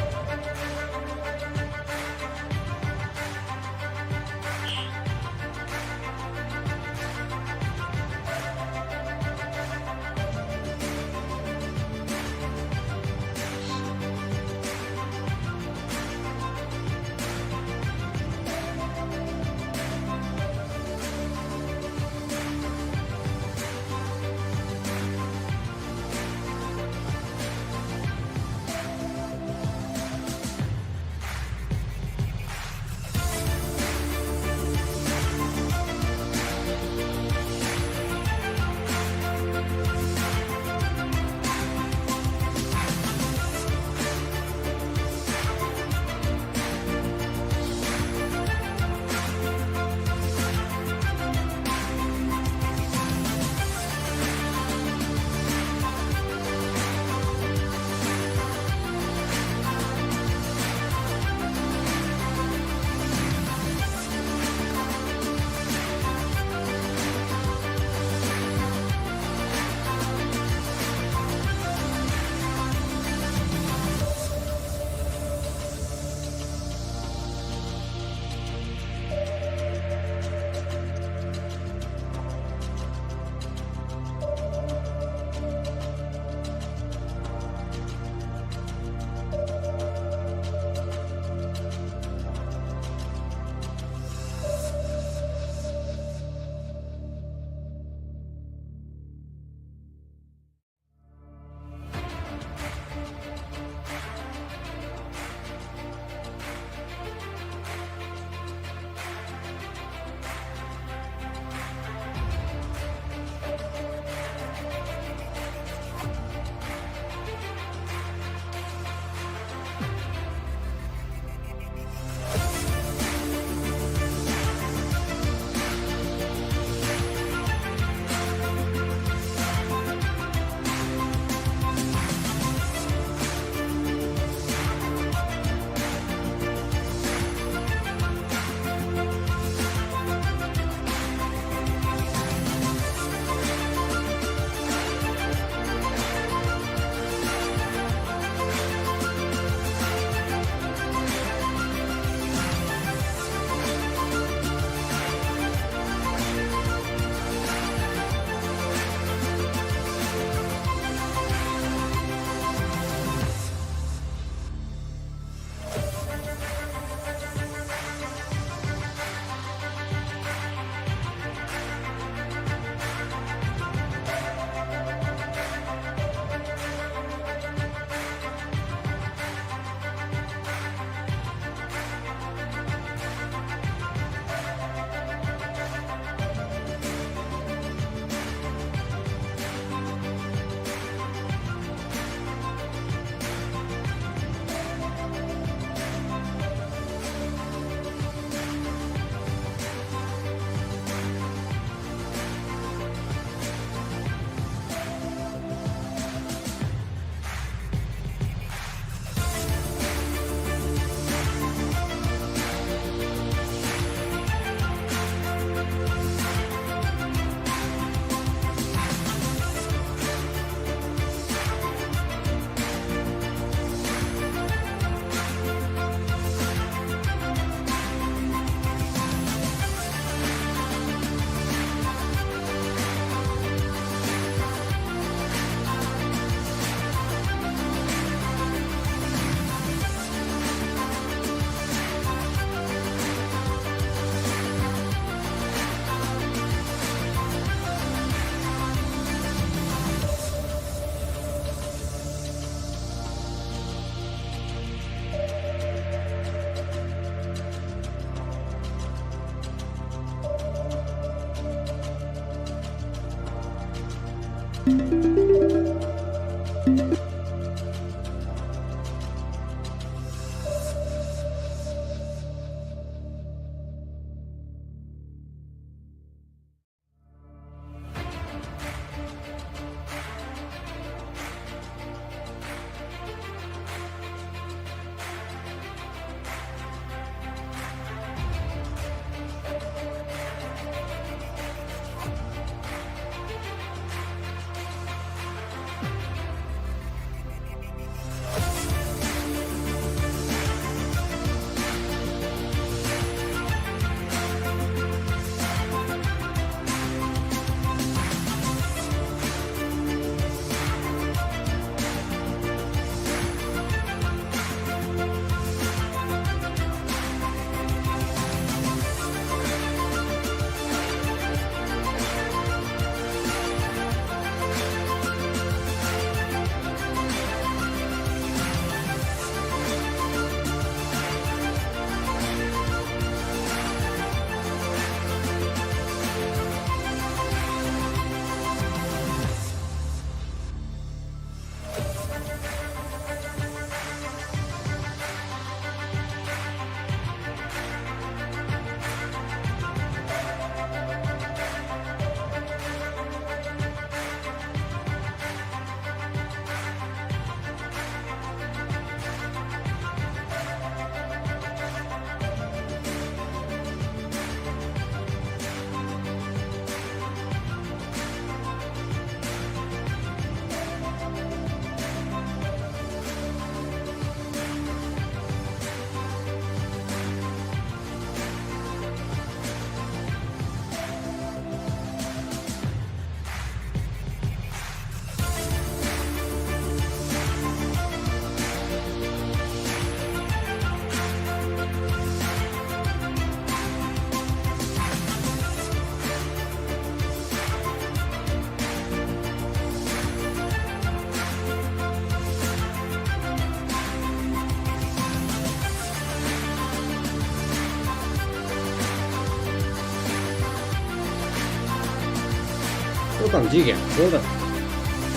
S1: 또 던지게. 그거다.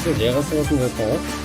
S1: 그거 내가 쓰었으면 됐고.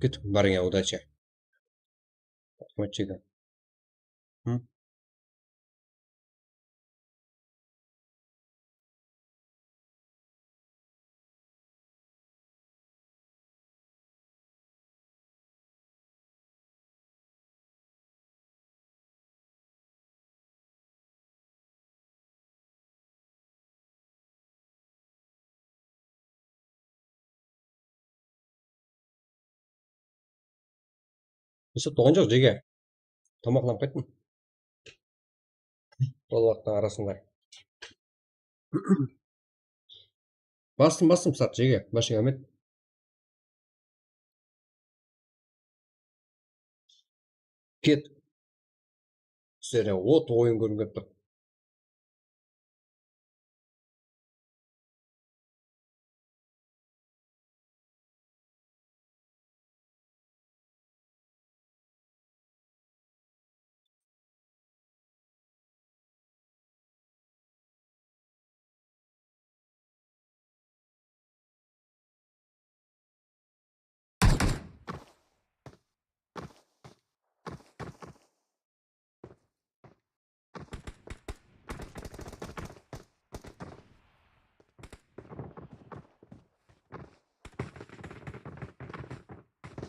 S1: Good, барыня, удачи. Мальчика. Осы тоған жоқ жеге. Тамақланып қайттым. Сол уақыттың арасында. Бастым сат жеге. Башың әмет. Кет. Үстіне от ойын көрініп тұр.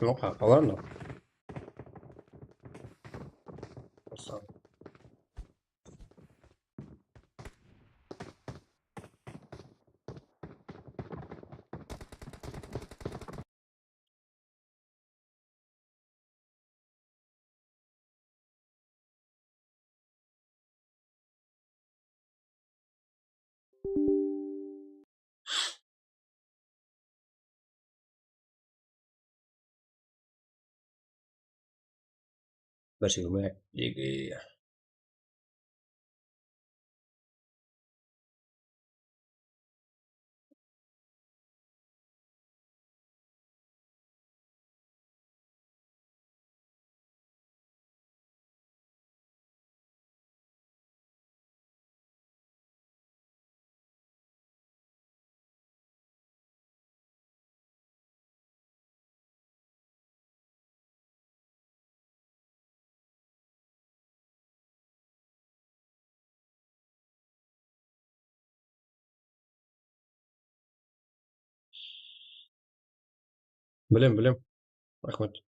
S1: Ну, ладно. Bersih gue. Iya. Білем. Рахмет.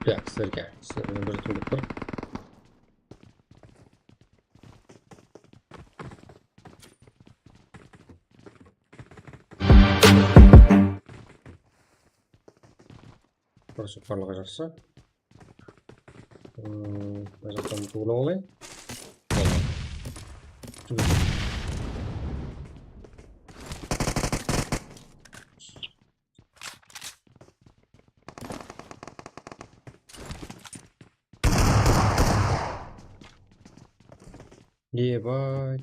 S1: Ya sizlarga bir turlik bir Burası parlak жақсы. Mына жақтан туылып алайын. Ебать.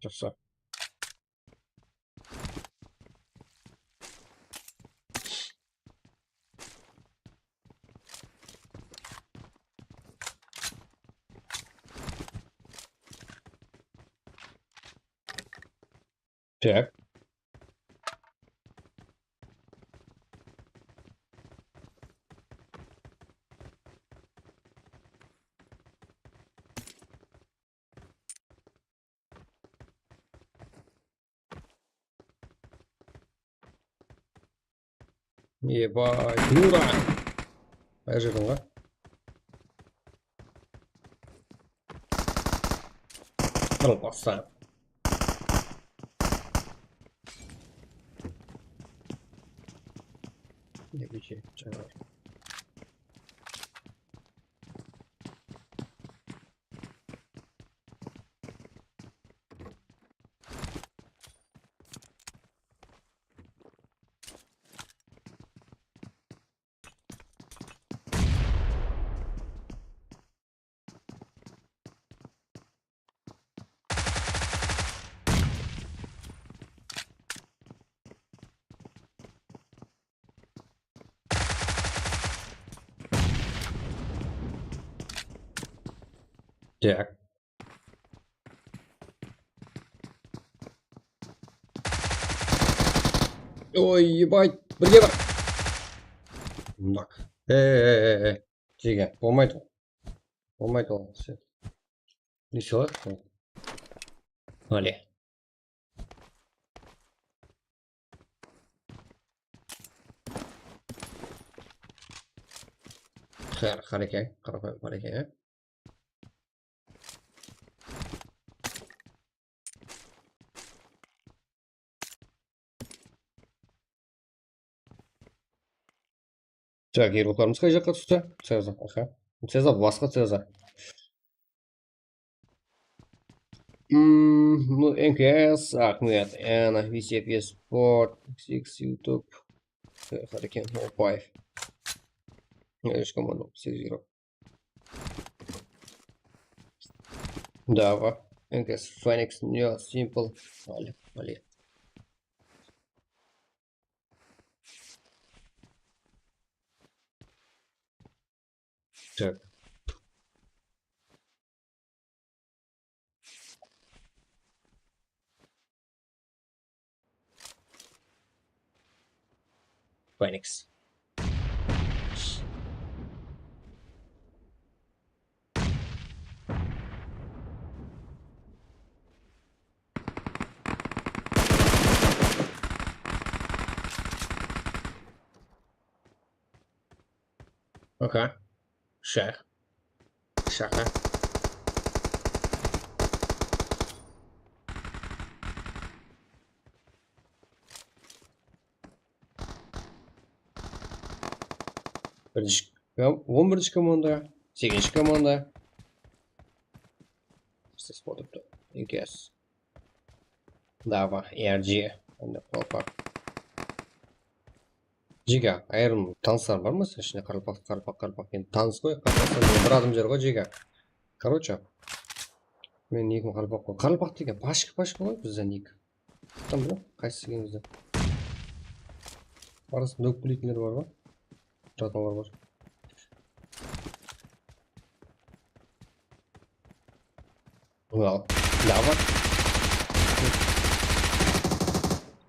S1: Жақсы. Так. Ебать. Нура. Қай жердің ға? Колбаса. Ne biçim canavar. Так. Ой, ебать, блин. Так. Тига, болмайды ол. Болмайды ол. Не сыйлық? Оле. Қарекең, қарекең. Так, еруқларымыз қай жаққа түсті? Цеза, аха. Цеза, басқа Цеза. Ну, МКС, Ахмед, Эна, VCP Sport, X YouTube, Харрикен, Опаев. Видишь, команду, 6-0. Дава, МКС, Феникс, Ньо, Simple, Али. Так. Феникс. Ага. Шах. Шаха. Бірінші, 11-ші команда, 8-ші команда. Сіз болыпты. МКС. Дава, ERG. Қолпақ. Жига, айырым таныстар бар ма сен ішінде? Қарпақ. Енді таныс қой. Бір адым жер ғой Жига. Короче, мен никім Қарпақ қой. Қарпақ деген пашка ғой бізде ник. Там білем, қайсысы екенімізді. Арасында өкпілейтіндер бар ба? Жаталар бар. Well, Дава.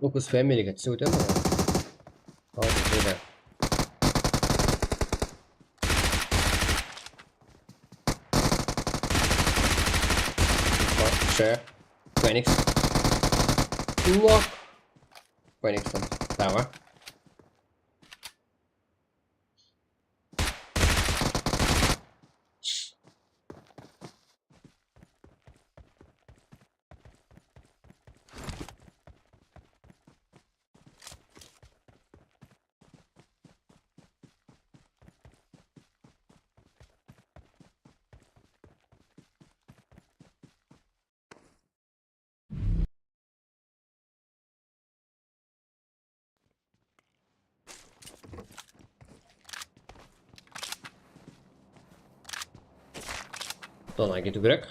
S1: Lucas Family-ге түсіп өтеді ғой. Al burada. Şey. Phoenix. Lock. Phoenix'ın. Tamam. Sonra кету керек.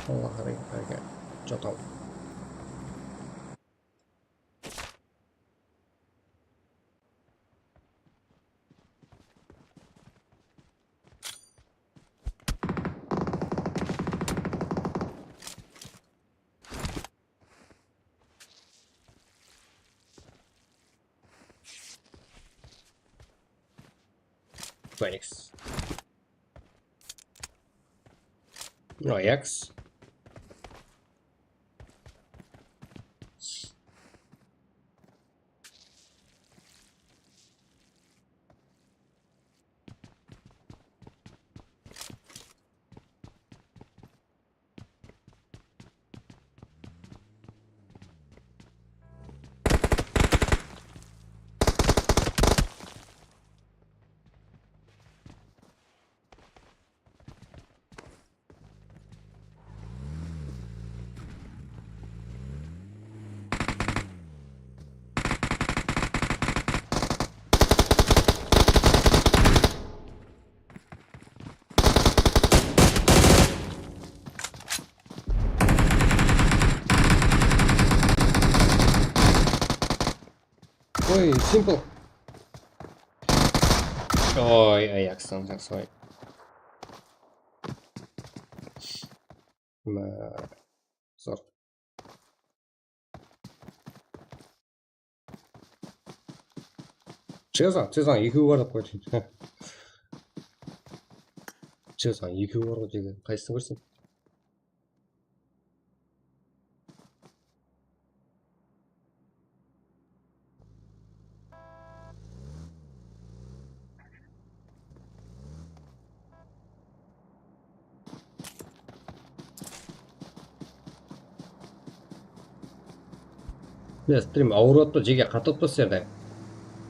S1: Allah hareket. Жатау. Phoenix. Ajax. Ой, Simple. Ой, Аякстан, жақсы ой. Зор. 최상 EQ бар деп қойды. 최상 EQ бар ғой деген. Қайсысын көрсем? Стрим ауырады ба, жеге қатып па сіздерде?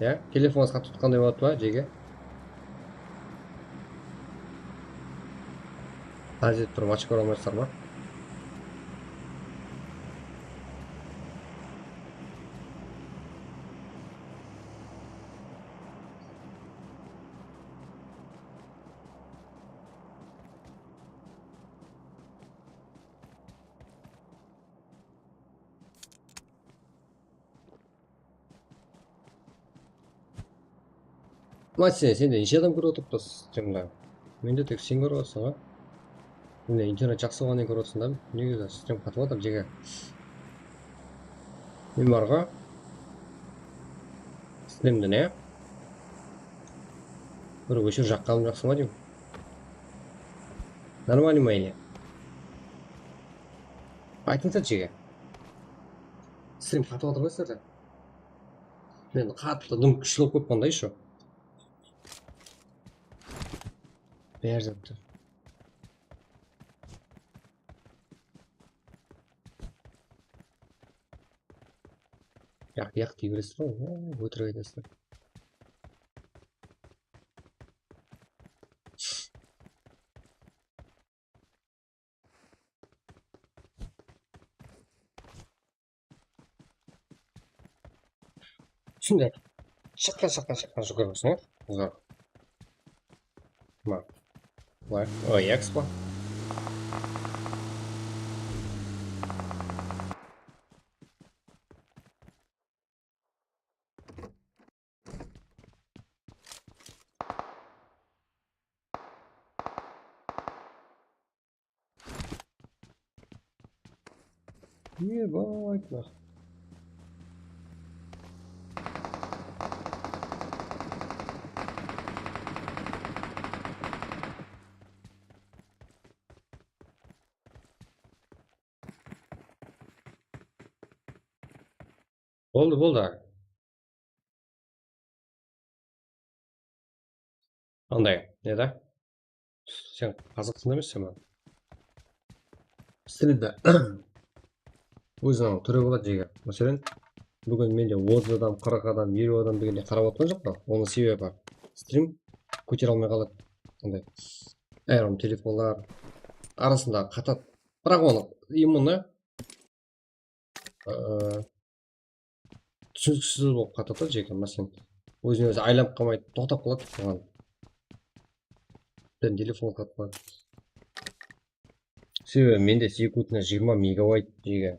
S1: Иә? Телефоныңыз қатып тұтқандай болады ба, жеге? Азет тұрып ашып көре алмайсыздар ма? Сенде неше адам көріп отырып тұрсыз стримда? Менде тек сен көріп отырсың ғой. Менде интернет жақсы болғаннан көріп отырсың да? Неге стрим қатып жатыр жеге? Мен бар ғой. Стримді не? Бір өшір жаққаным жақсы ма деймін? Нормально ма или? Айтыңызшы жеге. Стрим қатып жатыр ғой сіздерде? Мен қатты дым күшті болып кетіп қандай еще? Бәрі жатыр. Яқ дей бересіздер ғой, өтірік айтасыздар. Şimdi şaka жүгіріп жүрсің, қыздар. Ма. Былай. Ой, экспо. Ебать, нахуй. Болды. Андай, не да? Сен қазақстанда емессің ба? Стримде өзінің түрі болады жеге. Мәселен, бүгін менде 30 адам, 40 адам, 50 адам дегенде қарап отқан жоқ па? Оның себебі стрим көтере алмай қалады. Андай. Айрым телефондар арасында қатады. Бірақ оны именно түсініксіз болып қатады жеке. Мәселен, өзіне өзі айланып қалмайды, тоқтап қалады оған. Бен телефон қатып қалады. Себебі менде секундына 20 мегабайт жеге.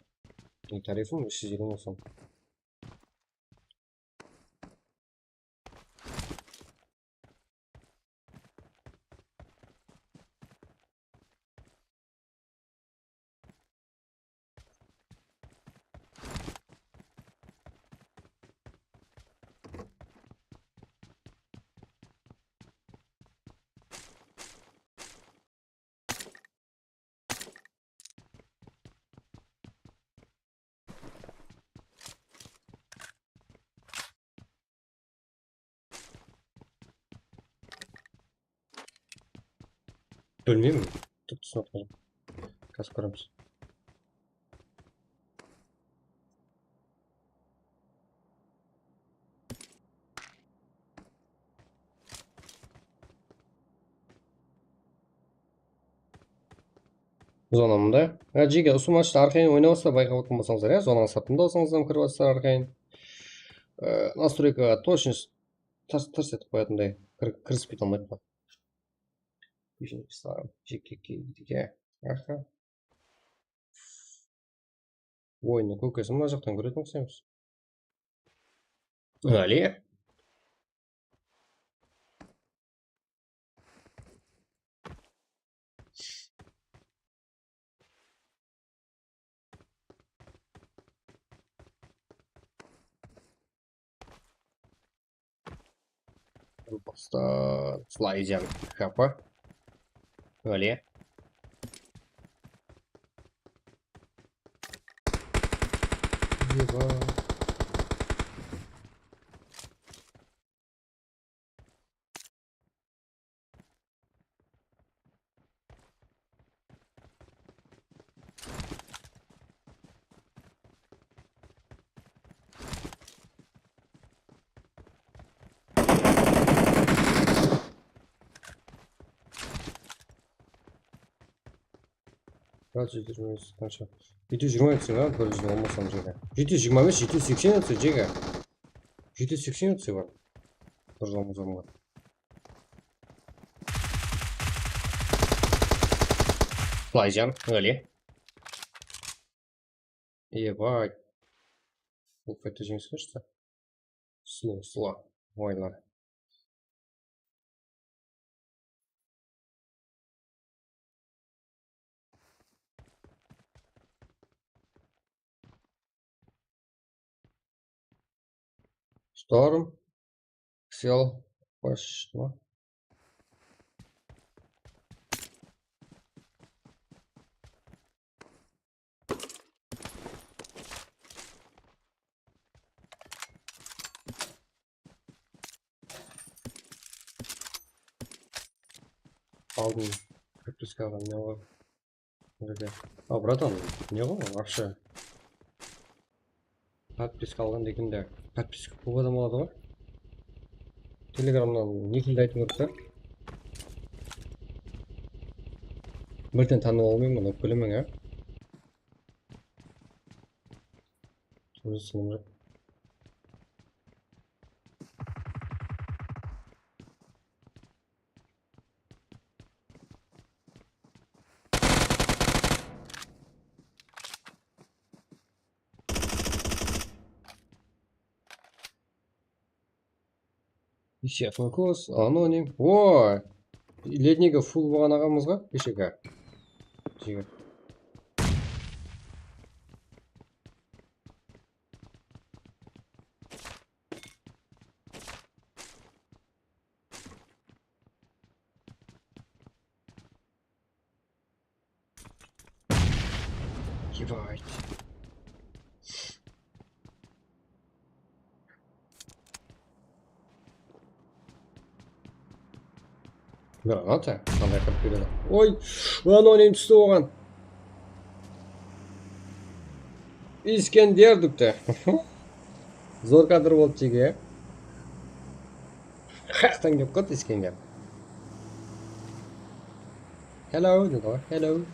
S1: Тарифім 320 болсам. Білмеймін. Түк түсініп қалдым. Қазір көреміз. Зонамда. Жеге ұсынмашты арқайын ойнап отырса байқап отырған болсаңыздар, зонаның сатында болсаңыздан кіріп отырсыздар арқайын. Настройкаға точность тырс етіп қоятындай кіріспей алмайды ба? Жеке. Аха. Ойынның көкесі мына жақтан көретін ұқсаймыз. Али. Просто слайдер. Хапа. Али. Еба. Қанша? 720 өтсің ба? Бір жүз болмасам жеге. 720 емес, 780 өтсе жеге. 780 өтсе бар. Бір жүз болмасам бар. Слайдер. Али. Ебать. Бұл қайта жеңіс қашты? Сұла. Ойлар. Шторм. Сел. Пошло. Алдын. Подписка алған не ғой? А, братан, не ғой вообще? Подписка алған дегенде подписка көп адам алады ғой? Телеграмнан никіңді айтып көрді. Бірден танып алмаймын, өкпелемең, ә? Өзі жоқ. Исетный кос, аноним. О! Летнегі фул болған ағамызға кешегі. Жегі. Ебать. Граната? Қандай қырып береді? Ой! Аноним түсті оған. Искендер дүкті. Зор кадр болды жеге. Қақтан кеп қойды Искендер. Hello, деді ғой. Hello.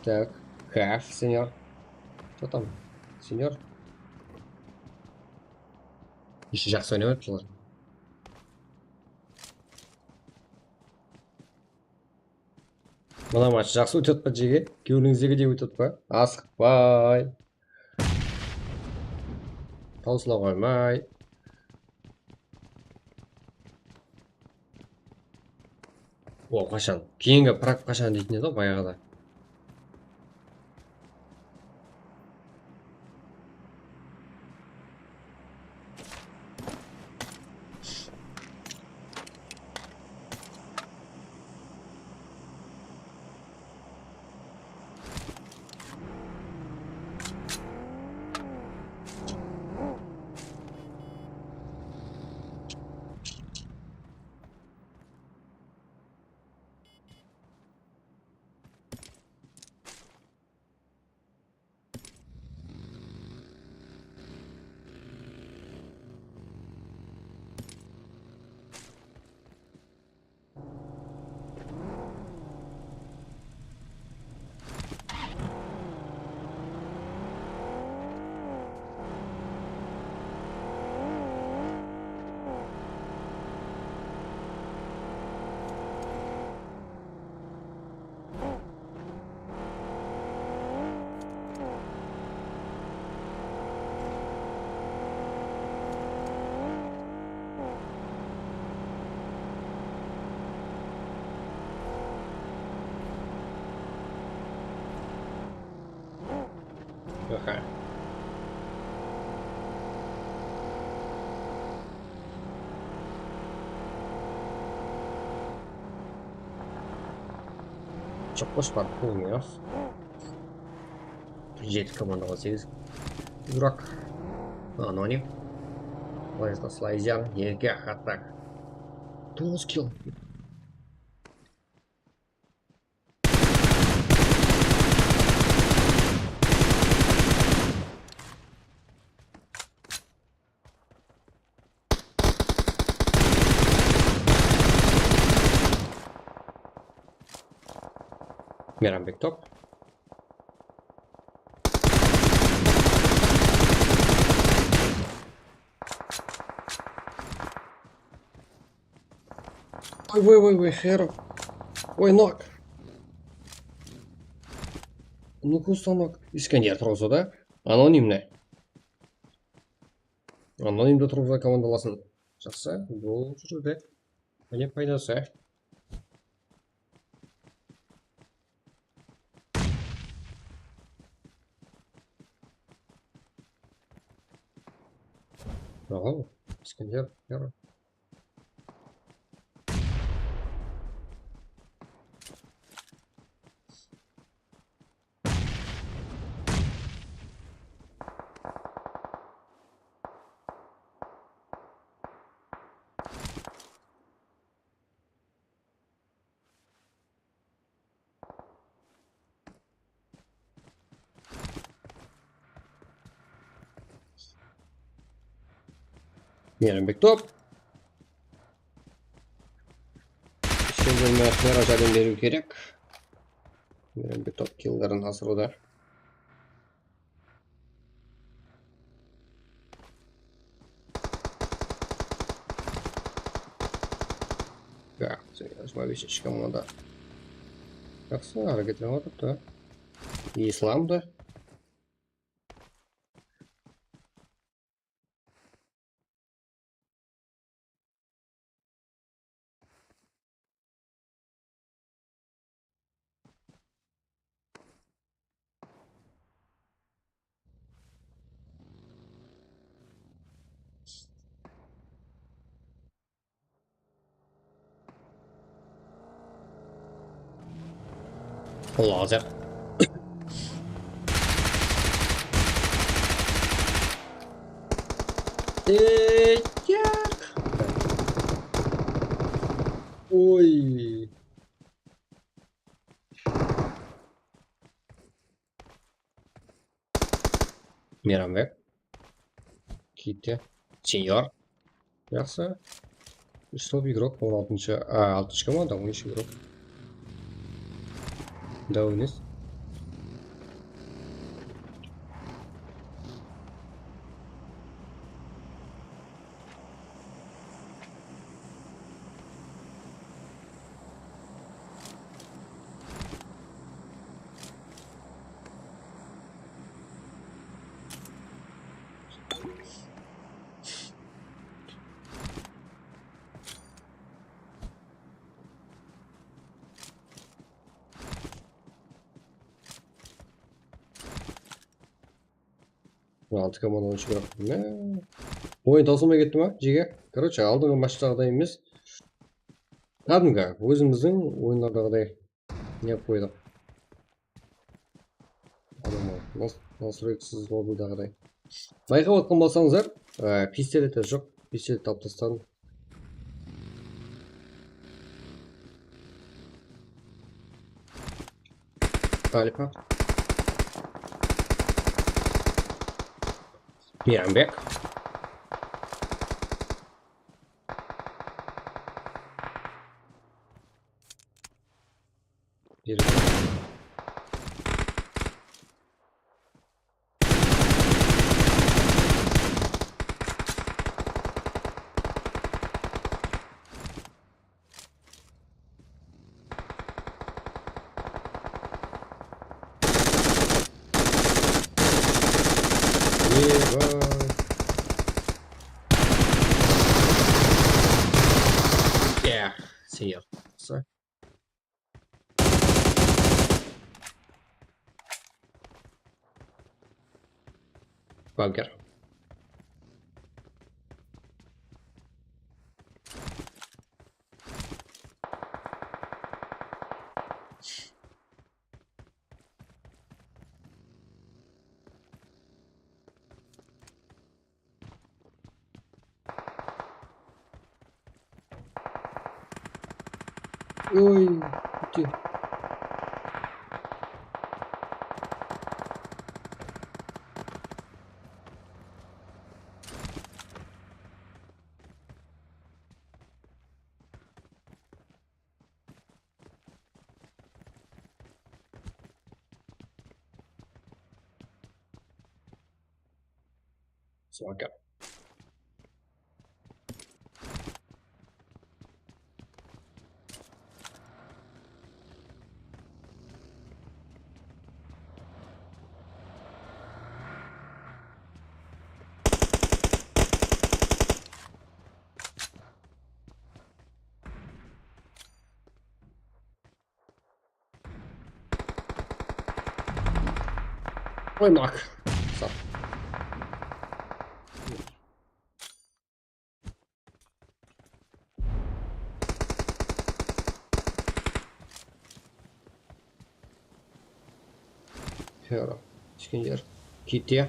S1: Так. Каф, сеньор. Что там? Сеньор? Еще жақсы ойнап өтті. Мына матч жақсы өтеді па жеге? Кеуіңіздегі де өтеді па? Асықпай. Таусыла қоймай. О, қашан? Кейінгі прак қашан дейтін еді ғой баяғыда. Ага. Çok boş var olmuyor. Жеті командаға 8 игрок. Аноним. Владислав Слайзян. 2 атак. 9 килл. Мейрамбек топ. Ой, хер. Ой, нок. Ну, кустанок. Искандер тұрғызды да. Анонимне. Анонимді тұрғызды командаласын. Жақсы. Бұл жүрді. Міне пайдасы. Ага. Искандер. Хер. Мейрамбек топ. Искандер жәрдем беру керек. Мейрамбек топ киллдарын асыруда. Ja, 25 команда. Жақсы, әрекетленіп отырыпты. Исламды. Лазер. Як? Ой. Мейрамбек. Китте. Сеньор. Жақсы. Стоп игрок. 16 команда, 13 игрок. Да, вниз. Алты команда 13 игрок. Ойын таусылмай кетті ма? Жеге. Короче, алдыңғы матчтағыдай емес. Кәдімгі өзіміздің ойындардағы не қойдық. Настройксыз лоббидағыдай. Байқап отқан болсаңыздар, пистолеті жоқ, пистолет алып тастадым. Альфа. Мейрамбек. Yeah, сеньор. Бампер. Ой, иди. Свага. Ой, нах. Сап. Хера. Кішкендер. Китте.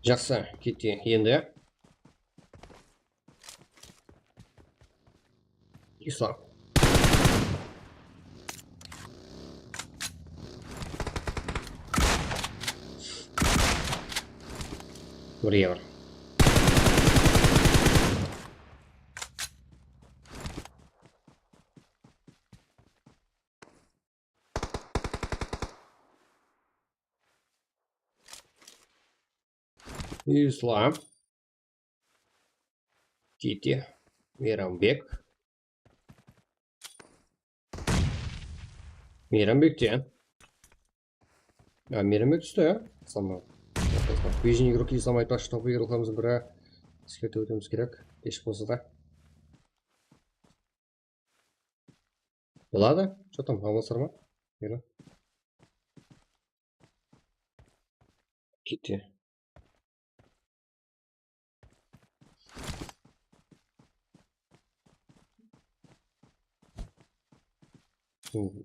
S1: Жақсы, кетті. Енді Ислам. Бір евро. Ислам. Кетті. Мейрамбек. Мейрамбектен. А, Мейрамбек түсті, ә? Слама. Бейжің игроки Ислам айтпақшы, чтобы игрокамыздың бірі ескерте өтуіміз керек. Кеш болса да. Болады? Что там, амалсыздар ма? Мейлі. Кетті.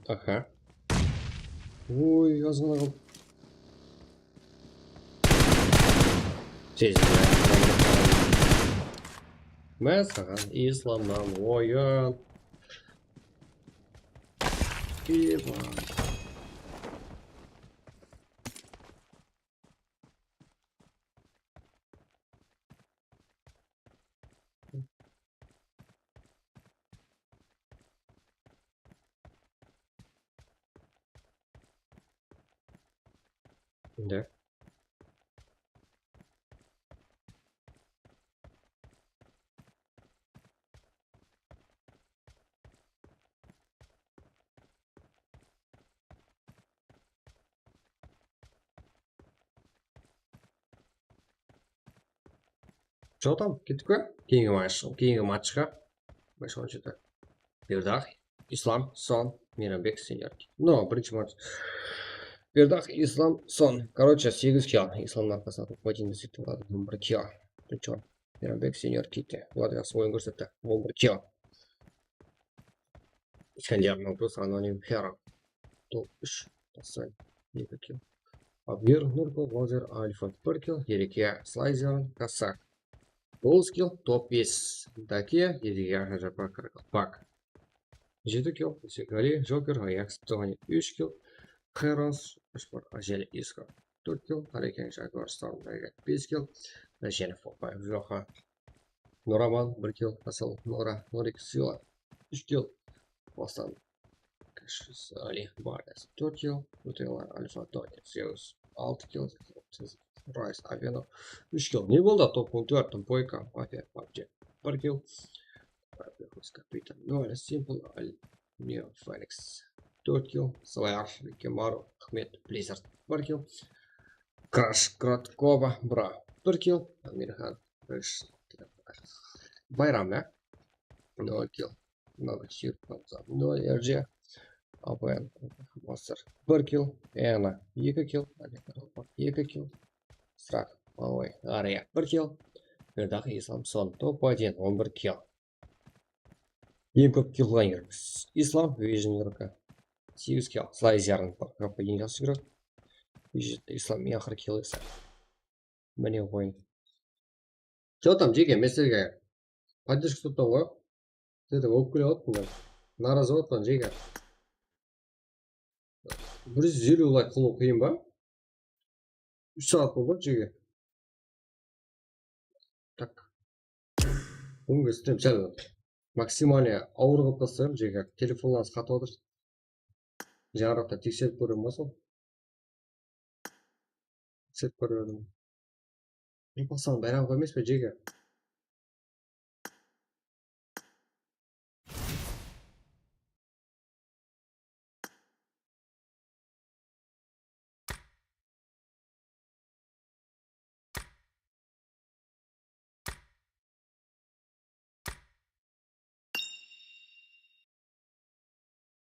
S1: Аха. Ой, аз ғана қалды. Сезім. Мә саған Исламнан ойын. Ебай. Да. Что там? Кеттік пе? Кейінгі матчқа. Байшон жеті. Бердах, Ислам, Сон, Мейрамбек, сеньор. Ну, бірінші матч. Бердах, Ислам, Сон. Короче, 8 килл. Исламның арқасында топ-1 сөйтіп алады. 11 килл. Причем Мейрамбек, сеньор кетті. Олар жақсы ойын көрсетті. 11 килл. Искандердің плюс аноним Хера. Топ-3. Тассан. 2 килл. Абир, Нуркл, Лазер, Альфа, 1 килл. Ереке, Слайзер, Касак. 9 килл. Топ-5. Даке, Едиге, Жапа, Пак. 7 килл. Сигали, Жокер, Аякс, Тони, 3 килл. Херос, Шпор, Ажель, Иско, 4 килл. Алекен, Жагор, Storm, 5 килл. Женев, Фопаев, Жоха. Нураман, 1 килл. Асыл, Нора, Норик, Сила, 3 килл. Остан, Кашис, Али, Бардес, 4 килл. Нутелла, Альфа, Тони, Зеус, 6 килл. Райс, Авено, 3 килл. Не болды, топ-4, Бойка, Мафия, PUBG, 1 килл. Капитан, Ноэль, Симпл, Аль, Нео, Феникс, 4 килл. Слэйр, Кемару, Ахмед, Близзард, 1 килл. Краш, Краткова, Бра, 1 килл. Амирхан, Байрам, да? 0 килл. Надо давай RG. АПН. Мастер. 1 kill. Эна. 2 kill. 2 kill. Страх. Ой. Ария. 1 kill. Пердағы Ислам сон. Топ-1. 11 kill. Ең көп киллайнер. Ислам. Вижнерка. 8 kill. Слайзерін. Қапы ең жақсы көреді. Ислам ең ақыр kill есі. Міне ойын. Что там, Джиге, местерге? Поддержка тут того. Ты оқып келе отырмын. Наразы отырмын, Джиге. 150 лайк қылу қиын ба? 3 сағат болды, Джиге. Так. Бүгінгі стрим сәл максималия ауыр қылып тастаймын, Джиге. Телефонларыңыз қатып отыр. Жарықта тексеріп көремін ба сол? Тексеріп көремін. Басқан байрам қоймас па, Джиге?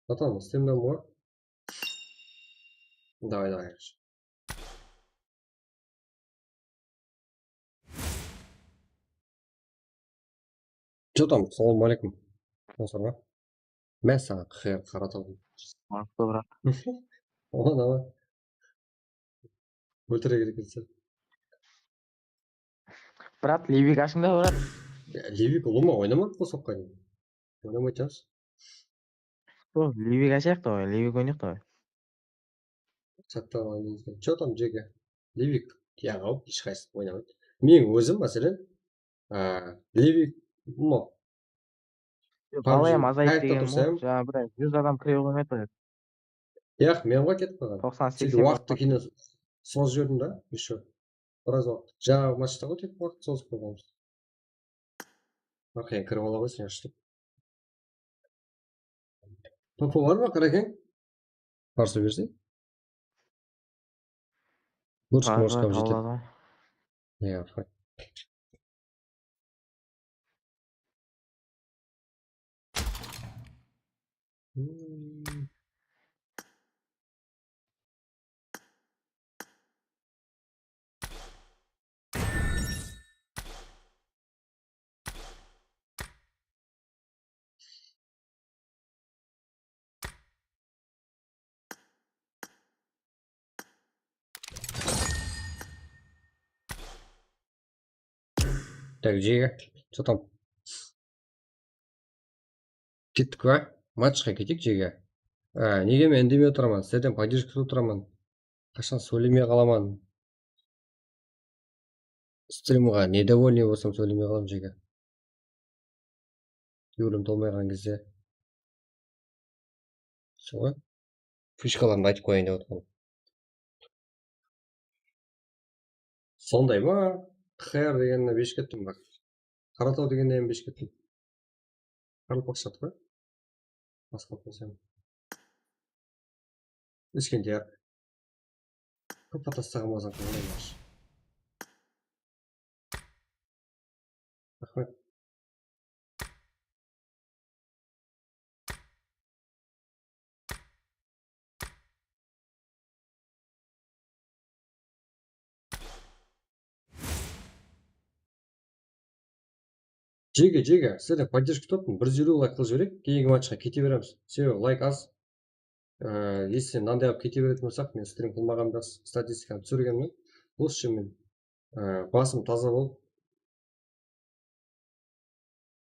S1: Потом стримнем бар. Давай. Что там? Салам алейкум. Насырға. Мә саған қиыр қаратауым.
S4: Добрак.
S1: Давай. Өлтіре керек етсе.
S3: Брат, Ливик ашыңда, брат.
S1: Левик ұлы ма? Ойнамақ бұл соққа дейін. Ойнамай жаз.
S3: Ливик ашайық та, Ливик ойнайық та.
S1: Сәтті ойнайын. Что там, Джеге? Левик тияға алып, ешқайсы ойнамайды. Мен өзім, мәселен, Левик ұлы.
S3: Балайым азайып
S1: Қайықта
S3: деген
S1: тұрсам.
S3: мұн, жаңа бір 100 адам кіре қоймайды.
S1: Яқ, мен ғой кетіп қалған.
S3: 90-80
S1: уақытты кейін созып жібердім да, еще. Біраз уақыт. Жаңағы матчта ғой тек уақыт созып қойғанбыз. Ақиын кіріп ала қойсын, аштым. Попо бар ма, қаракең? Барса берсей? Лучше можкам жетеді. Я, фай. Так, Джига, что там? Кеттік па? Матчқа кетейік, Джига. Неге мен үндемей отырамын? Сіздерден поддержка күтіп отырамын. Қашан сөйлемей қаламын. Стримға недовольный болсам сөйлемей қаламын, Джига. Өлім толмайған кезде. Солай? Фишкаларымды айтып қояйын деп отырмын. Сондай ма? ХР дегеніне беш кеттім ба? Қаратау дегеніне беш кеттім. Қарылпақ шаты ба? Басқа болсам. Өскенде ақ. Көп атастаған болсам қалай маш. Рахмет. Джига, сізден поддержка тұтпын. 150 лайк қылып жіберейік. Кейінгі матчқа кете береміз. Себебі лайк аз. Если мынандай алып кете беретін болсақ, мен стрим қылмағанда статистиканы түсіргенмін. Лучше мен басым таза болып.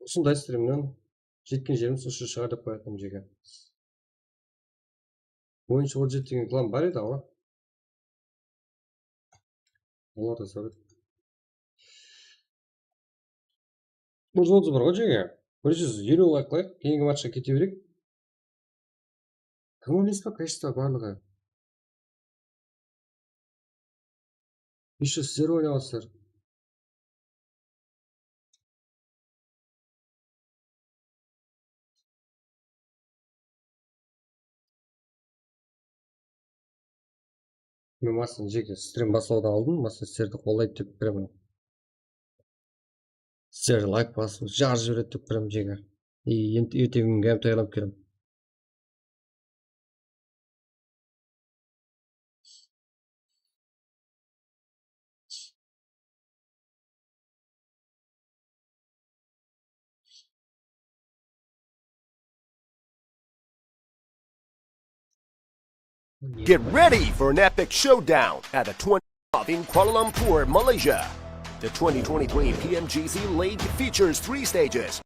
S1: Осындай стримнен жеткен жеріміз ұшы шығар деп қоятын Джига. Ойыншы 37 деген план бар еді ала. Олар да сұрады. 130 бар ғой Джига. 150 лайк қылайық. Кейінгі матчқа кете берейік. Кім ойлайсыз ба, качество барлығы? Еще сіздер ойнаватсыздар. Мен масын жеке стрим басудан алдым, масын сіздерді қолдайды деп біремін. Сіздер лайк басу, жар жібереді деп біремін жеке. енді ертеңгі күнге ham таярлап келемін.
S6: Get ready for an epic showdown at the 20th in Kuala Lumpur, Malaysia. The 2023 PMGC League features 3 stages.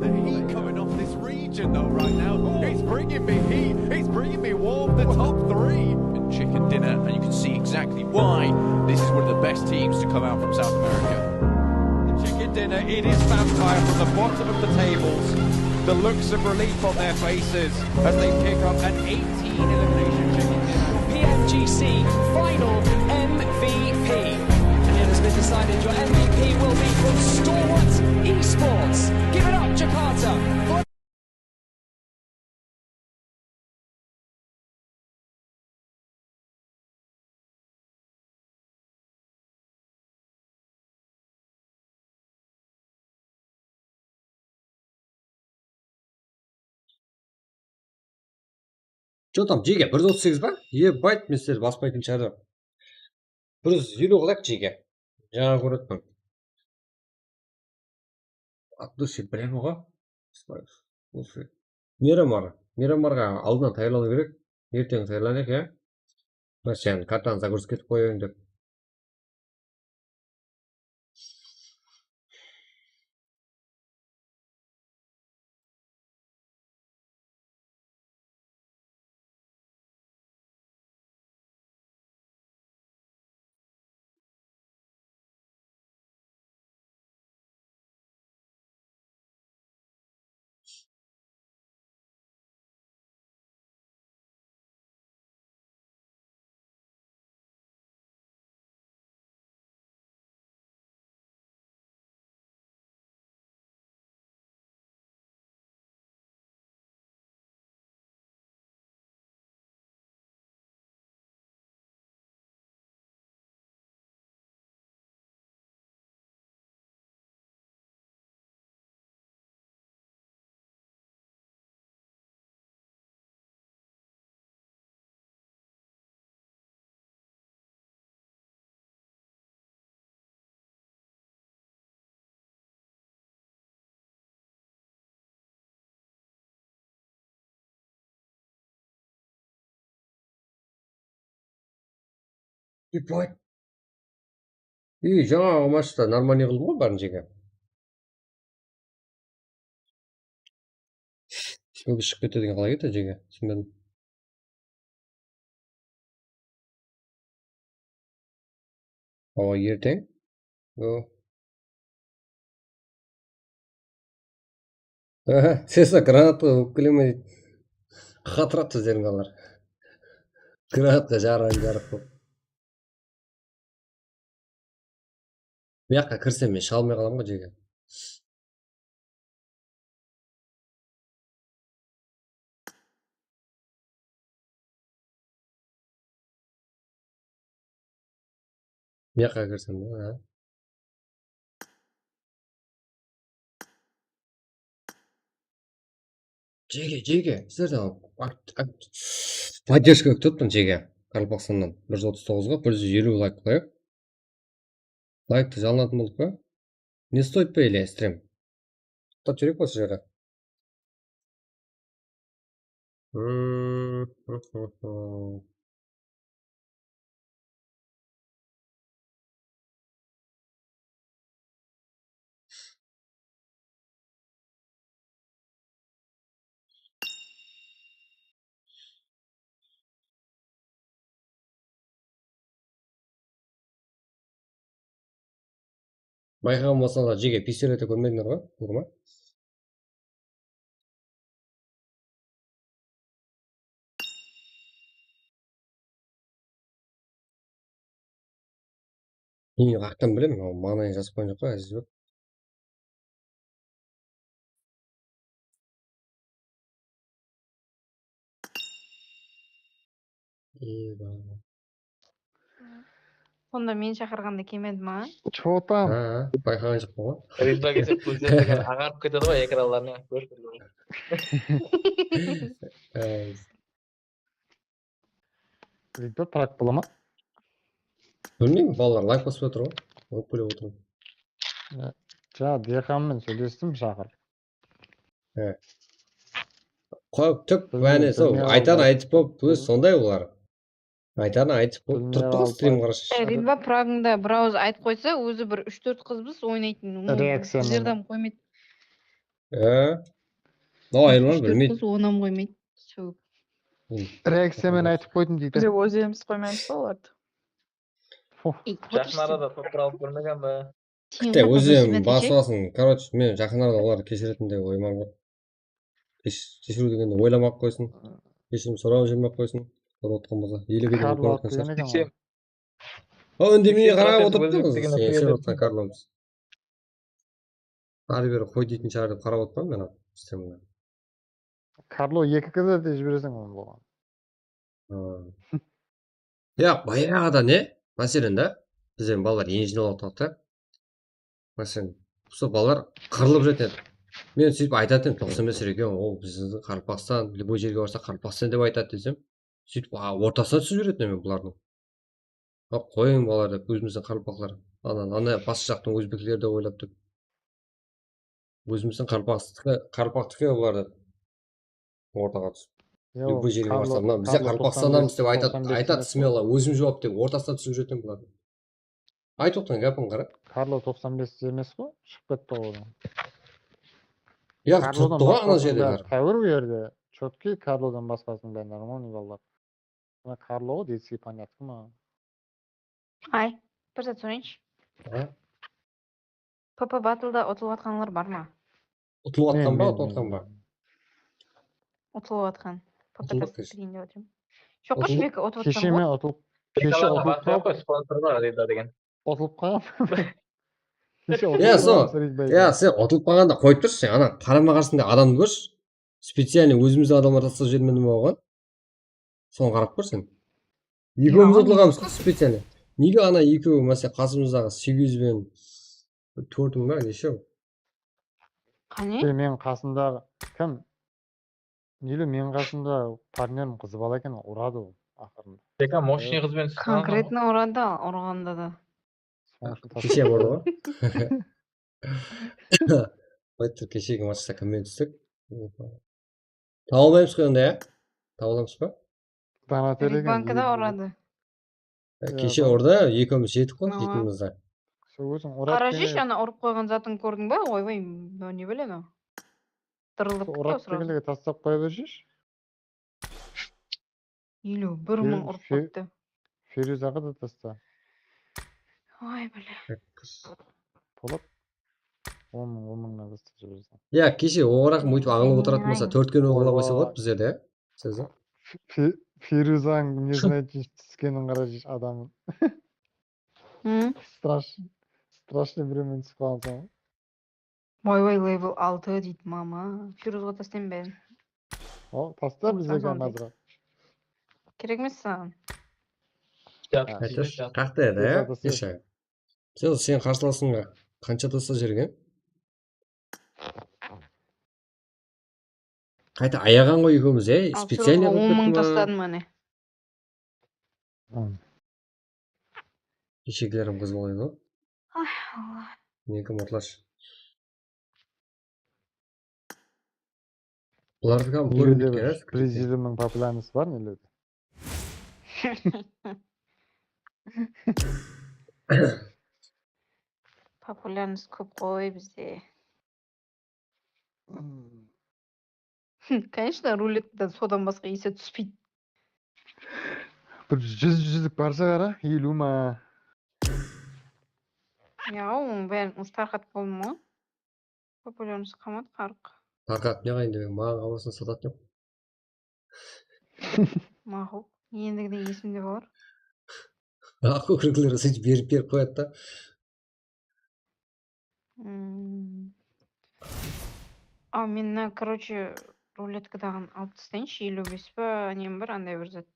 S7: The heat coming off this region though right now. It's bringing me heat. It's bringing me warm. The top 3.
S8: And chicken dinner, and you can see exactly why this is one of the best teams to come out from South America.
S7: The chicken dinner. It is vampire from the bottom of the tables. The looks of relief on their faces as they pick up an 18 elimination chicken dinner.
S9: PMGC final MVP. And it has been decided your MVP will be from Stalwart Esports. Give it up, Jakarta.
S1: Че там жеге 138 ба? Ебать, мен сіздерді баспайтын шығарам. 150 қылайық жеге. Жаңа көріп от души прямо ғой. Слушай. Мирамарға алдынан таярлану керек. Ертең таярланайық, иә? Мен сен картаны загрузка етіп қояйын деп. Ебать. Жаңағы матчта нормальный қылдым ғой бәрін жеге. Смөгі шығып кетті деген қалай кетті жеге? Түсінбедім. Ертең? Сесна гранатқа өкілемей қатыратты өздерің алар. Гранатқа жарық болып. Бұяққа кірсем мен шыға алмай қаламын ғой жеге. Бұяққа кірсем де, Жеге, сіздерден поддержка күтіппін жеге. Карл-Боксаннан 139-ға 150 лайк қояйық. Лайкты жалынатын болдық па? Не стоит па или стрим? Топ жүрек осы жері. Байқаған болсаңыздар жеке пистолетті көрмедіңдер ғой, бұл ма? Мен қаяқтан білемін, ол маңайын жазып қойған жоқ қой, Әзізбек.
S10: Сонда мен шақырғанда келмеді ма?
S5: Чё там?
S1: Байқаған жоқпын ғой.
S11: Ризба келсе көздерден ағарып кетеді ғой экранларына.
S5: Ризба прак бола ма?
S1: Білмеймін, балалар лайк басып отыр ғой. Өкпелеп отырмын.
S5: Жа, дияқанмен сөйлестім шақыр.
S1: Қойып түк бәне сол айтаны айтып болып өз сондай олар. Айтаны айтып болып тұрыпты ғой стрим қарашы.
S10: Ризба прагында бір ауыз айтып қойса, өзі бір 3-4 қызбыз ойнайтын.
S5: Реакциямен.
S10: Жерден қоймайды.
S1: Айлар білмейді.
S10: 3-4 қыз онам қоймайды.
S5: Реакциямен айтып қойдым дейді.
S3: Біз өзіміз қоймаймыз оларды.
S11: Жақын арада топтар алып көрмеген бе?
S1: Кітте өзім басыласын. Короче, мен жақын арада оларды кешіретіндей оймам ғой. Кешіру дегенде ойламақ қойсын. Кешірім сұрау жүрмек қойсын. Отқан болса, еліге де көріп жатқан үндемей қарап отырыппын. Сен отқан Карломыз. Ары бері қой дейтін шығар деп қарап отырмын мен стримда.
S5: Карло 2-ді де жібересің оны болған.
S1: Баяғыда не? Мәселен да, бізден балалар енжін алып тұрады. Мәселен, сол балалар қырылып жатады. Мен сөйтіп айтатын 95 екен, ол біздің Қарпақстан, любой жерге барса Қарпақстан деп айтады десем, сөйтіп ортасына түсіп жүретін мен бұлардың. Қойың балалар деп, өзіміздің Қарпақлар. Ана басқа жақтың өзбектер де ойлап деп. Өзіміздің Қарпақтікі олар деп ортаға түсіп. Любой жерге барса, бізде Қарпақстанамыз деп айтады смело, өзім жауап деп ортасына түсіп жүретін бұлардың. Айт отқан гәпін қара.
S5: Карло 95 емес қой, шығып кетті одан.
S1: Тұрды ғой ана жерде бар.
S5: Тәуір бұл жерде. Чөтки Карлодан басқасының бәрі нормальный балалар. Карло ғой детский понятно ма?
S10: Ай, бір сәт сұрайыншы. ПП батылда ұтылып атқанлар бар ма?
S1: Ұтылып атқан ба, ұтылып атқан ба?
S10: Ұтылып атқан. ПП-да стрим деп отырмын. Жоқ па Шебек ұтылып атқан
S5: Кеше мен ұтылып. Кеше ұтылып қалған.
S1: Сен ұтылып қалғанда қойып тұршы, сен ана қарама қарсында адамды көрші. Специально өзімізді адамдар тастап жібермедім оған. Соны қарап көр сен. Екеуміз ұтылғанбыз ғой специально. Неге ана екеуі мәселе қасымыздағы 800 бен 4-ің ба неше?
S10: Қане?
S5: Мен қасымдағы кім? Нелі мен қасымда партнерім қызы бала екен, ұрады ол ақырында.
S11: Дека мощный қызбен
S10: Конкретно ұрады, ұрғанда да.
S1: Кеше болды ғой. Айтты кешегі матчта кіммен түстік? Табылмаймыз қой онда, табыламыз ба?
S10: Банкада ұрады.
S1: Кеше ұрды, екеуміз жетік қой дейтінімізді.
S10: Қарашеш, ана ұрып қойған затын көрдің ба? Ойбай, не білем ау? Тырылып кетті
S5: ұрап дегенлігі тастап қоя бершеш?
S10: 51 мың ұрып кетті.
S5: Ферюзаға да таста.
S10: Ой, бля.
S5: Болып 10 мыңнан тастап жіберсің.
S1: Кеше оғырақ мұйтып аңылып отыратын болса 4-кен оғыла қойса болады біздерде, сөзі.
S5: Ферюзаң не знает түскенін қарашеш адамын. Страшный біреумен түсіп қалсың.
S10: Ой, левел 6 дейді мама. Ферюзға тастайын бәрін.
S5: Таста бізге қазір.
S10: Керек емес саған.
S1: Қақты еді, еші. Сен қарсыласыңға қанша таста жерген? Қайта аяған ғой екеуміз, специально
S10: болып кетті ма? 10 мың тастадым әне.
S1: Кешегілерім қыз болайын ғой.
S10: Ай, Алла.
S1: Менікі мұтлаш. Бұлардыға бұл өрмекке,
S5: Президиумның популярнысы бар неледі?
S10: Популярность көп қой бізде. Конечно, рулеттен содан басқа есе түспейді.
S5: Бір 100-100-лік барса қара, 50 ма?
S10: Ya onun bärin uç tarkat bolma. Populярность kamat karık.
S1: Tarqat ne kayın demek? Mağan kafasını satat yok.
S10: Mahuk. Endigide esimde var.
S1: Akı kırıkları sıç berip koyat da.
S10: А мен, короче, рулеткадагы алып тастайынчы, 55 па, нем бар, андай бир зат.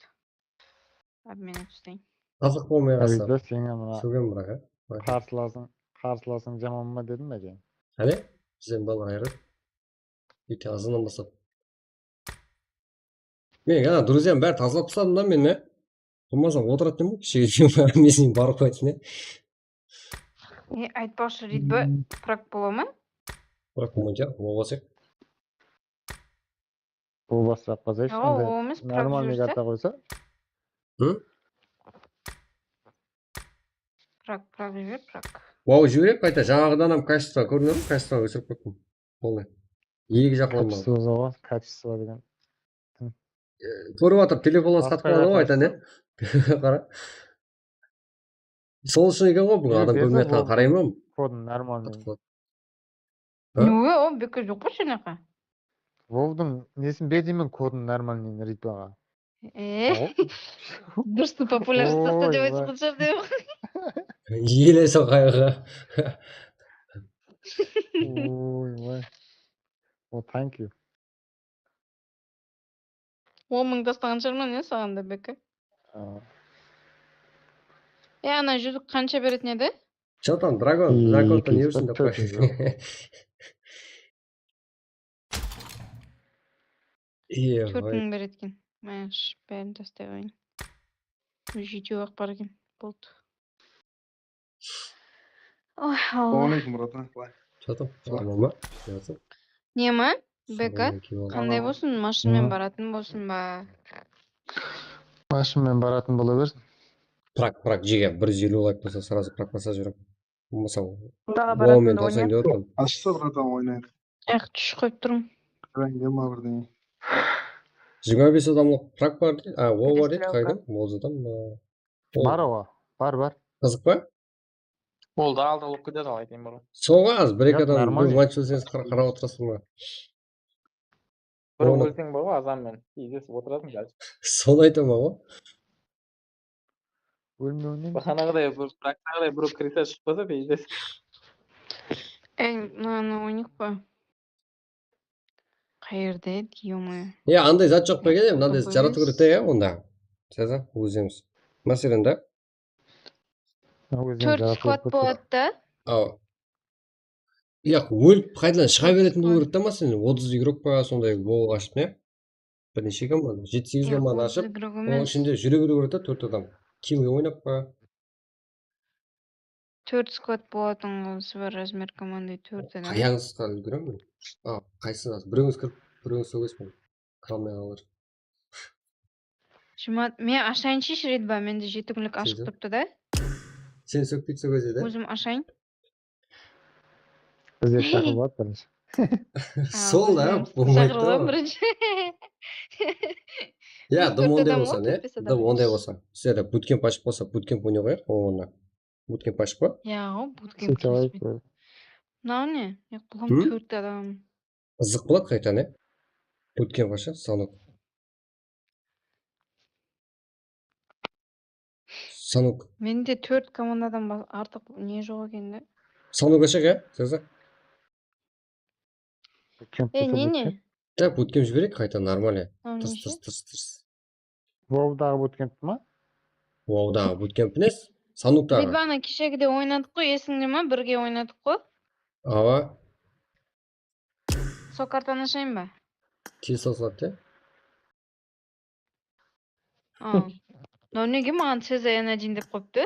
S10: Обмен этип тастайын.
S1: Азық болмай қалса.
S5: Абизде сеңе мына
S1: Сөген бірақ,
S5: қарсыласың жаман ма дедім бе екен.
S1: Әне? Бізден балар айыры. Ете азынан басап. Мен ана друзьям бәрі тазалап тастадым да мен не? Болмасам отыратын ба? Кішеге месін барып қоятын не?
S10: Айтпақшы ритбі прак бола ма?
S1: Бірақ болмайды, болбасақ.
S5: Болбасақ қозай ешқандай нормальный карта қойса.
S10: Прак жібер, прак.
S1: Вау, жіберек қайта, жаңағыдан ам качество көрінер ме? Качество өсіріп көттім. Полный. Екі жақ болмады.
S5: Качество зауа, качество деген.
S1: Көріп атып, телефонға сатып қалды ғой айта не? Қара. Сол үшін екен ғой, бұл адам көрмей атқан қараймын ма?
S5: Кодын нормальный.
S10: Нөе, о, бекі жоқ па шынеқа?
S5: Вовдың несін бедеймін кодын нормальный ритбаға.
S10: Дұрысты популярстықты деп айтып құтшар деп.
S1: Еле сол қайға.
S5: Ой. О, thank you.
S10: 10 мың тастаған шығарман не сағанда бекі? Ана жүзік қанша беретін еді?
S1: Что там, дракон-то не үшін деп қой.
S10: 4 мың береткен. Мәш, бәрін тастай қойын. Жетеу ақ бар екен. Болды. Ой, алла.
S1: Что там? Мама?
S10: Не ма? Бека? Қандай болсын? Машинмен баратын болсын ба?
S5: Машинмен баратын бола берсін.
S1: Прак, жеге 150 лайк болса, сразу прак баса жүрем. Болмаса, Ваумен тосайын деп отырмын.
S3: Ашса братан ойнайық.
S10: Түш қойып тұрмын.
S3: Рәңгема бірдеңе.
S1: 25 адамлық прак бар дейді. Вау бар дейді, қайда? Молзадан ба?
S5: Бар оға, бар.
S1: Қызық па?
S11: Ол да алды болып кетеді ал айтайын бар.
S1: Соға аз, бір-екі адам бір матч өсеңіз қарап отырасың ба?
S11: Бір өлсең бар ғой азанмен, кездесіп отырасың қазір.
S1: Соны айтам ба ғой?
S5: Өлмеуінен.
S11: Бағанағыдай практағыдай бір криса шықпаса кездесіп.
S10: Мынаны ойнайық па? Қайырды еді, ё-мо.
S1: Андай зат жоқ па екен, мынандай жарату керек те, онда. Сеза, өзіміз. Мәселен да.
S10: 4 склад болады да?
S1: Өліп қайдан шыға беретін болу керек та мәселен, 30 игрок па сондай бол ашып не? Бірнеше команда, 7-8 команда ашып, оның ішінде жүре беру керек та 4 адам. Кимге ойнап па?
S10: 4 склад болатын сібір размер команды 4 адам.
S1: Қаяңызға үлгірем мен? Қайсыңыз? Біріңіз кіріп, біріңіз сөйлеспен. Қалмай қалыр.
S10: Мен ашайыншы шіреді ба? Менде 7 күнлік ашық тұрыпты да?
S1: Сен сөкпейді сөкөзе де?
S10: Өзім ашайын.
S5: Бізде шақыр болады бірінші.
S1: Сол да, болмайды да.
S10: Бірінші.
S1: Дым ондай болса, не? Дым ондай болса. Сәді буткемп ашып болса, буткемп ойнай қояр, оңына. Буткемп ашып па?
S10: Буткемп ашып. Мынау не? Бұлым 4 адам.
S1: Зық болады қайта, не? Буткемп ашы, санок. Санок.
S10: Менде 4 командадан артық не жоқ екен де?
S1: Санок ашық, Сеза?
S10: Не?
S1: Да, буткемп жіберек қайта, нормально. Тырс.
S5: Вовдағы буткемп ма?
S1: Вовдағы буткемп нес? Сануктағы.
S10: Ридбаны кешегіде ойнадық қой, есіңде ма? Бірге ойнадық қой?
S1: Ава.
S10: Сол картаны ашайын ба?
S1: Тез осылады,
S10: Но неге маған Сеза N1 деп қойыпты?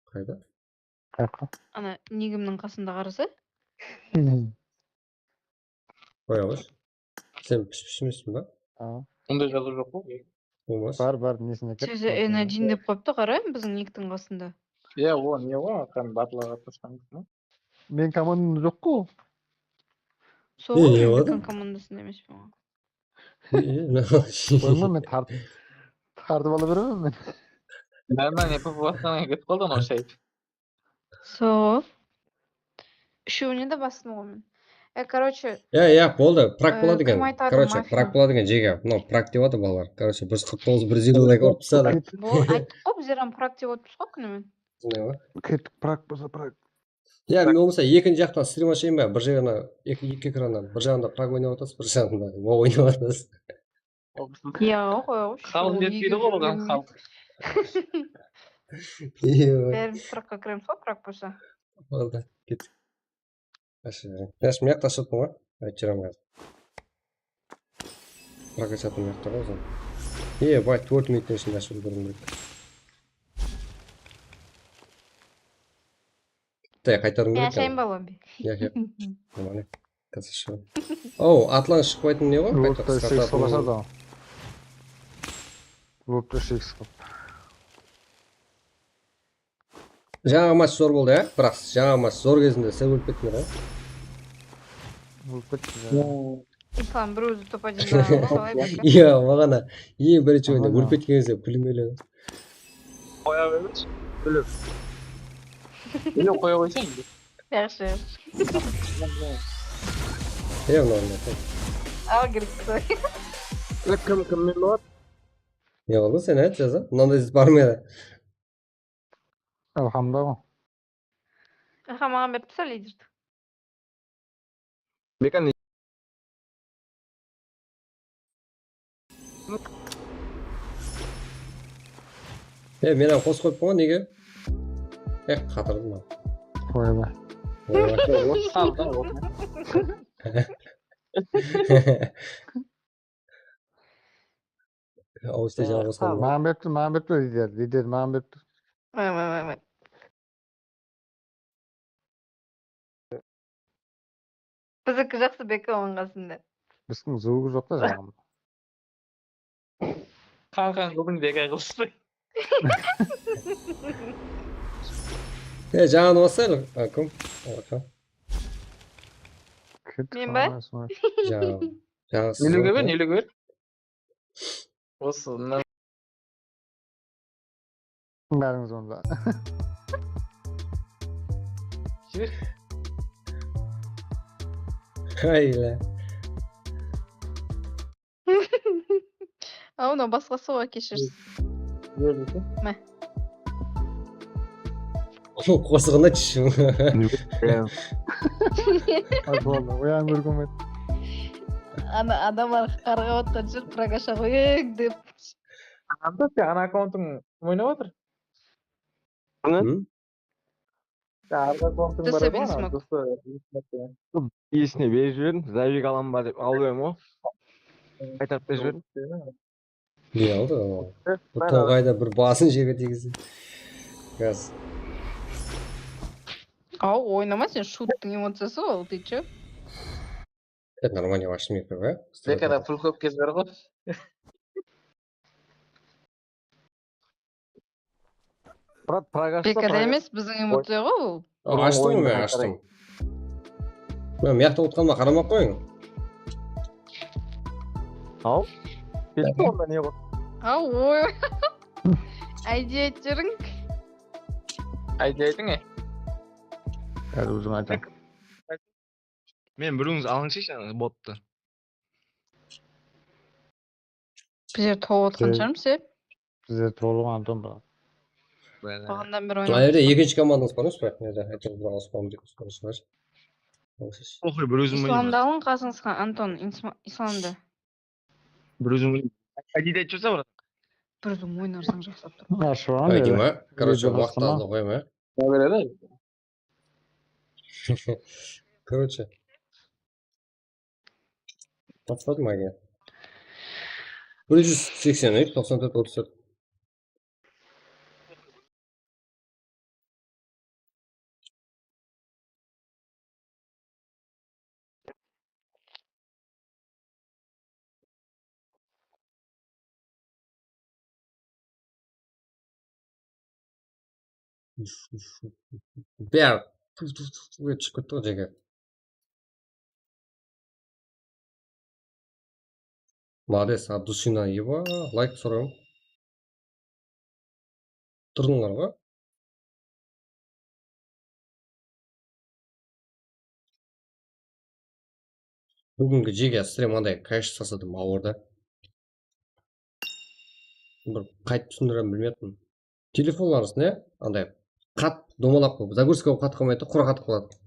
S1: Қайда?
S5: Қайқа?
S10: Ана негімнің қасында қараса?
S1: Қоя қош. Сен піш емессің ба?
S11: Ондай жазу жоқ қой.
S1: Болмас.
S5: Бар, несіне кеп.
S10: Сеза N1 деп қойыпты, қара, біздің никтің қасында.
S11: О, не ғой, қан батылаға тасқан.
S5: Мен командам жоқ қой.
S10: Сол ғой, мен командасында емес пе оған.
S5: Ойма, мен тартып ала беремін мен.
S11: Bilaman, yapıp basmaya git qoldun o şey.
S10: Сол. Үшеуіне де бастым ғой мен. Короче,
S1: Я болды, прак болады
S10: кім
S1: екен.
S10: айтады
S1: Короче,
S10: мафия?
S1: прак болады екен жеге. Мынау прак деп жатыр балалар. Короче, 149, 150 ұрып тастады.
S10: Бұл айттық қой біздер прак деп отырмыз ғой күнімен.
S5: Кеттік прак болса прак.
S1: Я мен болмаса екінші жақтан стрим ашайын ба? Бір жағына екі экраннан, бір жағында прак ойнап отырсыз, бір жағында WoW ойнап отырсыз.
S10: Я қойғыш.
S11: Халық жетпейді ғой оған халық.
S10: Бәріміз пракқа кіреміз ғой, прак болса.
S1: Болды, кеттік. Я ж мияқта шықтым ғой. Айтчырам қазір. Прак ашатын мияқта ғой өзім. Бай, 4 минуттың ішінде ашып үлгердім керек. Қайтарым керек.
S10: Ашайын ба лобби?
S1: Я. Нормально. Қазір шығып. Оу, атлан шықпайтын не ғой?
S5: Лотта 8 қылашады. Лотта 8 қылып.
S1: Жаңағы матч зор болды, ә? Бірақ жаңағы матч зор кезінде сәл өліп кеттіңдер, ә?
S5: Өліп кетті.
S10: Ислам бір өзі топ-1-да қалай бәкі?
S1: Иә, мағана ең бірінші ойында өліп кеткен кезде күлім өледі.
S11: Қоя қойғыш. Күліп. Күліп қоя қойсаң.
S10: Yaxşı.
S1: Нормально.
S10: Ал керек.
S3: Кім мен болады?
S1: Не болды, сен айт жаза. Мынандай іздеп бармайды.
S5: Алхамда ғой.
S10: Маған беріп тұса лидерді.
S3: Бекан
S1: Мен қос қойып қойған неге? Қатырдым ма?
S5: Қоя бай.
S1: Ауызда жаңа қосқан.
S5: Маған беріпті лидер маған беріпті.
S10: Біздікі жақсы бекі оның қасында.
S5: Біздің звугі жоқ та жағым.
S11: Қан қылдың бекай қылышты.
S1: Жаңаны басайлық. Кім?
S10: Мен ба?
S11: Нелігі бер, нелігі бер. Осы,
S5: Бәріңіз онда.
S11: Жер.
S1: Қайла.
S10: Оны басқасы ғой кешірсіз. Мә.
S1: Қосығына түшім.
S5: Болды, оян көрген бет.
S10: Адамдар қарғап отқан жүр, прагаша қойық деп.
S11: Анда сен ана аккаунтың ойнап отыр? Арғы аккаунтың бар еді ма?
S3: Есіне беріп жібердім, завик алам ба деп алып ем ғой. Қайтарып та жібердім.
S1: Не алды? Тоғайда бір басын жерге тегізді. Газ.
S10: Ау, ойнама сен шуттың эмоциясы ол, ты чё?
S1: Это нормально ваш микро, да?
S11: Бекада фул көп кез бар ғой.
S10: Бекада емес, біздің эмоция ғой ол.
S1: Аштым ғой мен, аштым. Мен мияқта отқаныма қарамақ қойың.
S3: Ау? Кетті онда не ғой?
S10: Ау, ой. Айди айтырың.
S11: Айди айтың е?
S5: Қазір өзің айтам.
S3: Мен біріңіз алыңызшы ботты.
S10: Біздер тоғып отқан шығармыз, е?
S5: Біздер толық антон бірақ.
S10: Бағандан бір
S1: Ана
S10: ойнамыз.
S1: жерде екінші командаңыз бар емес пе? Әйтеуір бір ауыспауым деп қойсаңыз.
S3: Оқи, бір өзім
S10: Исламды алың қасыңызға, Антон, Исламды.
S3: Бір өзім ойнаймын. Әдейді айтып жүрсе барады.
S10: Бір өзің ойнарсың жақсап тұр.
S5: Ашыған
S1: Ай, Дима, короче, уақыт алды қойма.
S11: Береді.
S1: Короче. Тапсырдым әге. 183, 94, 34. Бәрі түсіп кетті ғой жеге. Молодец, Абдусина, еба, лайк сұрайым. тұрдыңдар ғой. Бүгінгі жеге стрим андай кайш жасадым ауырда. Бір қайтып түсіндірем білмедім. Телефонларыңыз не? Андай қат домалақ болып, загрузка болып қатып қалмайды, құра қатып қалады.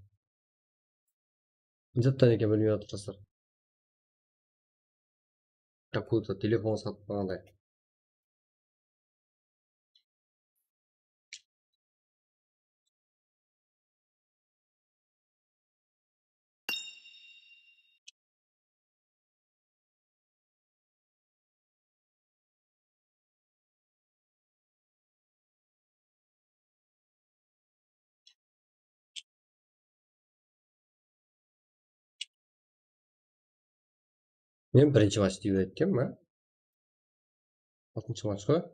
S1: Жаттан екен білмей отырсыздар. Какой-то телефон сатып қалғандай. Мен бірінші матч деп өткем, ма? 6-шы матч қой.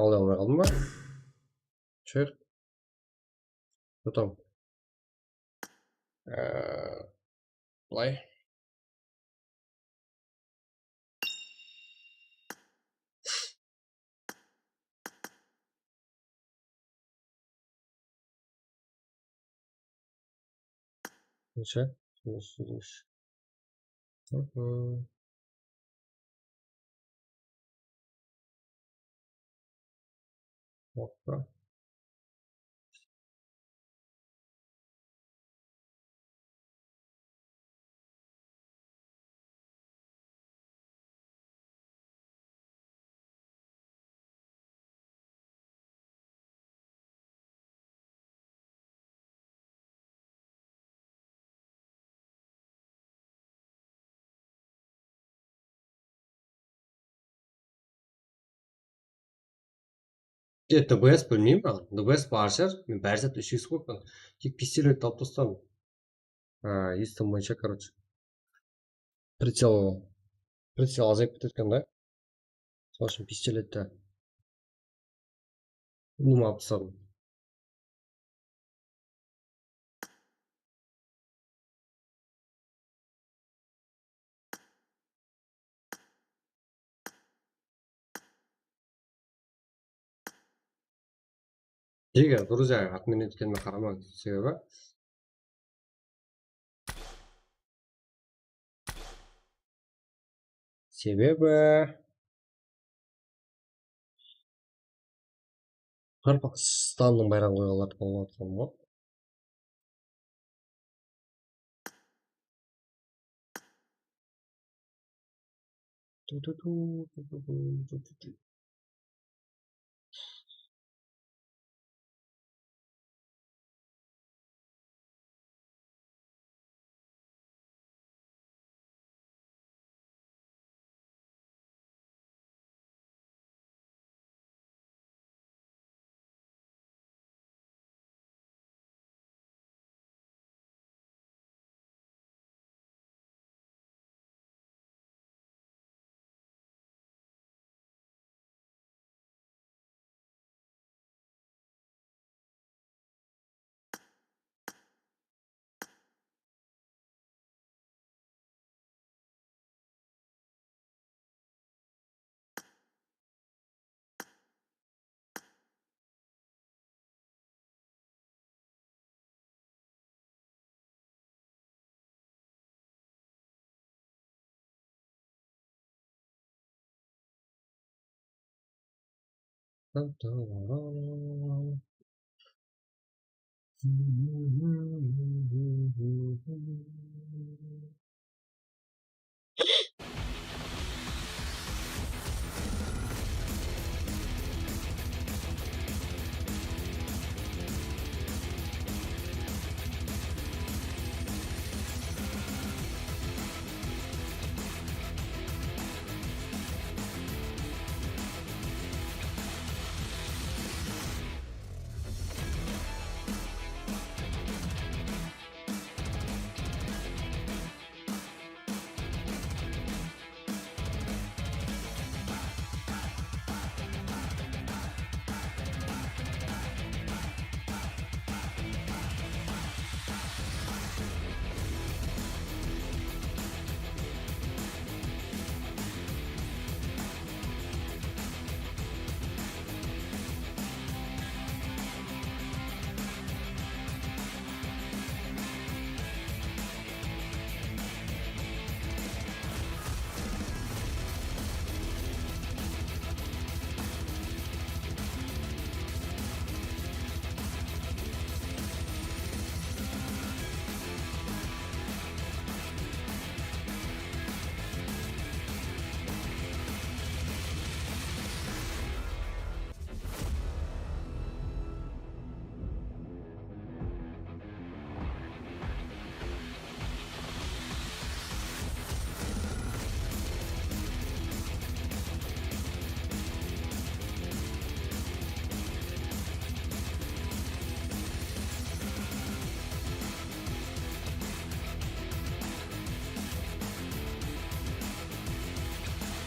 S1: Алдай алмай қалдым ба? Чер. Потом. Былай. Неше? Опа. ДБС білмеймін ба? ДБС бар шығар. Мен бәрі зат үшесі қойыппын. Тек пистолетті алып тастадым. Естім бойынша, короче. Прицел азайып кеткен да. Сол үшін пистолетті алып тастадым. Егер друзья отмен еткеніме қарамаңыз, себебі Қарпақстанның байрағын қойғаларды қолға атқан ғой.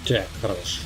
S1: Так, хорош.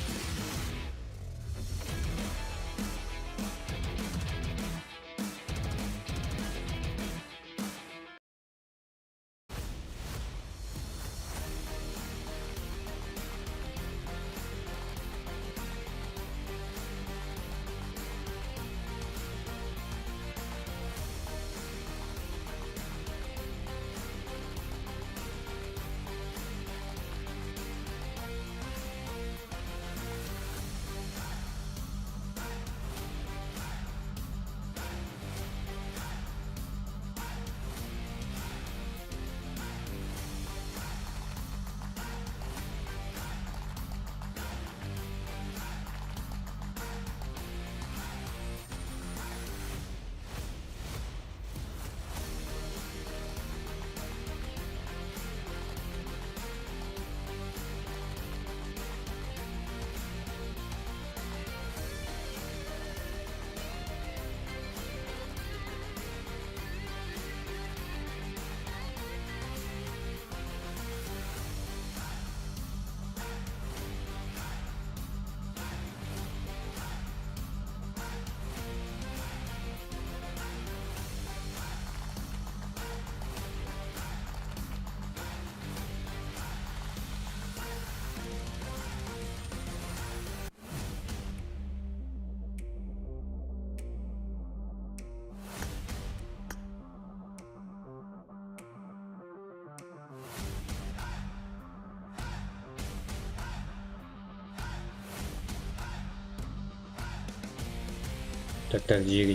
S1: Так,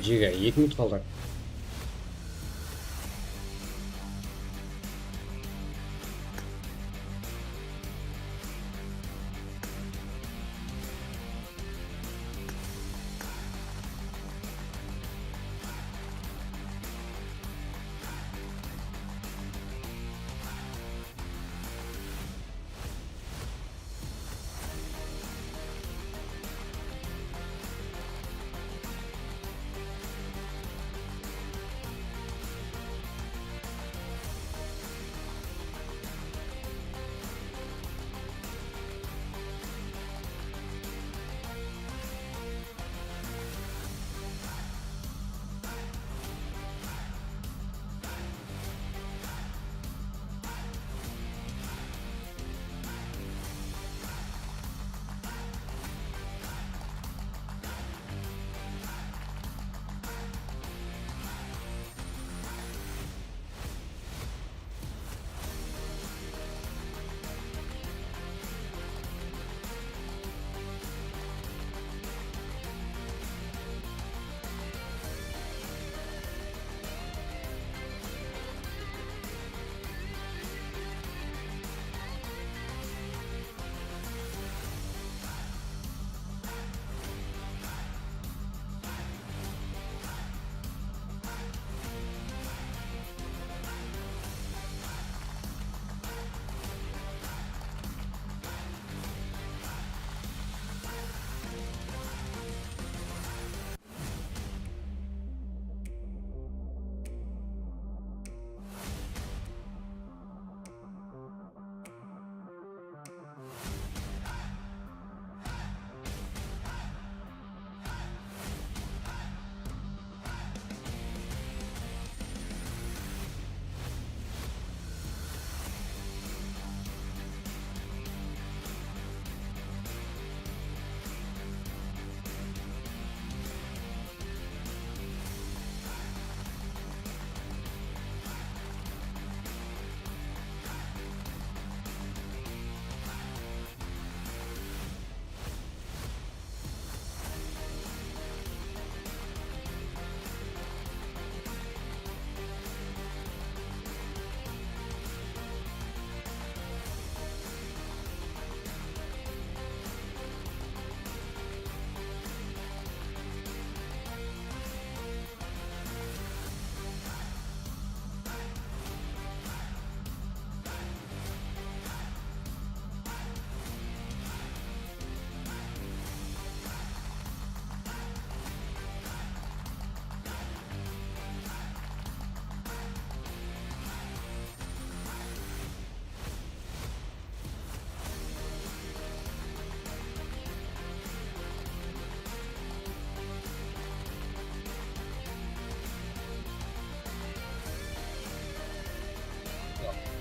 S1: жиге, 2 минут қалды.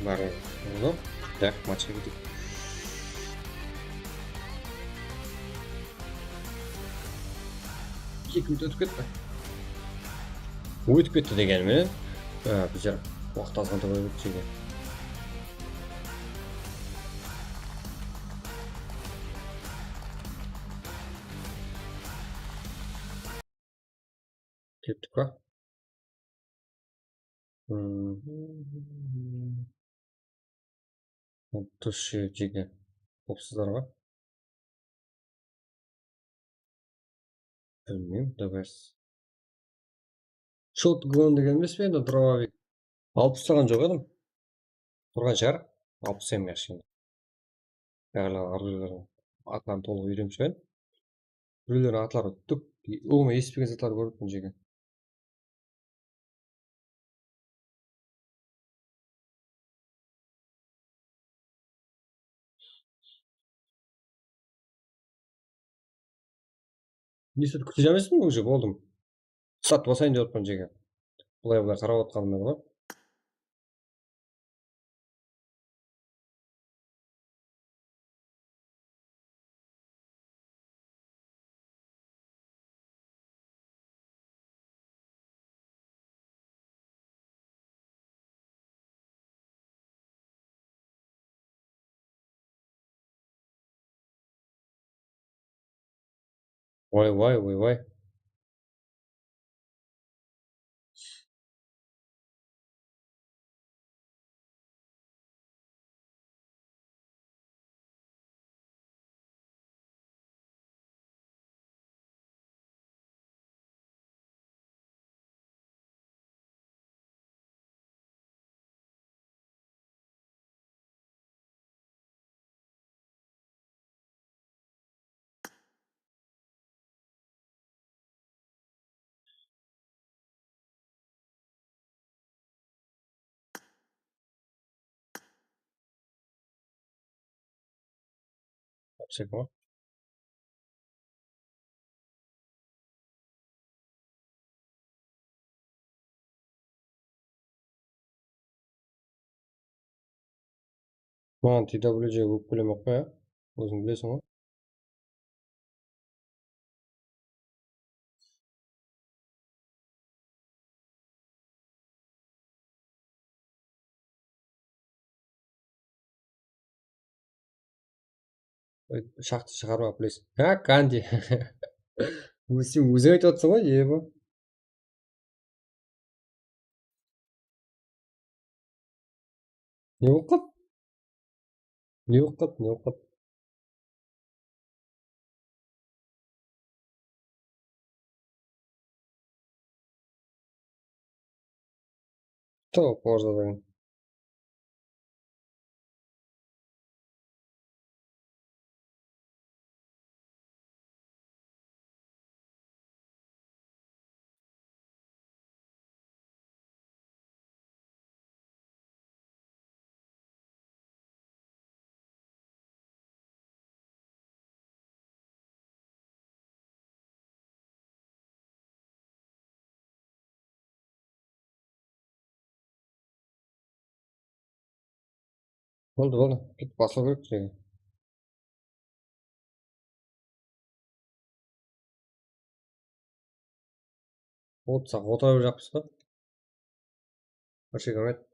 S1: Бәрі болды. Так, матчқа кетейік. Екі минут өтіп кетті. Өтіп кетті дегенмен, біздер уақыт азғанда қойып өтсек. Кеттік па? Тұз жеге қопсыздар ба? Білмеймін, дәбәс. Шотгон деген емес пе енді дробовик? 60 тұрған жоқ едім. Тұрған шығар? 60 емес енді. Бәрілер арғылардың атынан толық үйреніп шығайын. Біреулердің атлары түк, оңай еспеген затлар көріппін жеге. Несі күтіп емеспін бұл же болдым. Сат босайын деп отпын жеге. Бұлай қарап отқаным еді ғой. Ой. C'est quoi? Маған TWG көп көлем оқпай, өзің білесің ғой. Шақты шығарма білесің. Канди. Өзің айтып отырсың ғой, ебі. Не оқып? Что позже? Болды. Кетіп басылу керек жеге. Отыра бір жақпыз ба? Бір şey көрмеді.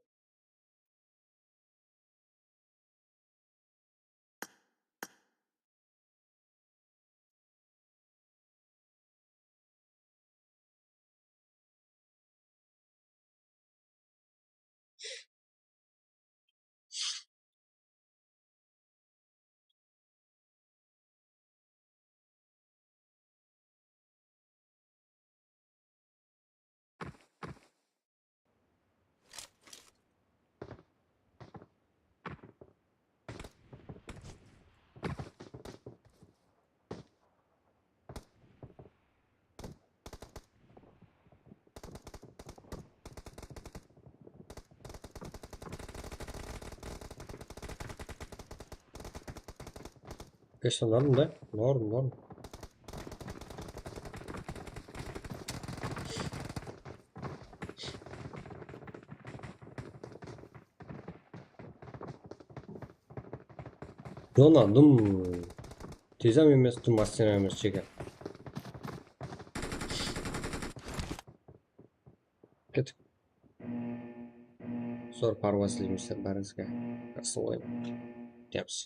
S1: Geçti norm da. Norm. Dona dum. Tezam емес, dum astena емес cheka. Ketdik. Zo'r parvozliymizlar barizga. Asloy. Deyapsiz.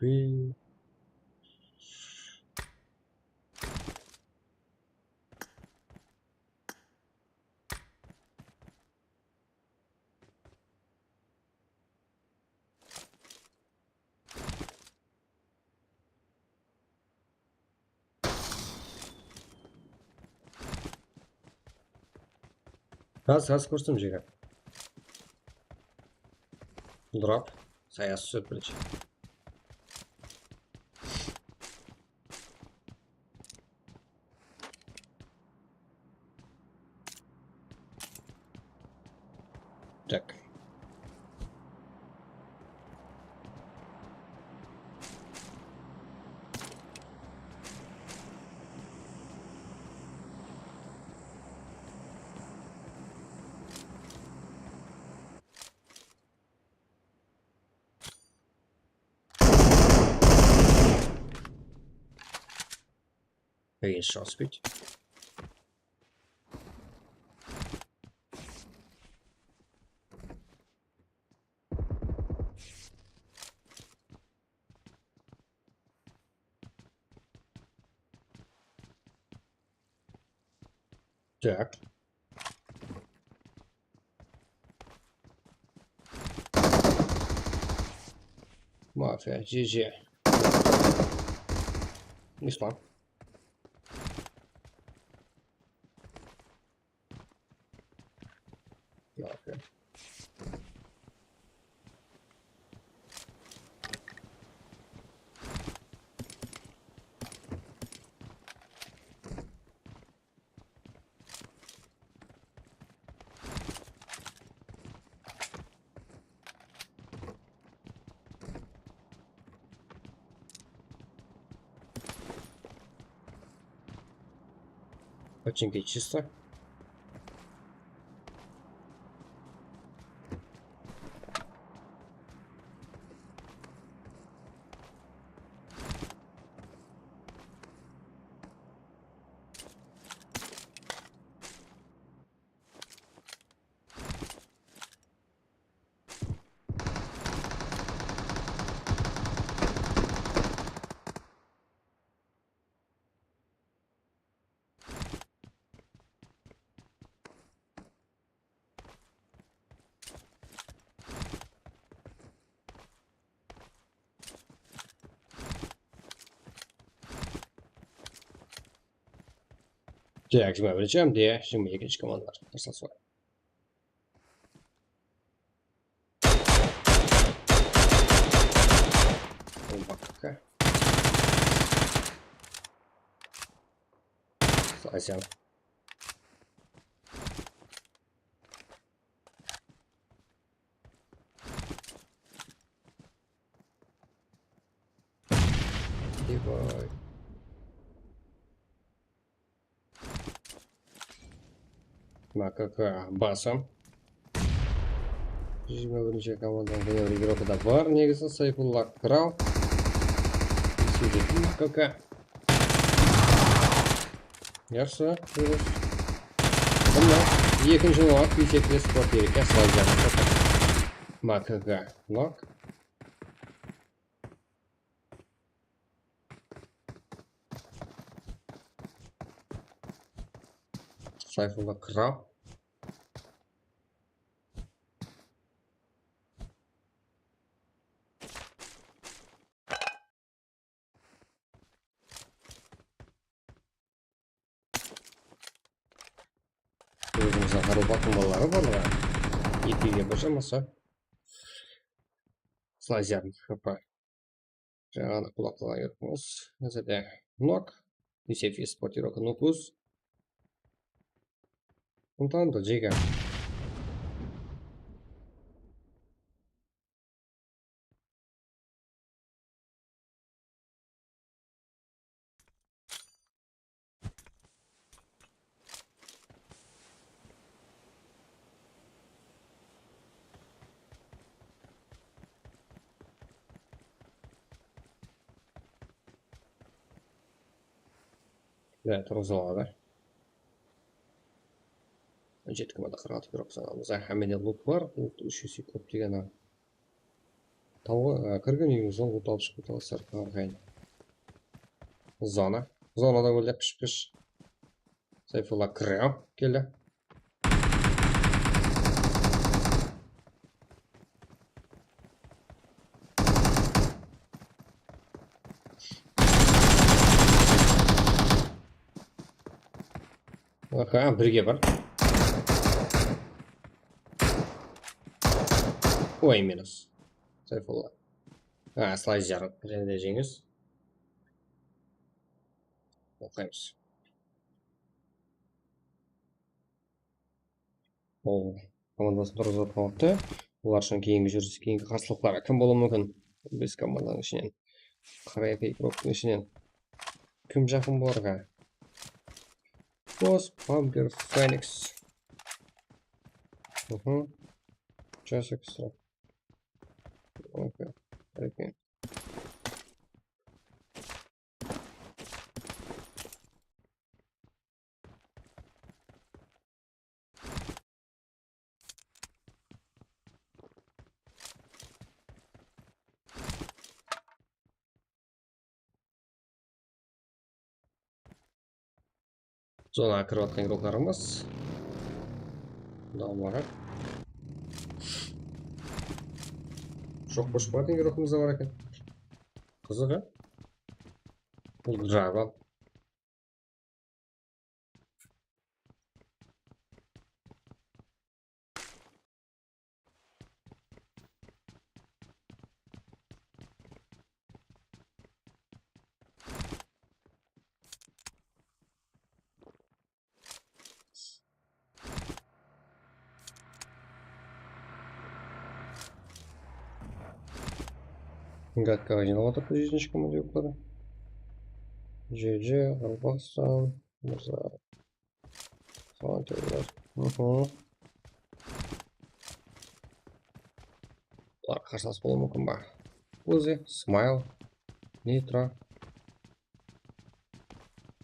S1: Baby. Gaz ko'rsam jigar. Drop. Sayas süpürücü. Tak. Hey, short speech. Так. Мафия, GG. Не спам. Мафия. Починки чисто. Так, 21 diye şimdi ikinci komandalar. Fırsat var. Bak. Sayacağım. Divay. Макака басом. 21 команданың ғинау игрокі да бар. Негізі Сайфулла Крау. Макака. Жақсы. Екінші лак. Бейсеклес спортереке Слайзяны. Макака. Лак. Сайфулла Крау. Өзіміздің қару-батың балалары бар ға. Екеге бір жамаса. Слайзерн ХП. Жаңағы құлақтыға еркіміз. Әзірде нок. Юсефи спортировка нукус. Унтанды жега. Да, тұрғызылады. Жеті команда қырғатып беріп санамыз. Әмеде лут бар. Лут 3 секунд деген. Тауға кірген үйіміз ол лут алып шығып таласар қағайын. Зона. Зонада өліп піш-піш. Сайфулла Крау келді. Аха, бірге бар. Ой, минус. Сайфулла. Слайзер. Және де жеңіз. Оқаймыз. Ол командасын тұрғыз отқанлықты. Олар үшін кейінгі жүрісі, кейінгі қарсылықтары кім болуы мүмкін? Біз команданың ішінен. Қарайпей кроптың ішінен. Кім жақын боларға? Босс, Пампер, Феникс. Час экстра. Окей. Окей. Зона кіріп атқан игрокларымыз. Дамлары. Жоқ қошып бардың игрокымыз да бар екен. Қызығы. Бұл Джава. Гадкаға жинап отыр жүзінші команда өкілдері. GG, Албастан, Мырза. Falan diyorlar. Hı. Bular қарсылас болуы мүмкін ба? Uzi, Smile, Nitro.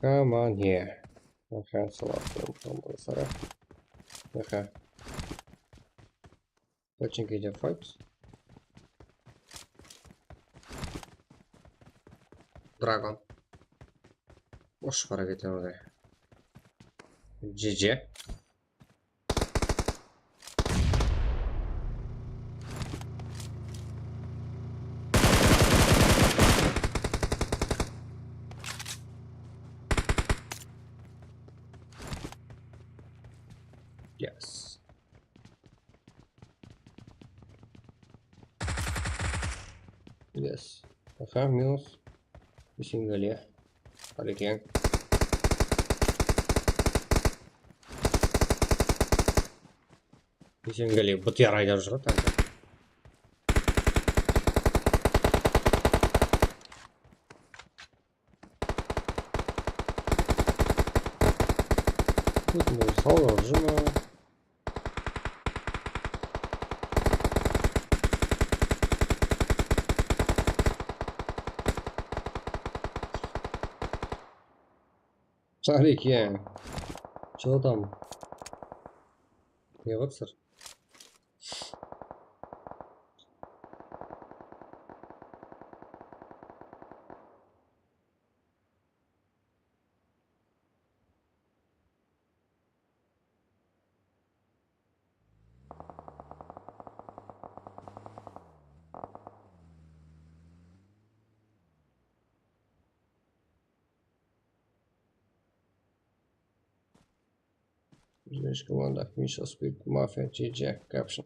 S1: Come on here. Ага, салат. Ага. Watching video fights. Dragon. Boş para getir oraya. GG. Yes. Yes. Ага, минус. Сингале. Полетим. Сингале. Бытия райдер жрет. Тут мы салажим. Смотри, что там? Я воксер. Здесь команда Миша Спид, Мафия, GG, Caption.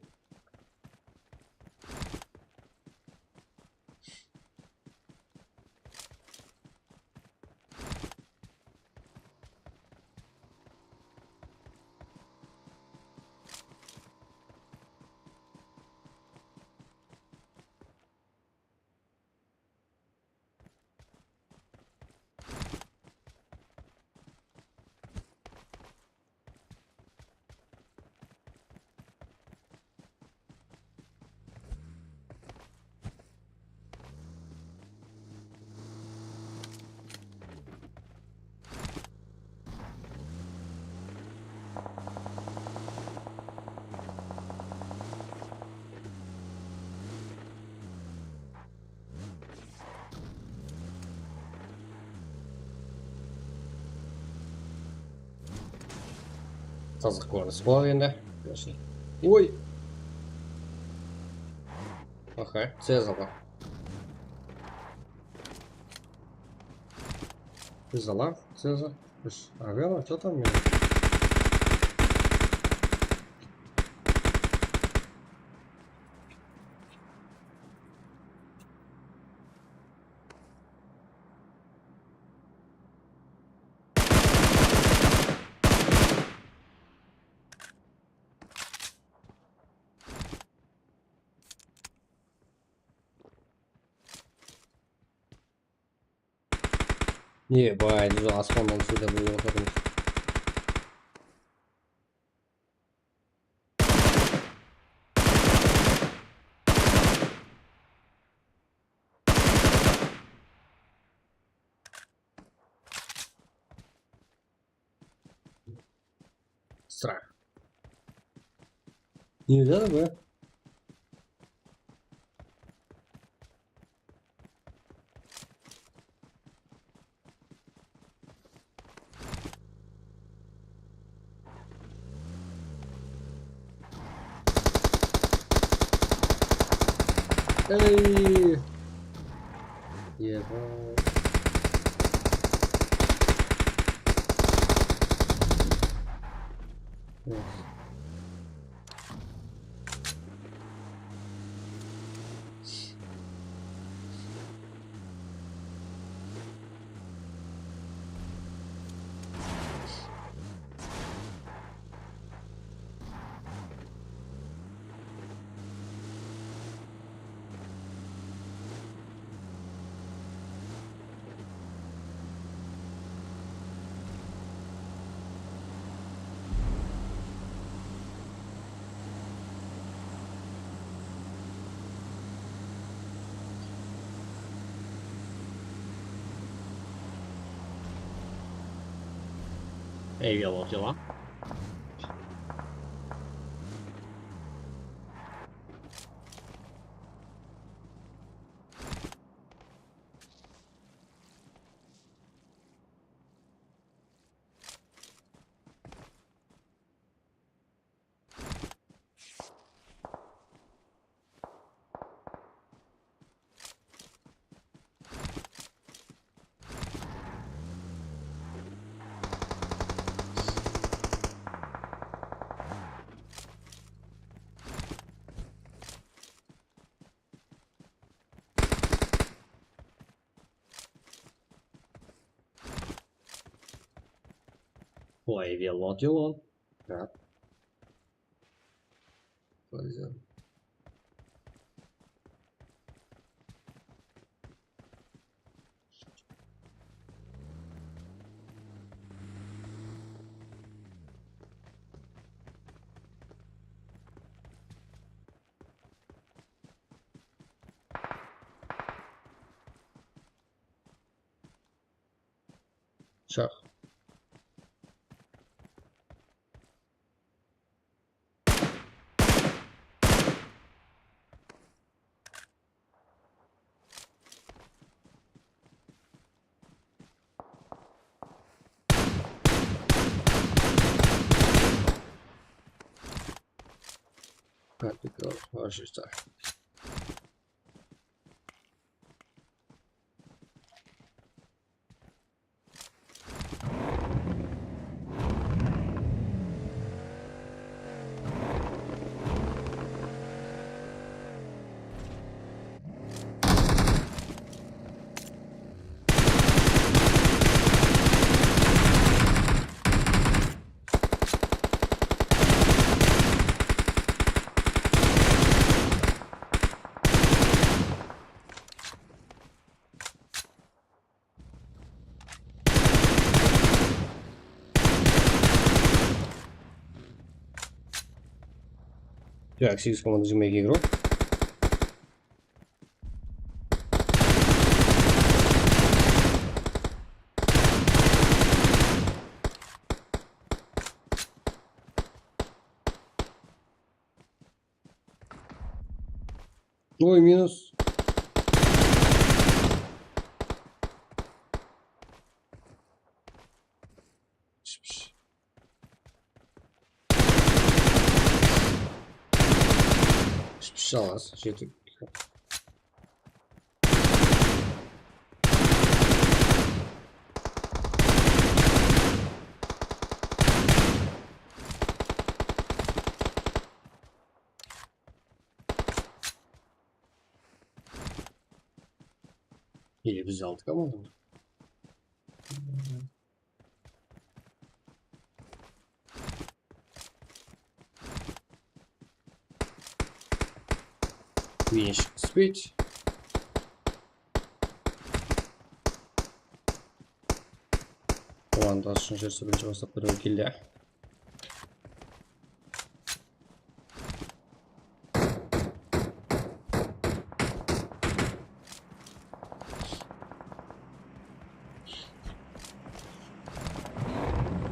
S1: Тазық көрініс болады енді. Ой! Аха, Цезала. Цезала? Цеза? Авела? Что там? Ебать, аспаннан сюда было потому. Страх. Нельзя бы. Эй! Ебать. Eyvallah dела. Eyvallah dela. Ja. Pois é. Tchau. Practical, acho que está. Так, сиська команда зимейки игрок. Ой, минус. Спешалась. Что-то... Или взял команду. Виниш спить. Команда шаншерсы бірінші бастап бірге келді.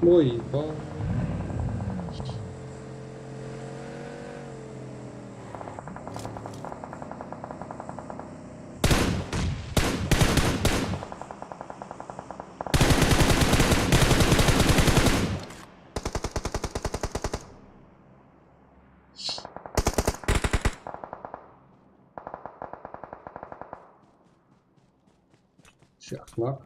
S1: Ой, ба. Шахмат.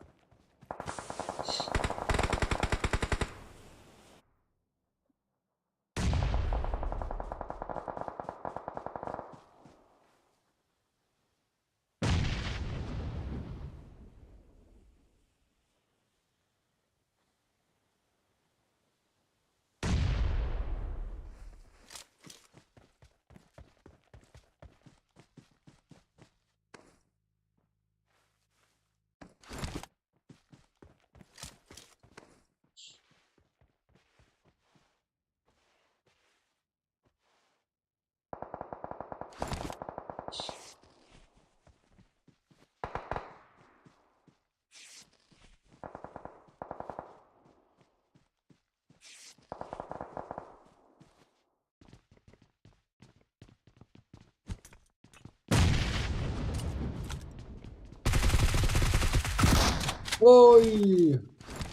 S1: Ой!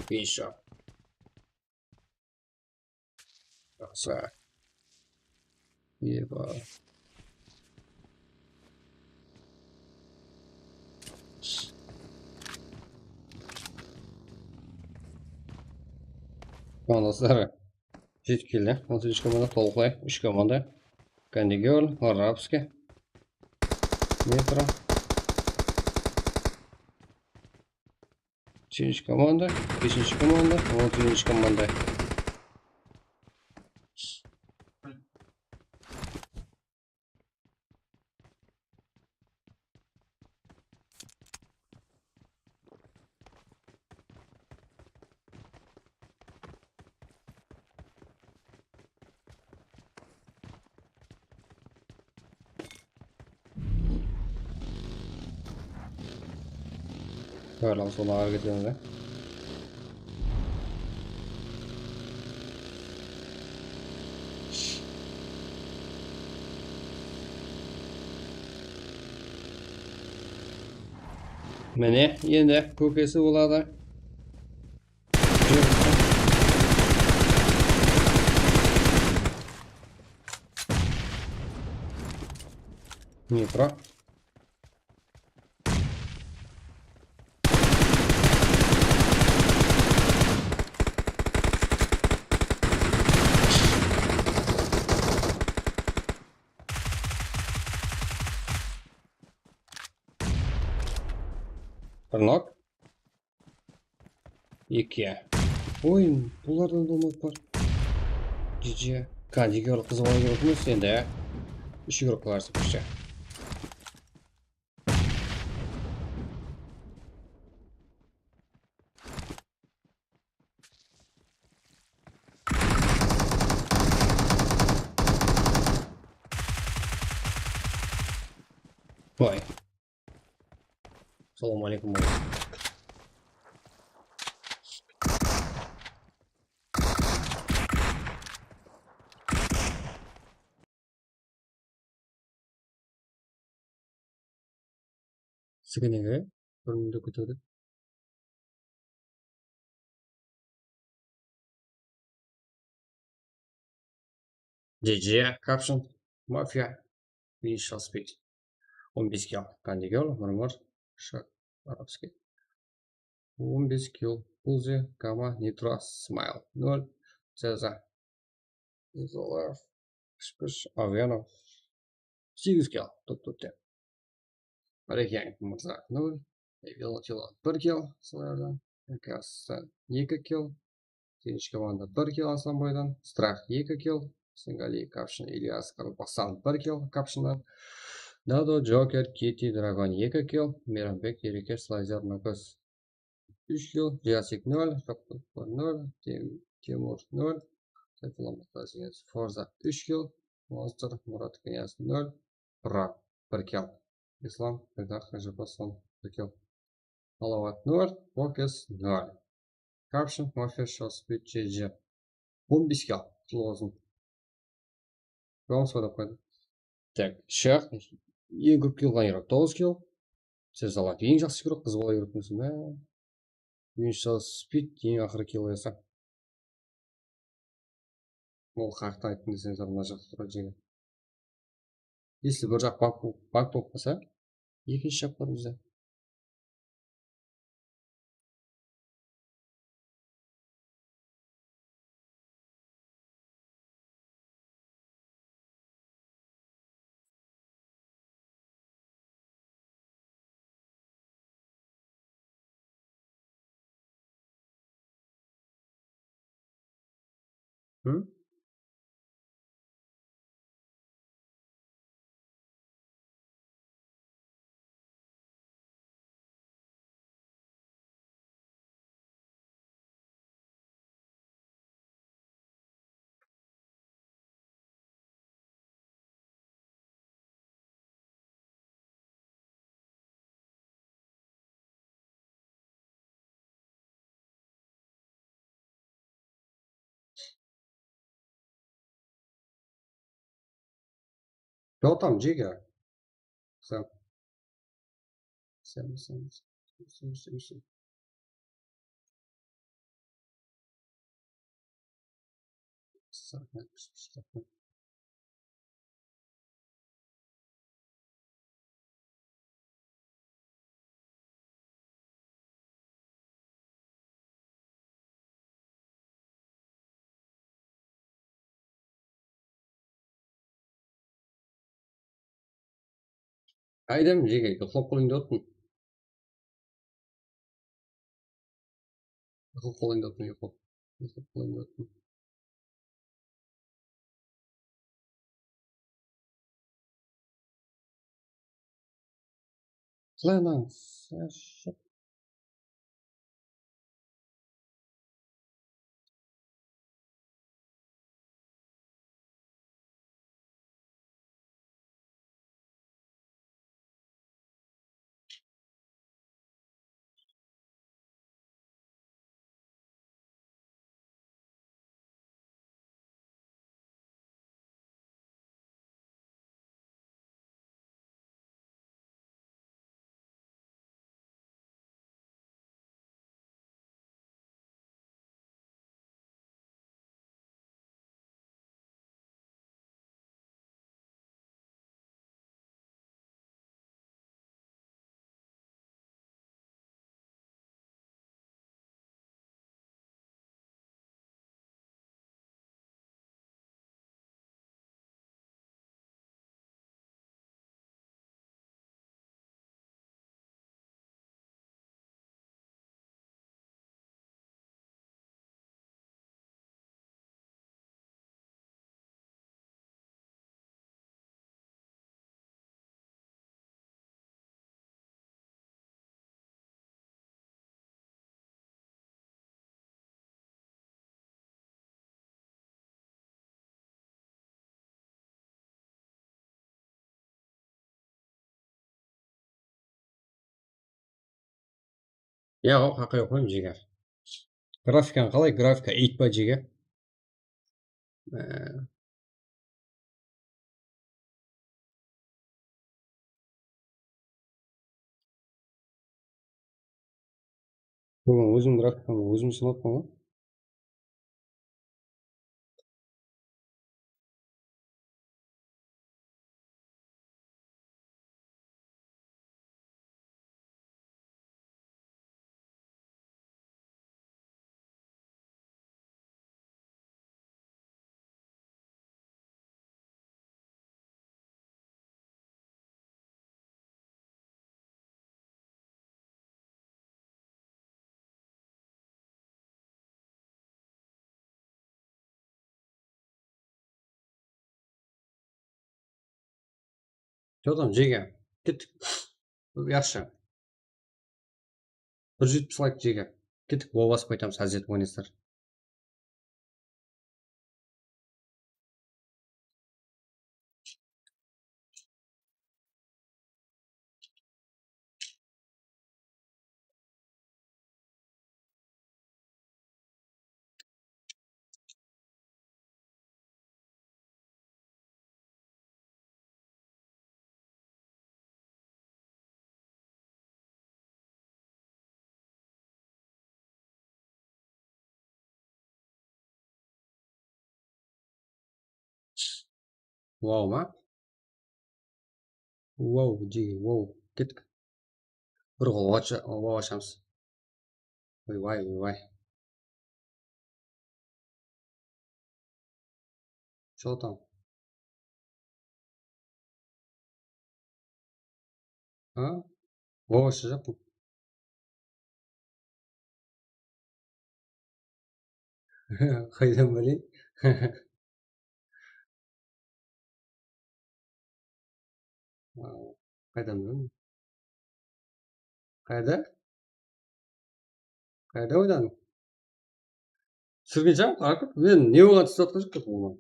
S1: Еще. Красава. Еба. Dostlar, жеткилі. 33 команда толықлай. 3 команда. Кандигер, Арабский. Метро. 4 команда. 5 команда. 13 команда. Böyle sonra ağır gidiyoruz. Mene енді көкесі болады. Нитро. Тырнақ. 2. Ой, бұлардан да ұмыт бар. GG. Кандигер қызы бала керек емес енді. 3 керек қаларсы бірше. Ой. Салам алейкум. Сігінеге бұрынды көтеді. GG, Caption, Mafia, We Shall Speak. 15 kill. Кандигер, Мұрмыр, Шак, Арабский. 15 kill. Узи, Кама, Нитро, Смайл. 0. Цеза. Изолар. Шпыш, Авенов. 8 kill. Топ-топ-теп. Рекянг, Мұрзак, 0. Велотило, 1 kill. Солардан. Кассан, 2 kill. Теніш команда 1 kill Асламбайдан. Страх, 2 kill. Сенгали, Капшин, Ильяс, Карпасан, 1 kill Капшиндан. Дадо, Джокер, Кити, Драгон, 2 kill. Миранбек, Ерекеш, Лазер, Нокос, 3 kill. Джасик, 0. Фактор, 0. Тимур, 0. Сайфулам, Форза, 3 kill. Монстр, Мурат, Князь, 0. Пра, 1 kill. Ислам, Педар, Хажипасан, 1 kill. Алават, 0. Фокус, 0. Капшин, Мафия, Шаспит, GG. 15 kill. Лозун. Вам сюда қойды. Так, шах. Ең көп kill ғайыр. 9 kill. Сіз алады. Ең жақсы көріп қыз бала көріп мүсін. Ең Шаспит, ең ақыры kill esa. Ол қақта айттың десеңіз мына жақта тұрады жеңіл. Если бір жақ бак болып қалса, екінші жақ бар бізде. Кто там, Джигер? Сэм. Қайдам жеге ұйықтап қалайын деп отырмын. Ұйықтап қалайын деп отырмын, ұйықтап қалайын деп отырмын. Қалай анаңыз? Я хақи оқимын жеге. Графиканы қалай? Графика 8 па жеге? Бүгін өзім графиканы өзім сынаппын ғой. Жодан жеге. Кеттік. Яқшы. 170 лайк жеге. Кеттік, ол басып қайтамыз, әзет ойнайсыздар. Вау ма? Вау жеге, вау. Кеттік. Bir qol açamız. Vay. Что там? А? Вова шығып. Қайдан білейін? Қайдан білейін? Қайда? Қайда ойнадың? Түсірген жағым қарап тұр. Мен не болған түсіп жатқан жоқ қой.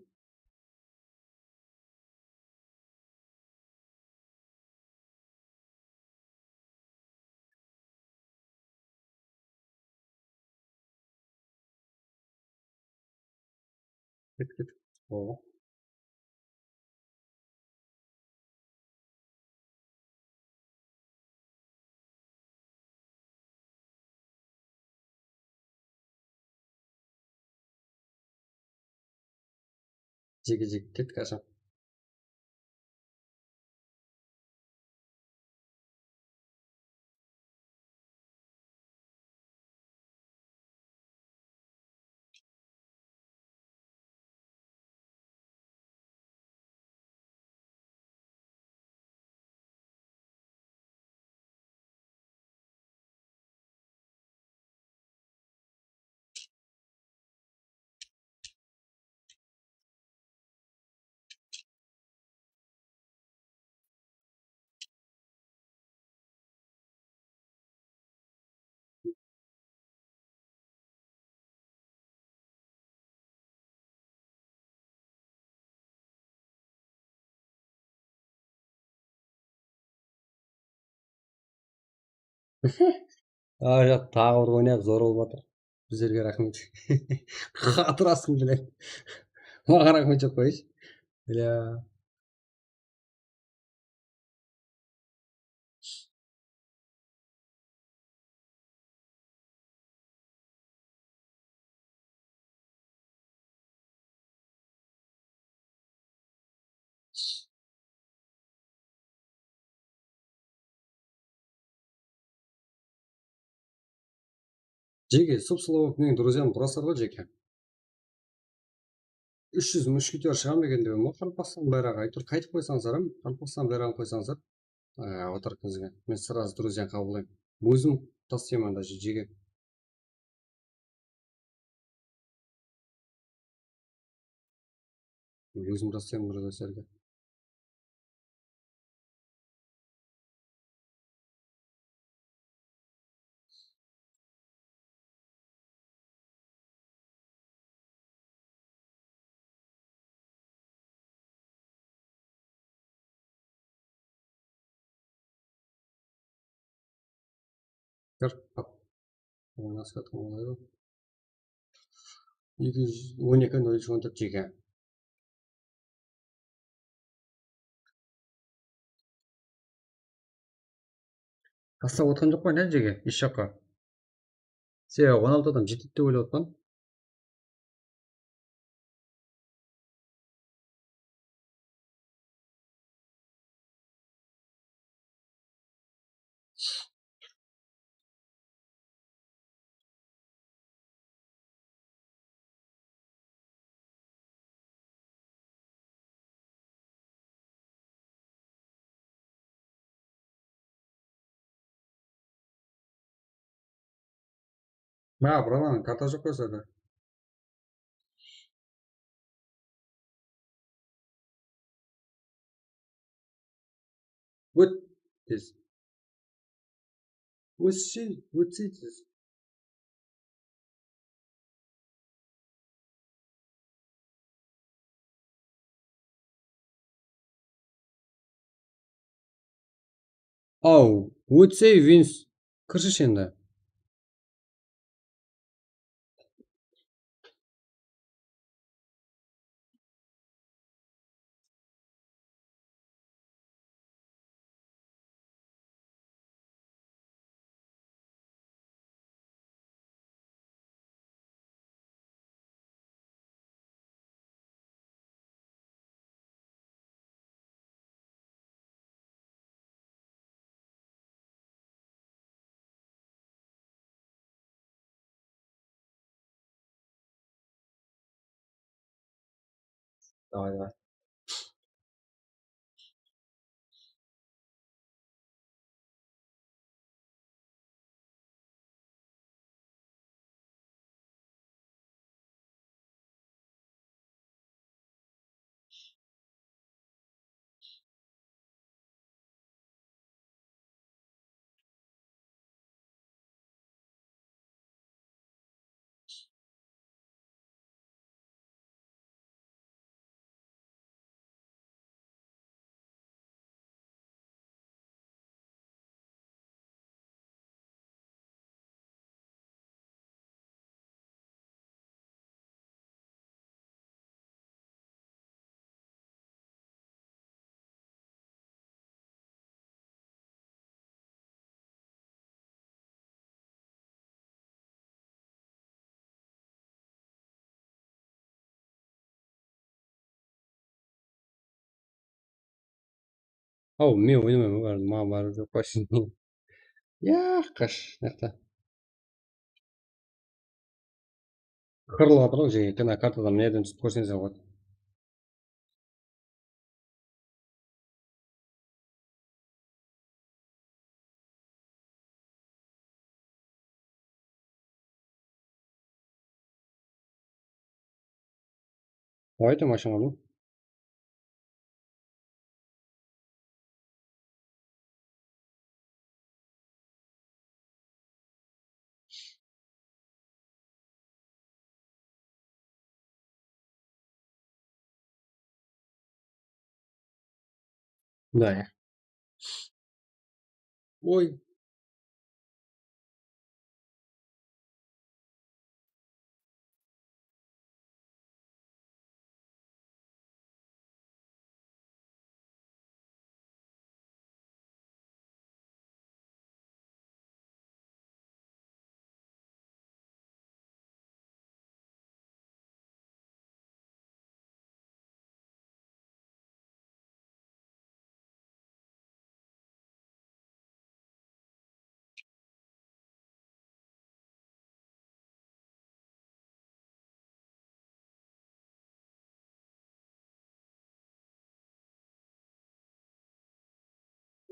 S1: Кет. О. Жеке кеттік ашам. Тағы бір ойнап зор болып жатыр. Біздерге рахмет. Қатырасың білем. Маған рахмет жоқ қойшы. Бля. Жеке, сұп-сұлу болып менің друзьям тұрасыздар ғой, Жеке. 300 мушкетер шығам дегенде ма, қалпастан байрағы айтыр, қайтып қойсаңыздар, қалпастан байрағын қойсаңыздар, отырыңызға. Мен сразу друзьяны қабылдаймын. Өзім тастаймын даже Жеке. Өзім тастаймын друзьяларға. У нас как было? 12.03 Жеке. Тастап отқан жоқ қой, не Жеке? Еш жаққа. Сен 16-дан жетеді деп ойлап отқан? Братан, карта жоқ қой сәді. Өт тез. Өтсе тез. Ау, өтсе Винс. Кіршіш енді. Давай. ау мен ойнамаймын бәрі маған бәрі жоқ қойсын. Я қаш мынажақта қырылып жатыр ғой жеке ана картадан мына түсіп көрсеңіздер болады. Давайте машина ну. Да, я. Ой.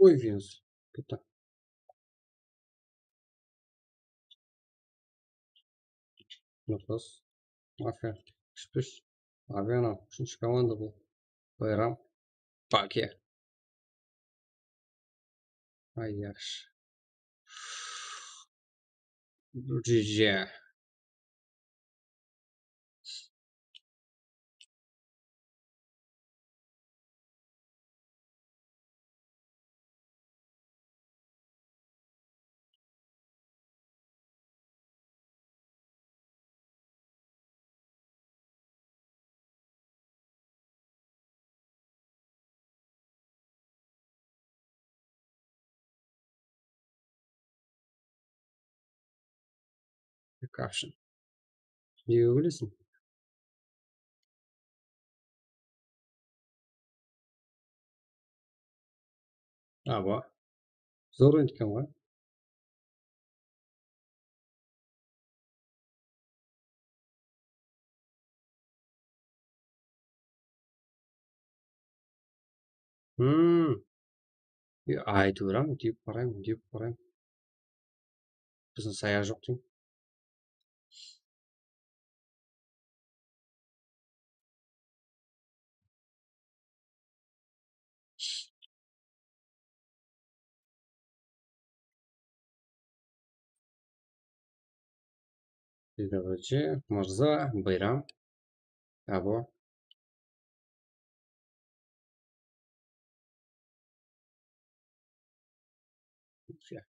S1: Ой, Винс. Puta. Nüfus. Aferin. Çıkış. Abi ana. Üçüncü komanda bu. Bayram. Paki. Ay yaş. GG. Кашин. Не вылезем? А, во. Зор екен ғой. Айтып барамын, деп барайын. Біздің сая жоқ деймін. Давайте, мырза, Байрам. Або. Все.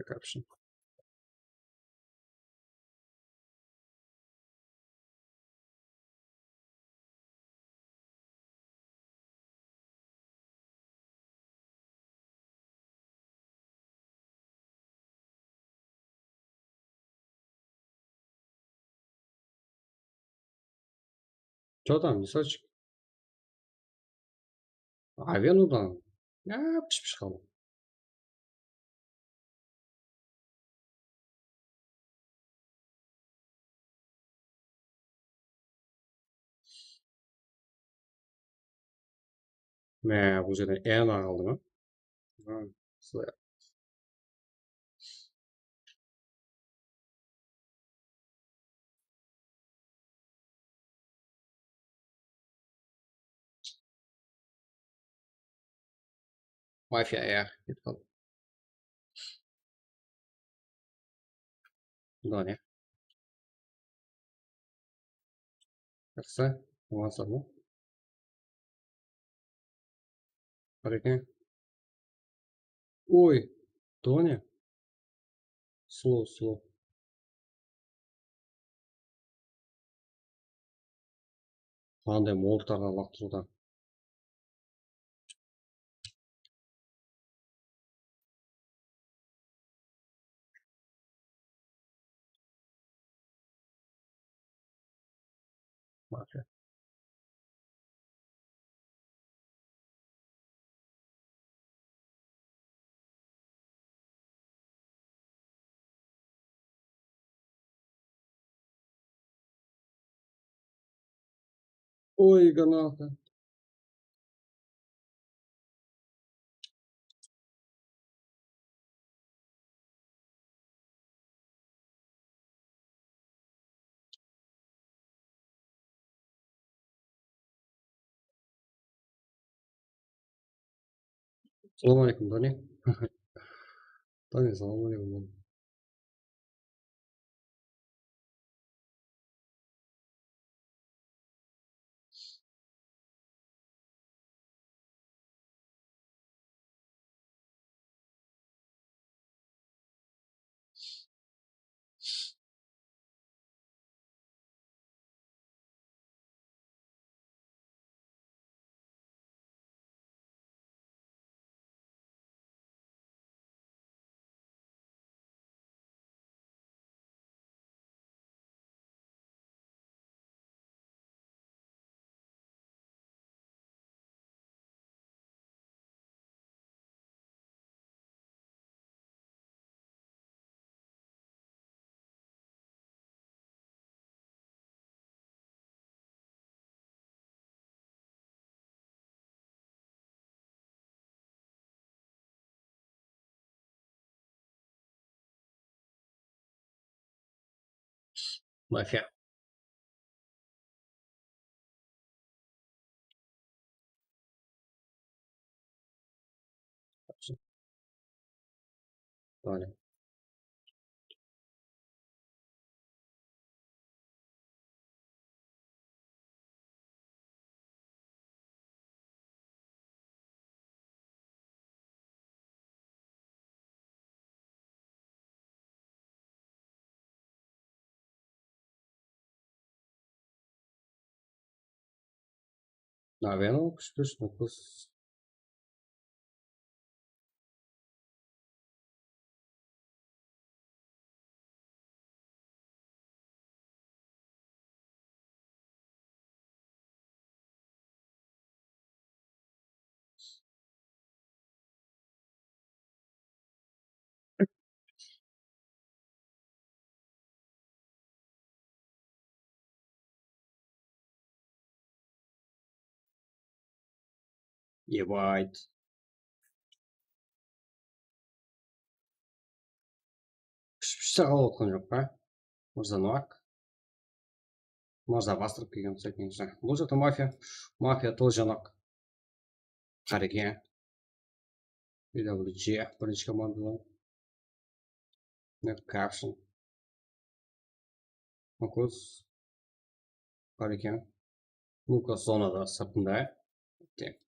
S1: Капшин. Что там, лесочек? Авенудан. Пішіп қалды. Мә, бұл жерде N қалды ма? Солай. Мафия, я. Кетіп қалды. Да, не? Жақсы. Оңасар ма? Қарекен. Ой, Тоня. Слоу. Андай молдықтарға лақтыруда. Мафия. Ой, граната. Салам алейкум, Тони. Тони, салам алейкум. Мафия. Тони. Наверное, успешно. Ебать. Шағал отқан жоқ па? Мырзануак. Мырза бастырып келген ұқсайды негізі. Бұл жақта мафия. Мафия тыл жанақ. Қареке. PWG. Бірінші командалы. Caption. Макус. Қареке. Ну-ка, зонада сыртында. Тек.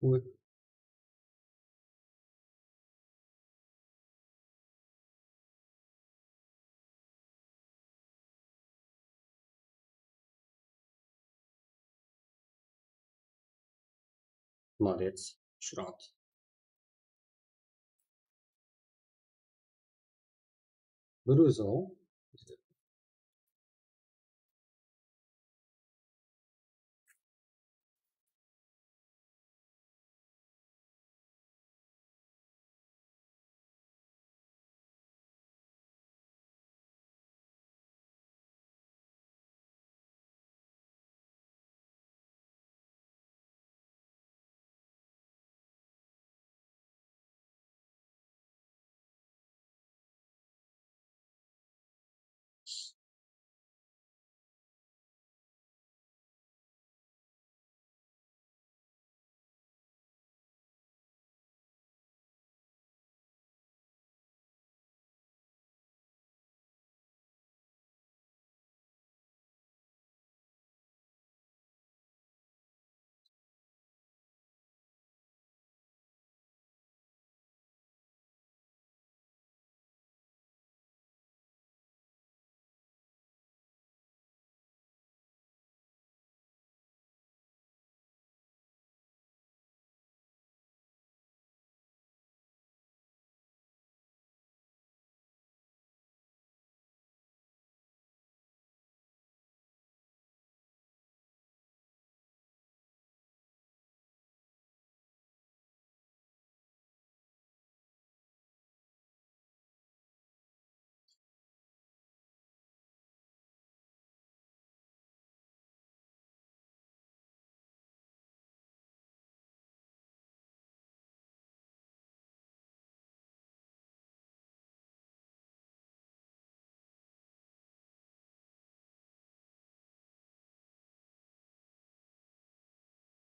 S1: Ой. Молодец. Шрат. Бір өзі ғой.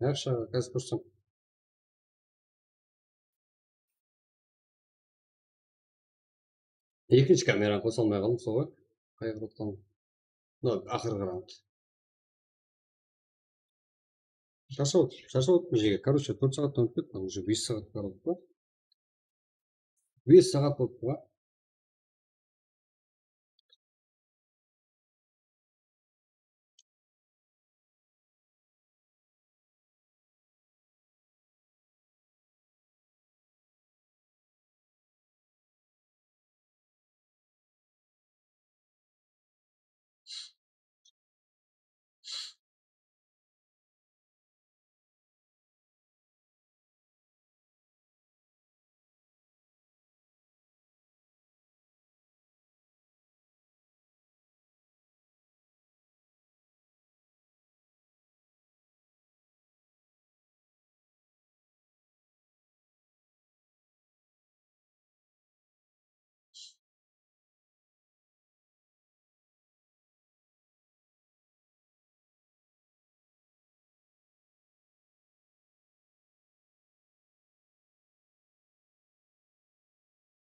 S1: Yaxshi, qaysi kursdan? Ikkinchi kamerani qo'sa olmay qoldim, so'g'i. Qayerga o'tdim? No, oxirgi raund. Charchab o'tib, короче, 4 soatdan o'tib ketdim, уже 5 soat bo'libdi. 5 soat bo'libdi.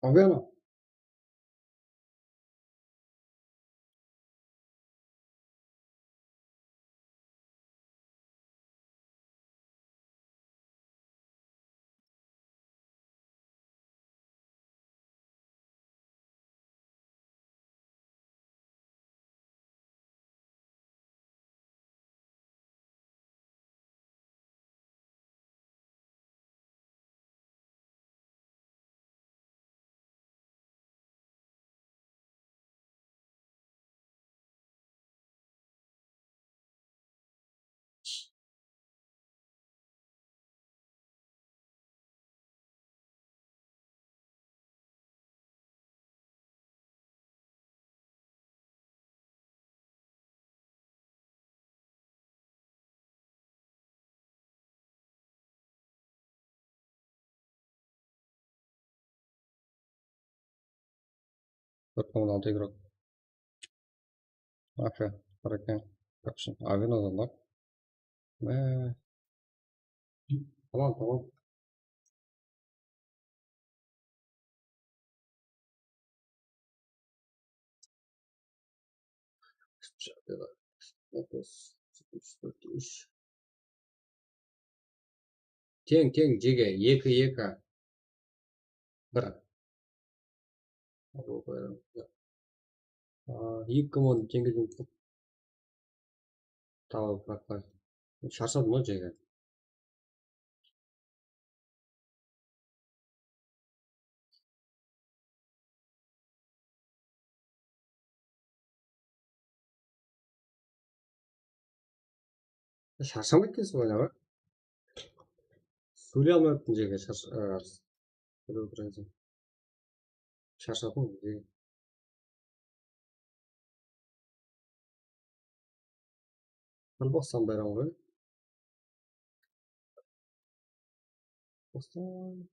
S1: Avvalo. To'rt игрок. Aka, harakat. Yaxshi. Avvalo bak. Tamam. Teng jega 2-2. 1. 2 món tengga teng. Tava bak. Charchadim ғой jega. Charchamay ketsin o'ynab. Сөйлей алмайтын жеге шаршадым жеге. Мен боссам байрам ғой. Боссам.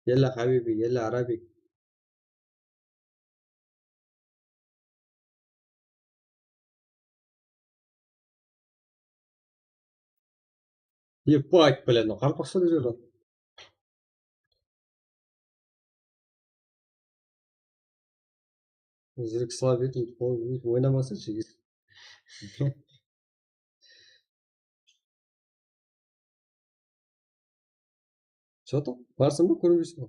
S1: يلا حبيبي يلا عربي. Ебать, блин, ну как посмотрел? Зрик слабый, ойнамаса чеги. Что там? Барсың ба, көрінбейсің ба?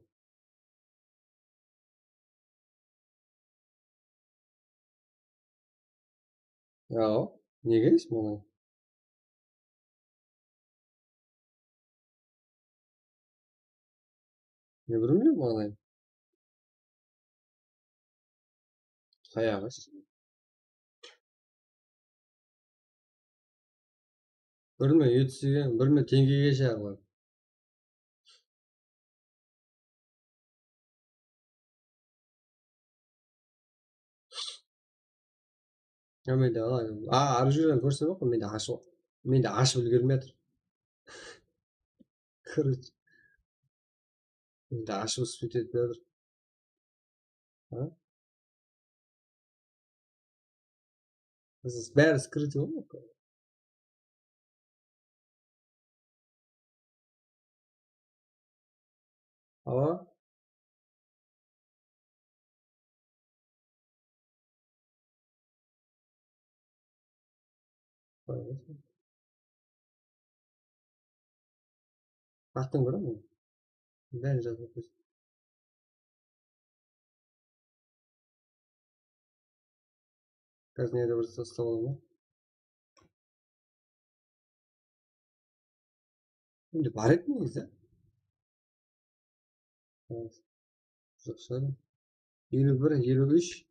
S1: Ja, неге есім олай? Не білмеймін олай. Қаяғы? Білме, етсіге, білме, теңгеге шағылар. Ja, менде ары жүрген көрсе бақ, менде ашып үлгермей жатыр. Короче, менде ашып өсіп кетіп жатыр. Бәрі скрытый ғой ма? Ала? Аттың көрі ме? Бәрі жазып өтесің. Қазір неде бір ұстап аламын ба? Енді бар еді негізі. Жоқ шығар. 51, 53.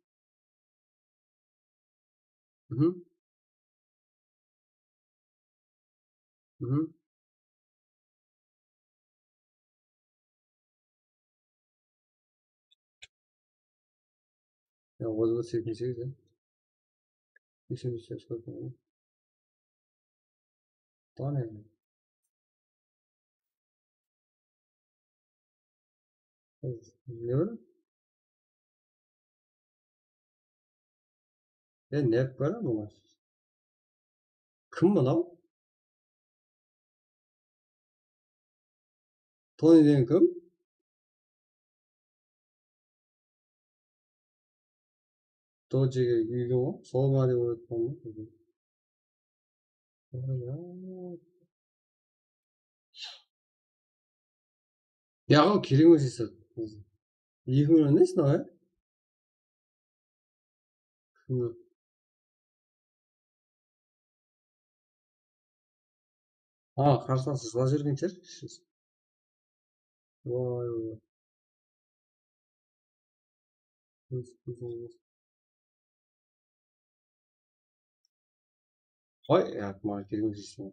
S1: Ya, 88 ya. 83 yaşında. Daha ne? Ne var? Ne var mı? Kım mı lan? Tony деген кім? Доджиге үйге ма? Сол ма деп ойлап яғы керек емес есі. 2 миллион несін ау, қарсыласы жыла жүрген шығар. Ой, маған керек емес есі.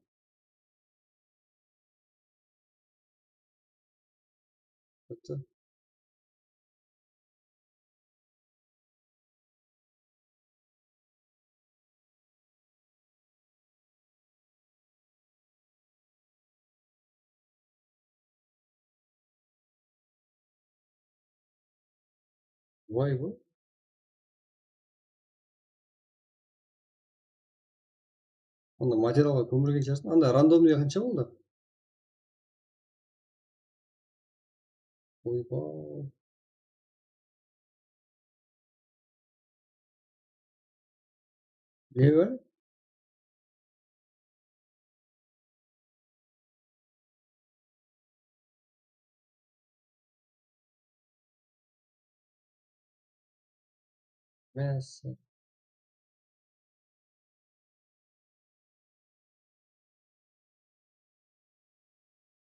S1: Vay bu. Анда материалға көмілген шығарсың. Анда рандомный қанша болды? Ойбай. Не бар? Мәссі.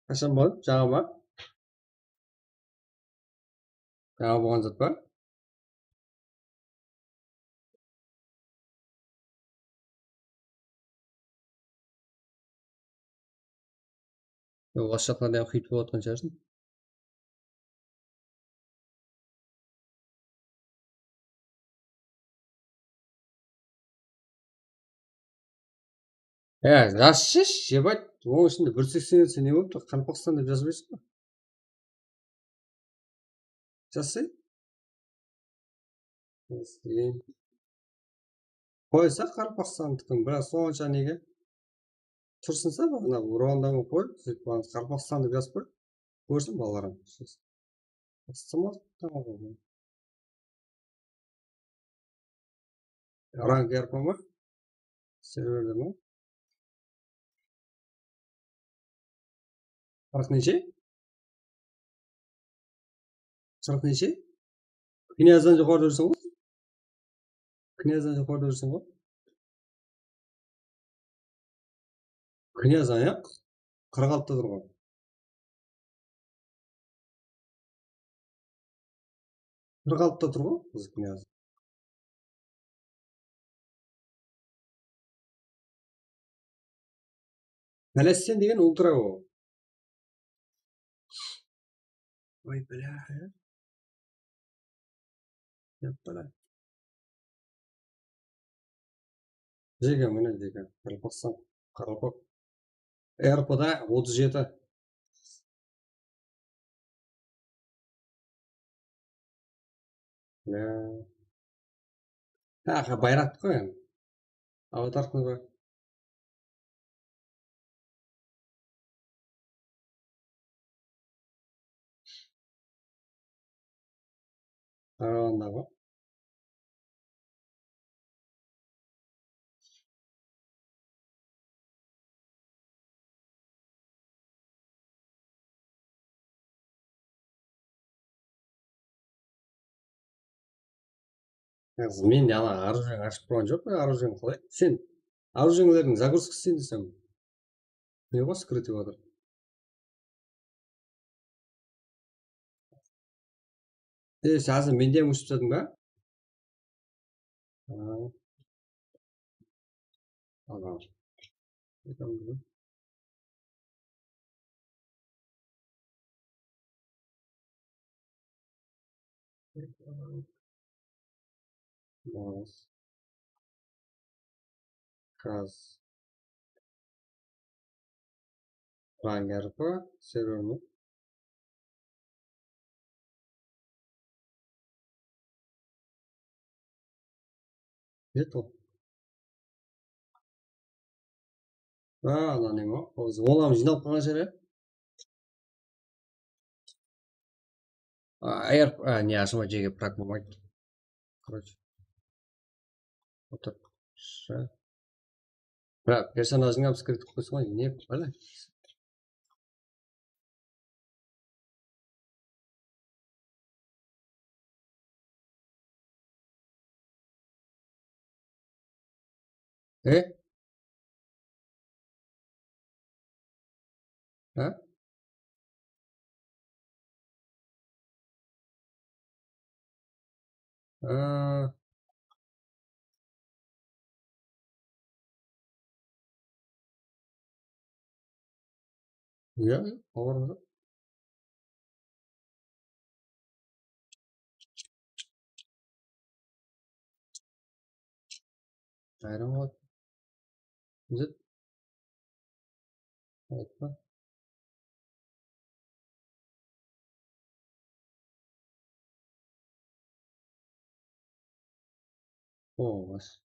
S1: Қашан болды? Жаңа ма? Жаңа болған зат па? Осы жақта да хит болып жатқан шығарсың. Жазшы, жебать. Оның ішінде 180 не болыпты? Қарпақстан деп жазбайсың ба? Жазсай? Қойса Қарпақстандікін, бірақ сонша неге? Тұрсынса ба, ұрғандамын қой, Қарпақстан деп жазып қой. Көрсін балаларым. Ранг ярпа ма? Серверде ма? Қырық неше? Қырық неше? Княздан жоғарыда жүрсің ғой? Княздан жоғарыда жүрсің ғой? Князь аяқ 46-та тұрған. Қырық алтыда тұр ғой қыз князь. Пәлестен деген ультра ол. Ой, бля. Яптала. Жеге міне жеге. Қарапақсан. Қарапақ. РП-да 37. Аха, байрақ қой енді. Аватарқын ба. Қарағанда ба. Мен де ана оружиені ашып тұрған жоқ па, оружиені қалай? Сен оружиелердің загрузкасы сен десем. Не ғой скрытый отыр? Сен менде өшіп тастадың ба? Ага. Каз. Рангер по серверну. Нету. Ана не ма? Олам жиналып қалған жер, не, ашыма жеге прак болмайды. Короче. Отыр. Бірақ персонажыңа скрипт қойсын ғой, не бәле? Иә, ауырды. Айран болады. Үзет. Айтпа. О, бас.